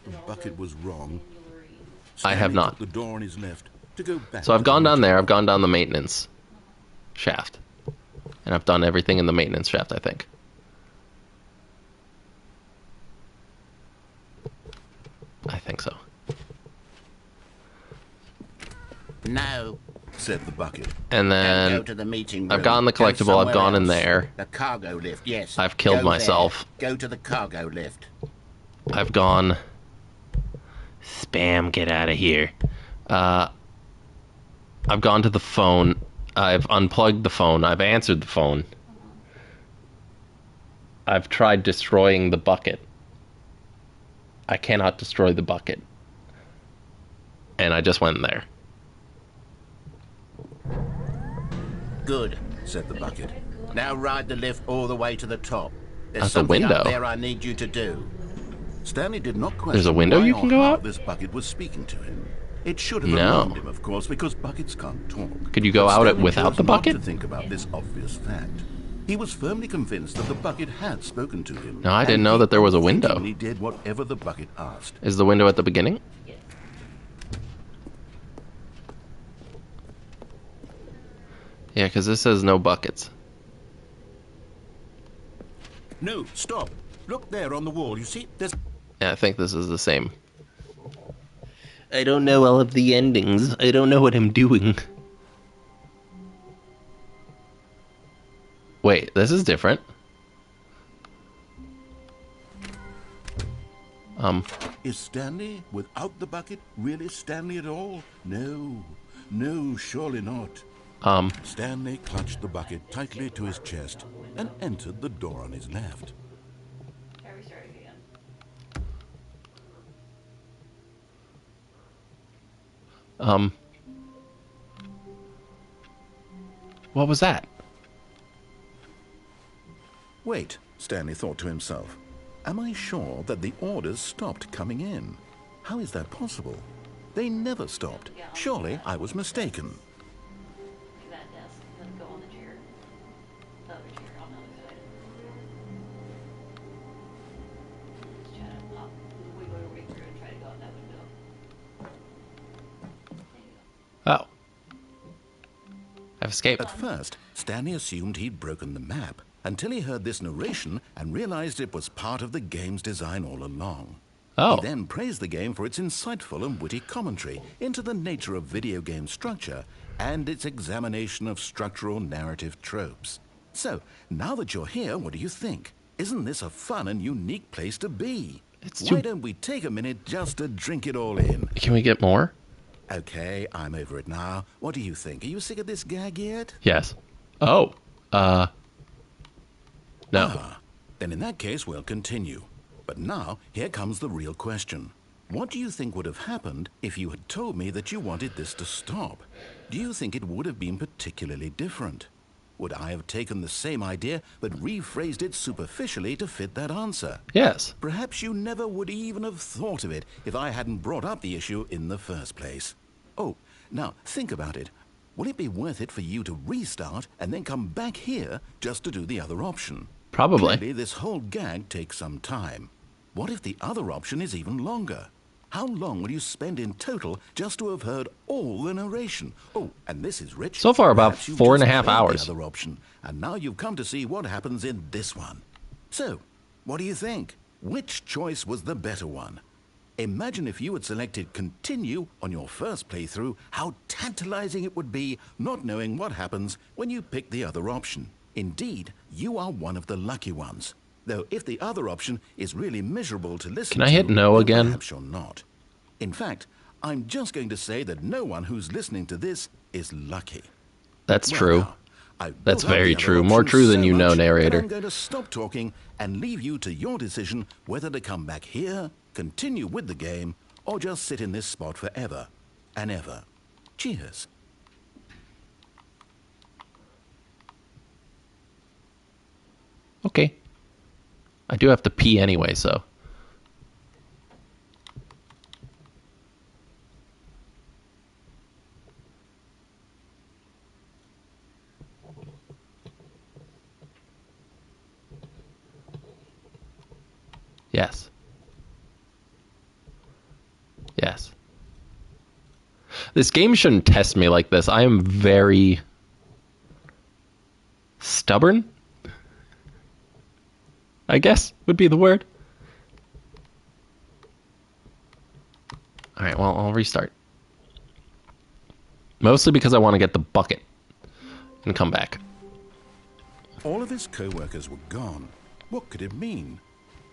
The bucket was wrong. I have not. Took the door on his left to go back. So I've gone down there. I've gone down the maintenance shaft. And I've done everything in the maintenance shaft, I think. I think so. No, said the bucket. And then go to the meeting room. I've gotten the Go collectible. I've gone in somewhere there. else. The cargo lift, yes. I've killed Go myself. there. Go to the cargo lift. I've gone... Spam, get out of here. I've gone to the phone. I've unplugged the phone. I've answered the phone. I've tried destroying the bucket. I cannot destroy the bucket. And I just went in there. Good, said the bucket. Now ride the lift all the way to the top. There's Out the something window. up there I need you to do. Stanley did not question There's a window why you or can go how out? this bucket was speaking to him. It should have No. alarmed him, of course, because buckets can't talk. Could you go But out it Stanley without chose the not bucket? to think about this obvious fact. He was firmly convinced that the bucket had spoken to him. No, I didn't and know he that there was a window. unthinkingly did whatever the bucket asked. Is the window at the beginning? Yeah, because this says no buckets. No, stop. Look there on the wall. You see, there's... Yeah, I think this is the same. I don't know all of the endings. I don't know what I'm doing. Wait, this is different. Is Stanley, without the bucket, really Stanley at all? No. No, surely not. Stanley clutched the bucket tightly to his chest and entered the door on his left. What was that? Wait, Stanley thought to himself. Am I sure that the orders stopped coming in? How is that possible? They never stopped. Surely I was mistaken. Like that desk, and then go on the chair. The other chair on the other side. Just try to pop, wiggle your way through and try to go out that window. Oh. I've escaped. At first, Stanley assumed he'd broken the map until he heard this narration and realized it was part of the game's design all along. Oh. He then praised the game for its insightful and witty commentary into the nature of video game structure and its examination of structural narrative tropes. So, now that you're here, what do you think? Isn't this a fun and unique place to be? Why don't we take a minute just to drink it all in? Can we get more? Okay, I'm over it now. What do you think? Are you sick of this gag yet? Yes. Oh. No. Ah, then in that case, we'll continue. But now, here comes the real question. What do you think would have happened if you had told me that you wanted this to stop? Do you think it would have been particularly different? Would I have taken the same idea but rephrased it superficially to fit that answer? Yes. Perhaps you never would even have thought of it if I hadn't brought up the issue in the first place. Oh, now think about it. Will it be worth it for you to restart and then come back here just to do the other option? Probably. Clearly, this whole gag takes some time. What if the other option is even longer? How long will you spend in total just to have heard all the narration? Oh, and this is Rich. So far, about Perhaps you've 4.5 just heard hours. The other option, and now you've come to see what happens in this one. So, what do you think? Which choice was the better one? Imagine if you had selected continue on your first playthrough, how tantalizing it would be not knowing what happens when you pick the other option. Indeed, you are one of the lucky ones. Though if the other option is really miserable to listen to... Can I hit no then again? Perhaps you're not. In fact, I'm just going to say that no one who's listening to this is lucky. That's Well, true. now, I've That's built up very the other true. More options true than so you know, much that narrator. I'm going to stop talking and leave you to your decision whether to come back here, continue with the game, or just sit in this spot forever and ever. Cheers. Okay. I do have to pee anyway, so. Yes. Yes. This game shouldn't test me like this. I am very stubborn, I guess would be the word. Alright, well, I'll restart. Mostly because I want to get the bucket and come back. All of his co-workers were gone. What could it mean?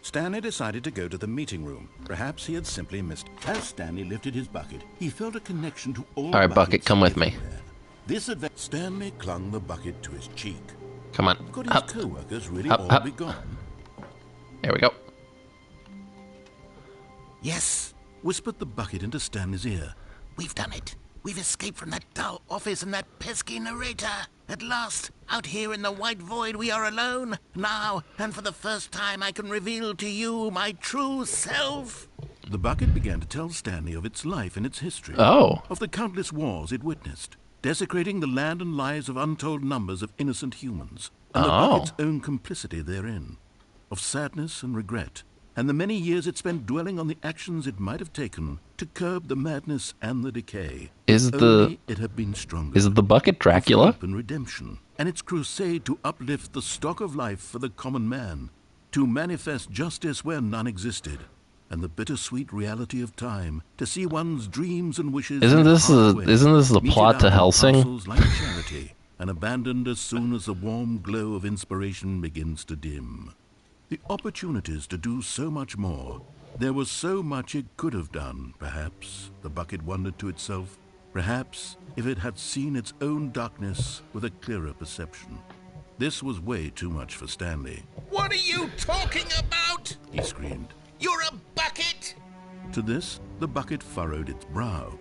Stanley decided to go to the meeting room. Perhaps he had simply missed. As Stanley lifted his bucket, he felt a connection to all Alright, bucket, come with me. everywhere. This event, Stanley clung the bucket to his cheek. Come on. Could his Up. co-workers really Up, all up. be gone? There we go. Yes, whispered the bucket into Stanley's ear. We've done it. We've escaped from that dull office and that pesky narrator. At last, out here in the white void, we are alone. Now, and for the first time, I can reveal to you my true self. The bucket began to tell Stanley of its life and its history. Oh. Of the countless wars it witnessed, desecrating the land and lives of untold numbers of innocent humans, and the bucket's own complicity therein. Of sadness and regret, and the many years it spent dwelling on the actions it might have taken to curb the madness and the decay. Is Only it had been stronger. Is the bucket Of Dracula? hope and redemption, and its crusade to uplift the stock of life for the common man, to manifest justice where none existed, and the bittersweet reality of time, to see one's dreams and wishes Isn't this the meted plot out to in Helsing? parcels like charity, and abandoned as soon as the warm glow of inspiration begins to dim. The opportunities to do so much more. There was so much it could have done, perhaps, the bucket wondered to itself. Perhaps, if it had seen its own darkness with a clearer perception. This was way too much for Stanley. What are you talking about? He screamed. You're a bucket! To this, the bucket furrowed its brow.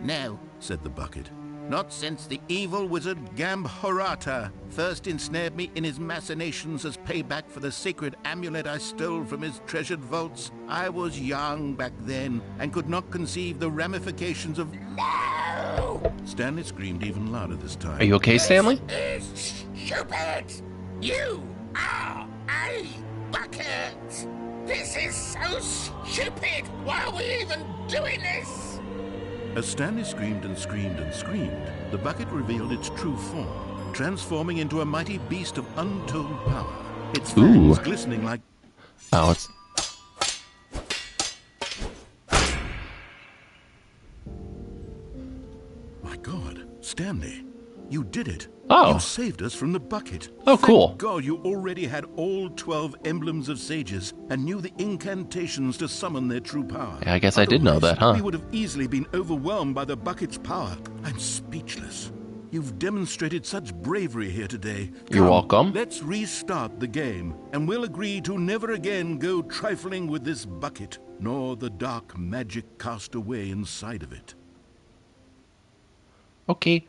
No, Said the bucket. not since the evil wizard Gambhorata first ensnared me in his machinations as payback for the sacred amulet I stole from his treasured vaults. I was young back then and could not conceive the ramifications of... No! Stanley screamed even louder this time. Are you okay, Stanley? It's stupid! You are a bucket! This is so stupid! Why are we even doing this? As Stanley screamed and screamed and screamed, the bucket revealed its true form, transforming into a mighty beast of untold power. Its fangs glistening like... Oh, it's... My God, Stanley, you did it. Oh. You saved us from the bucket. Oh, cool. Thank God, you already had all 12 emblems of sages and knew the incantations to summon their true power. Yeah, I guess I did know that, huh? We would have easily been overwhelmed by the bucket's power. I'm speechless. You've demonstrated such bravery here today. You're welcome. Let's restart the game, and we'll agree to never again go trifling with this bucket, nor the dark magic cast away inside of it. Okay.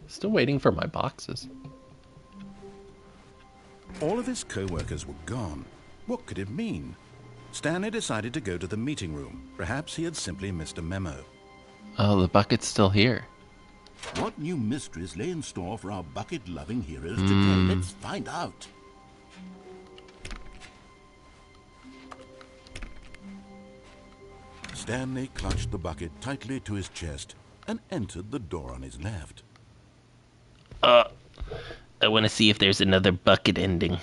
Still waiting for my boxes. All of his co-workers were gone. What could it mean? Stanley decided to go to the meeting room. Perhaps he had simply missed a memo. Oh, the bucket's still here. What new mysteries lay in store for our bucket-loving heroes today? Let's find out. Stanley clutched the bucket tightly to his chest and entered the door on his left. I want to see if there's another bucket ending.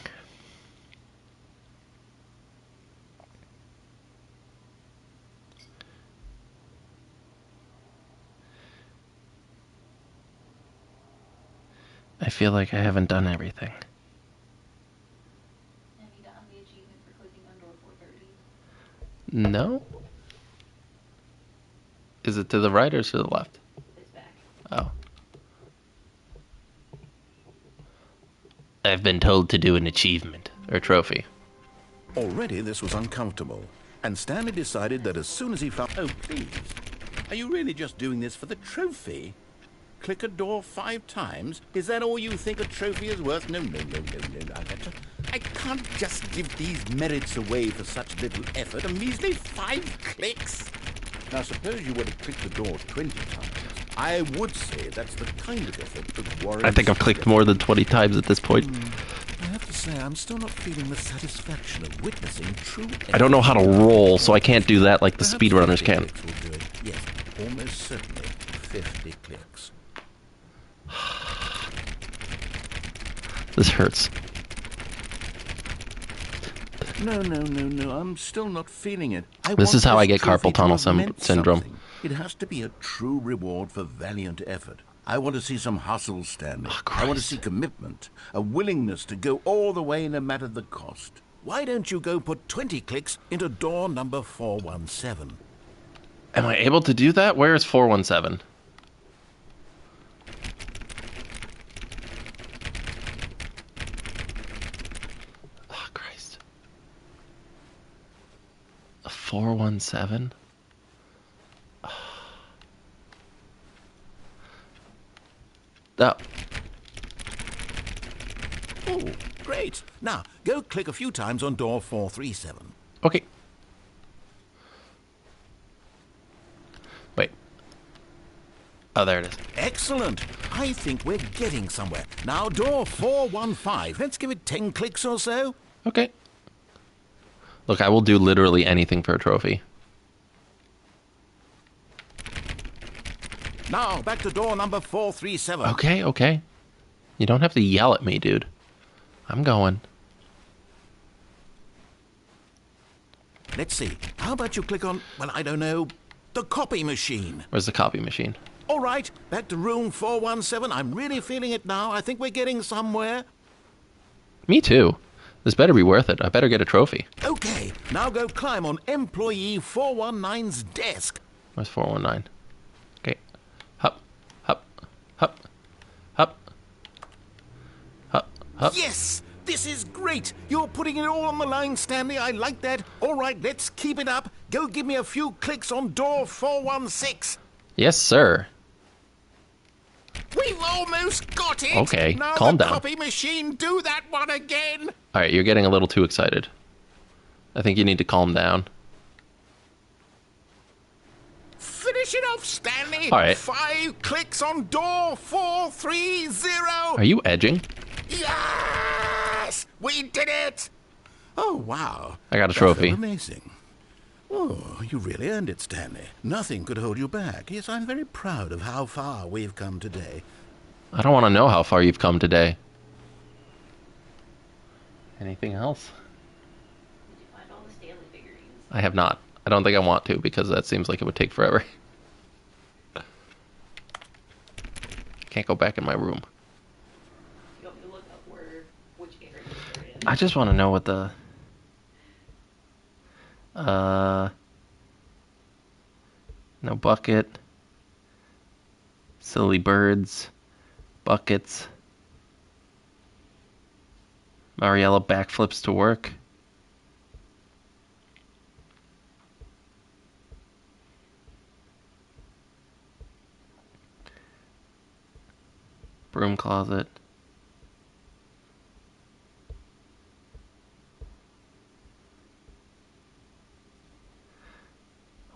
I feel like I haven't done everything. Have you gotten the achievement for clicking on door 430? No? Is it to the right or to the left? It's back. Oh. I've been told to do an achievement, or trophy. Already this was uncomfortable, and Stanley decided that as soon as he found... Oh, please. Are you really just doing this for the trophy? Click a door 5 times? Is that all you think a trophy is worth? No. I can't just give these merits away for such little effort. A measly 5 clicks. Now, suppose you were to click the door 20 times. I would say that's the kind of effort that warrants... I think I've clicked more than 20 times at this point. I have to say, I'm still not feeling the satisfaction of witnessing true... I don't know how to roll, so I can't do that like the speedrunners can. Yes, almost certainly 50 clicks. This hurts. No, I'm still not feeling it. This is how I get trophy carpal tunnel to have meant syndrome. something. It has to be a true reward for valiant effort. I want to see some hustle, Stanley. I want to see commitment, a willingness to go all the way no matter the cost. Why don't you go put 20 clicks into door number 417? Am I able to do that? Where is 417? Oh, Christ. 417? Oh. Oh, great. Now, go click a few times on door 437. Okay. Wait. Oh, there it is. Excellent. I think we're getting somewhere. Now, door 415. Let's give it 10 clicks or so. Okay. Look, I will do literally anything for a trophy. Now, back to door number 437. Okay. You don't have to yell at me, dude. I'm going. Let's see. How about you click on, well, I don't know, the copy machine? Where's the copy machine? All right, back to room 417. I'm really feeling it now. I think we're getting somewhere. Me too. This better be worth it. I better get a trophy. Okay, now go climb on employee 419's desk. Where's 419? Okay. Hup. Yes! This is great! You're putting it all on the line, Stanley. I like that. All right, let's keep it up. Go give me a few clicks on door 416. Yes, sir. We've almost got it! Okay, now calm the down. Copy machine, do that one again! Alright, you're getting a little too excited. I think you need to calm down. Finish it off, Stanley! All right. 5 clicks on door 430! Are you edging? Yes! We did it! Oh, wow. I got a That trophy. felt amazing. Oh, you really earned it, Stanley. Nothing could hold you back. Yes, I'm very proud of how far we've come today. I don't want to know how far you've come today. Anything else? Did you find all the Stanley figurines? I have not. I don't think I want to because that seems like it would take forever. Can't go back in my room. You want me to look up which area they're in? I just want to know what the... No bucket. Silly birds. Buckets. Mariella backflips to work. Broom closet.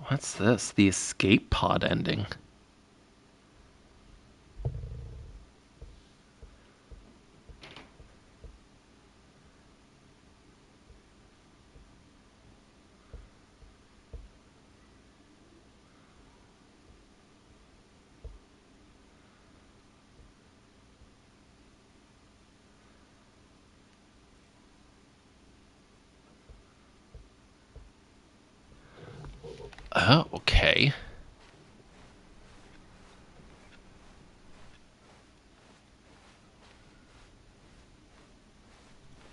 What's this? The escape pod ending. Oh, okay.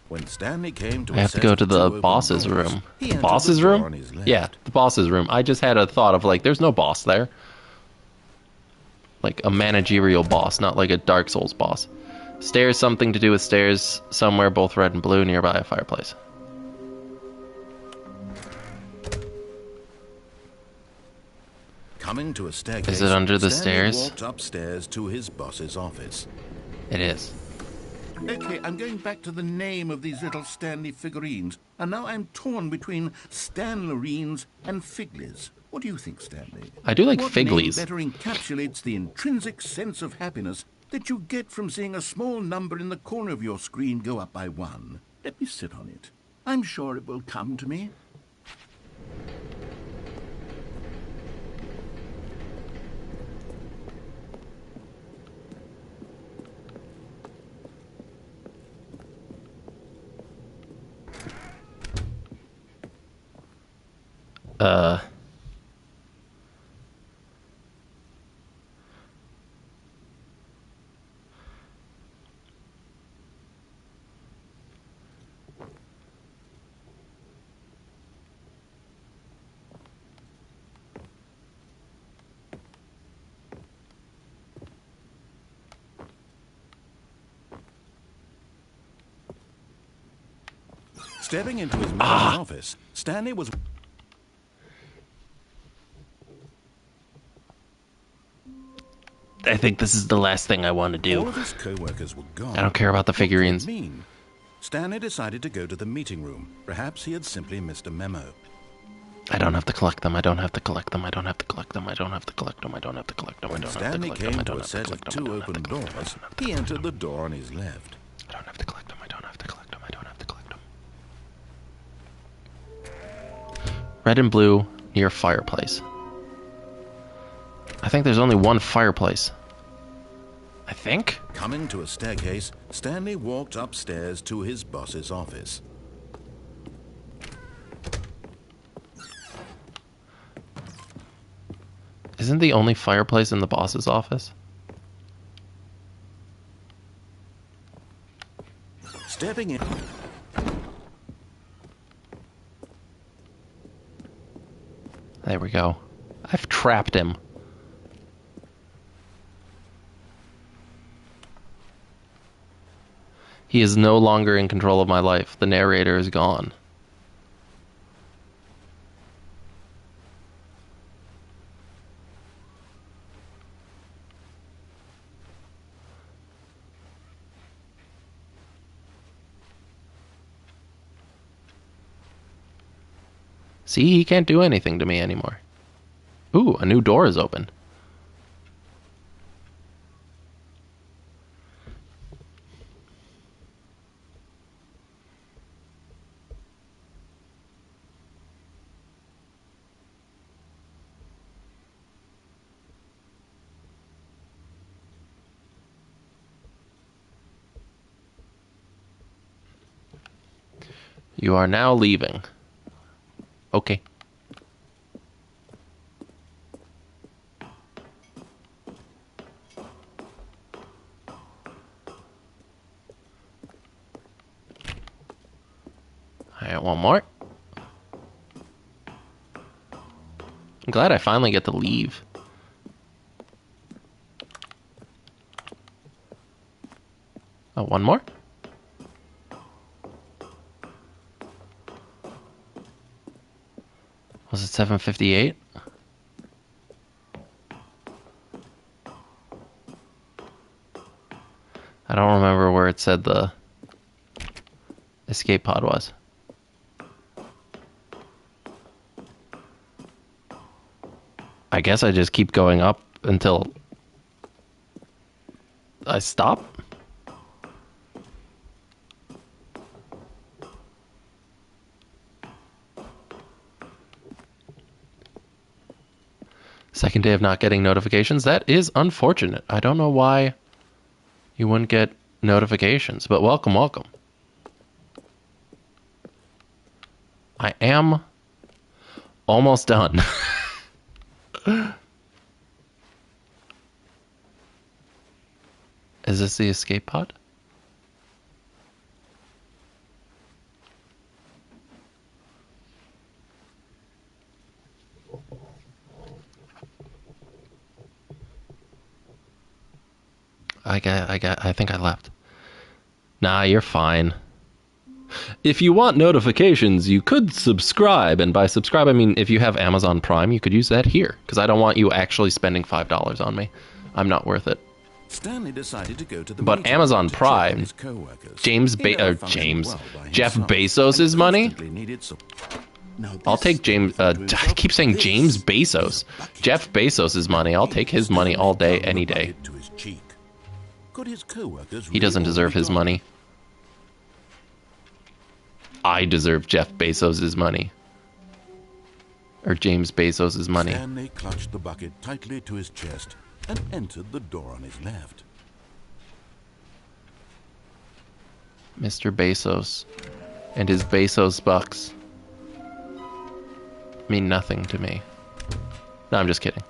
When Stanley came to I have to go to the boss's room. The boss's room? Yeah, the boss's room. I just had a thought of like, there's no boss there. Like a managerial boss, not like a Dark Souls boss. Stairs, something to do with stairs somewhere, both red and blue, nearby a fireplace. Coming to a staircase, is it under the Stanley stairs? walked upstairs to his boss's office. It is. Okay, I'm going back to the name of these little Stanley figurines, and now I'm torn between Stanlerines and Figlies. What do you think, Stanley? I do like what Figlies. Name better encapsulates the intrinsic sense of happiness that you get from seeing a small number in the corner of your screen go up by 1. Let me sit on it. I'm sure it will come to me. Stepping into his mother's office, Stanley was... I think this is the last thing I want to do. All of his co-workers were gone. I don't care about the figurines. What could it mean? Stanley decided to go to the meeting room. Perhaps he had simply missed a memo. I don't have to collect them. I don't have to collect them. I don't have to collect them. I don't have to collect them. I don't have to collect them. I When don't have to Stanley collect them. came I to don't a have to set collect of them. 2 open doors, he entered the door on his left. I don't have to collect them. I don't have to collect them. I don't have to collect them. Red and blue near fireplace. I think there's only one fireplace. I think? Coming to a staircase, Stanley walked upstairs to his boss's office. Isn't the only fireplace in the boss's office? Stepping in... There we go. I've trapped him. He is no longer in control of my life. The narrator is gone. See, he can't do anything to me anymore. Ooh, a new door is open. You are now leaving. Okay. Alright, one more. I'm glad I finally get to leave. Oh, one more? Was it 7:58? I don't remember where it said the escape pod was. I guess I just keep going up until I stop. Second day of not getting notifications. That is unfortunate. I don't know why you wouldn't get notifications, but welcome, welcome. I am almost done. Is this the escape pod? I think I left. Nah, you're fine. If you want notifications, you could subscribe. And by subscribe, I mean if you have Amazon Prime, you could use that here. Because I don't want you actually spending $5 on me. I'm not worth it. Stanley decided to go to the But Amazon Prime, Jeff Bezos' money? I'll take James, I keep saying James Bezos. Jeff Bezos' money. I'll take his money all day, any day. He doesn't deserve his money. I deserve Jeff Bezos' money. Or James Bezos' money. Stanley clutched the bucket tightly to his chest and entered the door on his left. Mr. Bezos and his Bezos bucks mean nothing to me. No, I'm just kidding.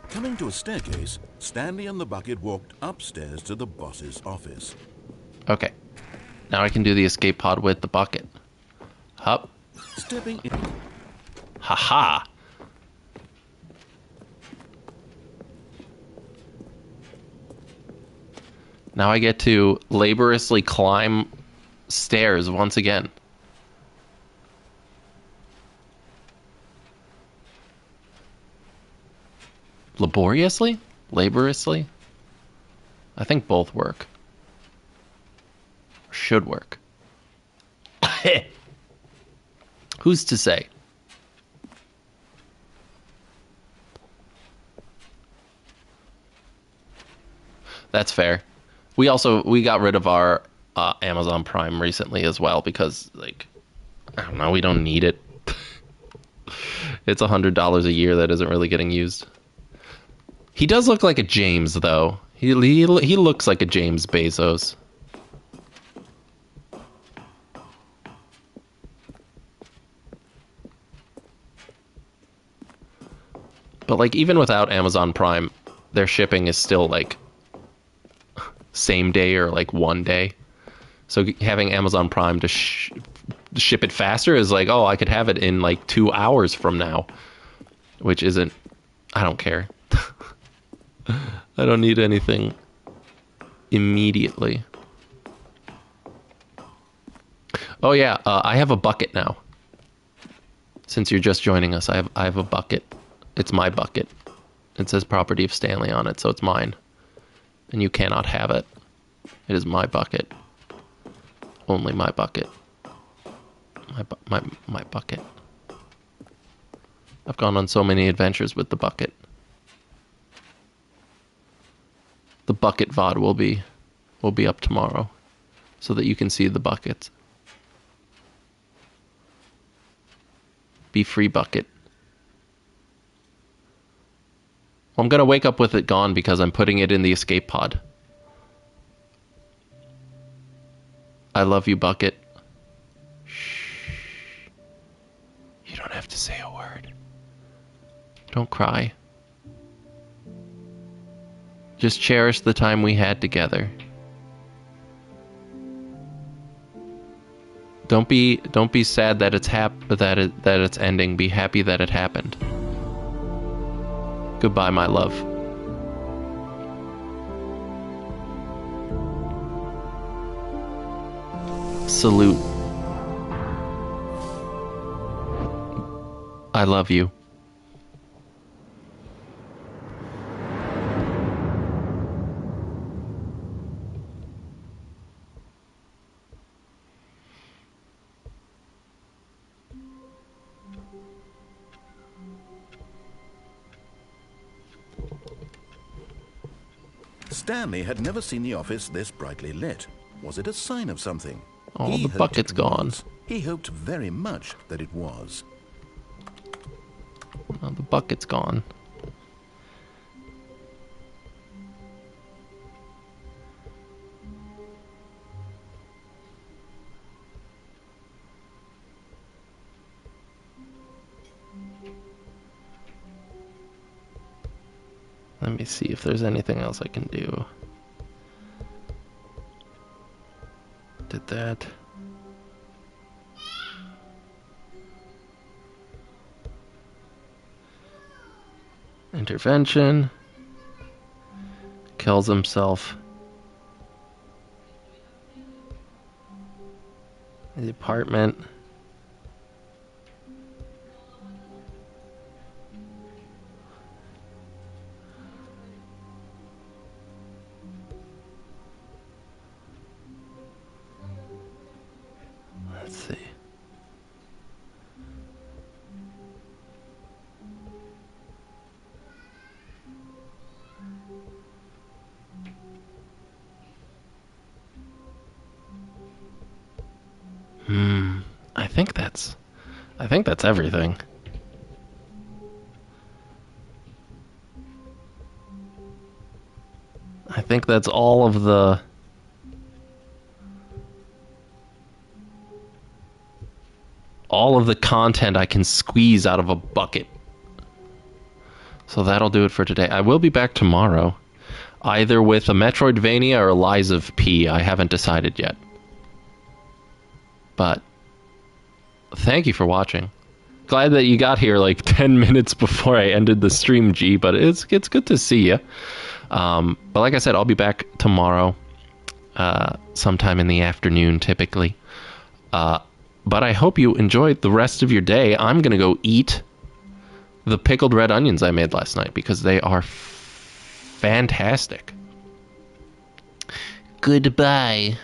Coming to a staircase, Stanley and the bucket walked upstairs to the boss's office. Okay. Now I can do the escape pod with the bucket. Hup. Stepping in. Haha. Now I get to laboriously climb stairs once again. Laboriously? Laboriously? I think both work. Should work. Who's to say? That's fair. We got rid of our Amazon Prime recently as well because, like, I don't know, we don't need it. It's $100 a year that isn't really getting used. He does look like a James, though. He looks like a James Bezos. But, like, even without Amazon Prime, their shipping is still, like, same day or, like, one day. So having Amazon Prime to ship it faster is like, oh, I could have it in, like, 2 hours from now. Which isn't... I don't care. I don't need anything immediately. Oh, yeah, I have a bucket now. Since you're just joining us, I have a bucket. It's my bucket. It says property of Stanley on it, so it's mine. And you cannot have it. It is my bucket. Only my bucket. My bucket. I've gone on so many adventures with the bucket. The bucket VOD will be up tomorrow, so that you can see the buckets. Be free bucket. Well, I'm gonna wake up with it gone because I'm putting it in the escape pod. I love you, bucket. Shh. You don't have to say a word. Don't cry. Just cherish the time we had together. Don't be sad that it's that it's ending. Be happy that it happened. Goodbye, my love. Salute. I love you. Stanley had never seen the office this brightly lit. Was it a sign of something? Oh, the bucket's gone. He hoped very much that it was. Oh, the bucket's gone. Let me see if there's anything else I can do. Did that. Intervention. Kills himself. The apartment. Let's see. I think that's everything. I think that's all of the content I can squeeze out of a bucket. So that'll do it for today. I will be back tomorrow, either with a Metroidvania or Lies of P. I haven't decided yet. But thank you for watching. Glad that you got here like 10 minutes before I ended the stream, G, but it's good to see you. But like I said, I'll be back tomorrow, sometime in the afternoon, typically. But I hope you enjoyed the rest of your day. I'm going to go eat the pickled red onions I made last night because they are fantastic. Goodbye.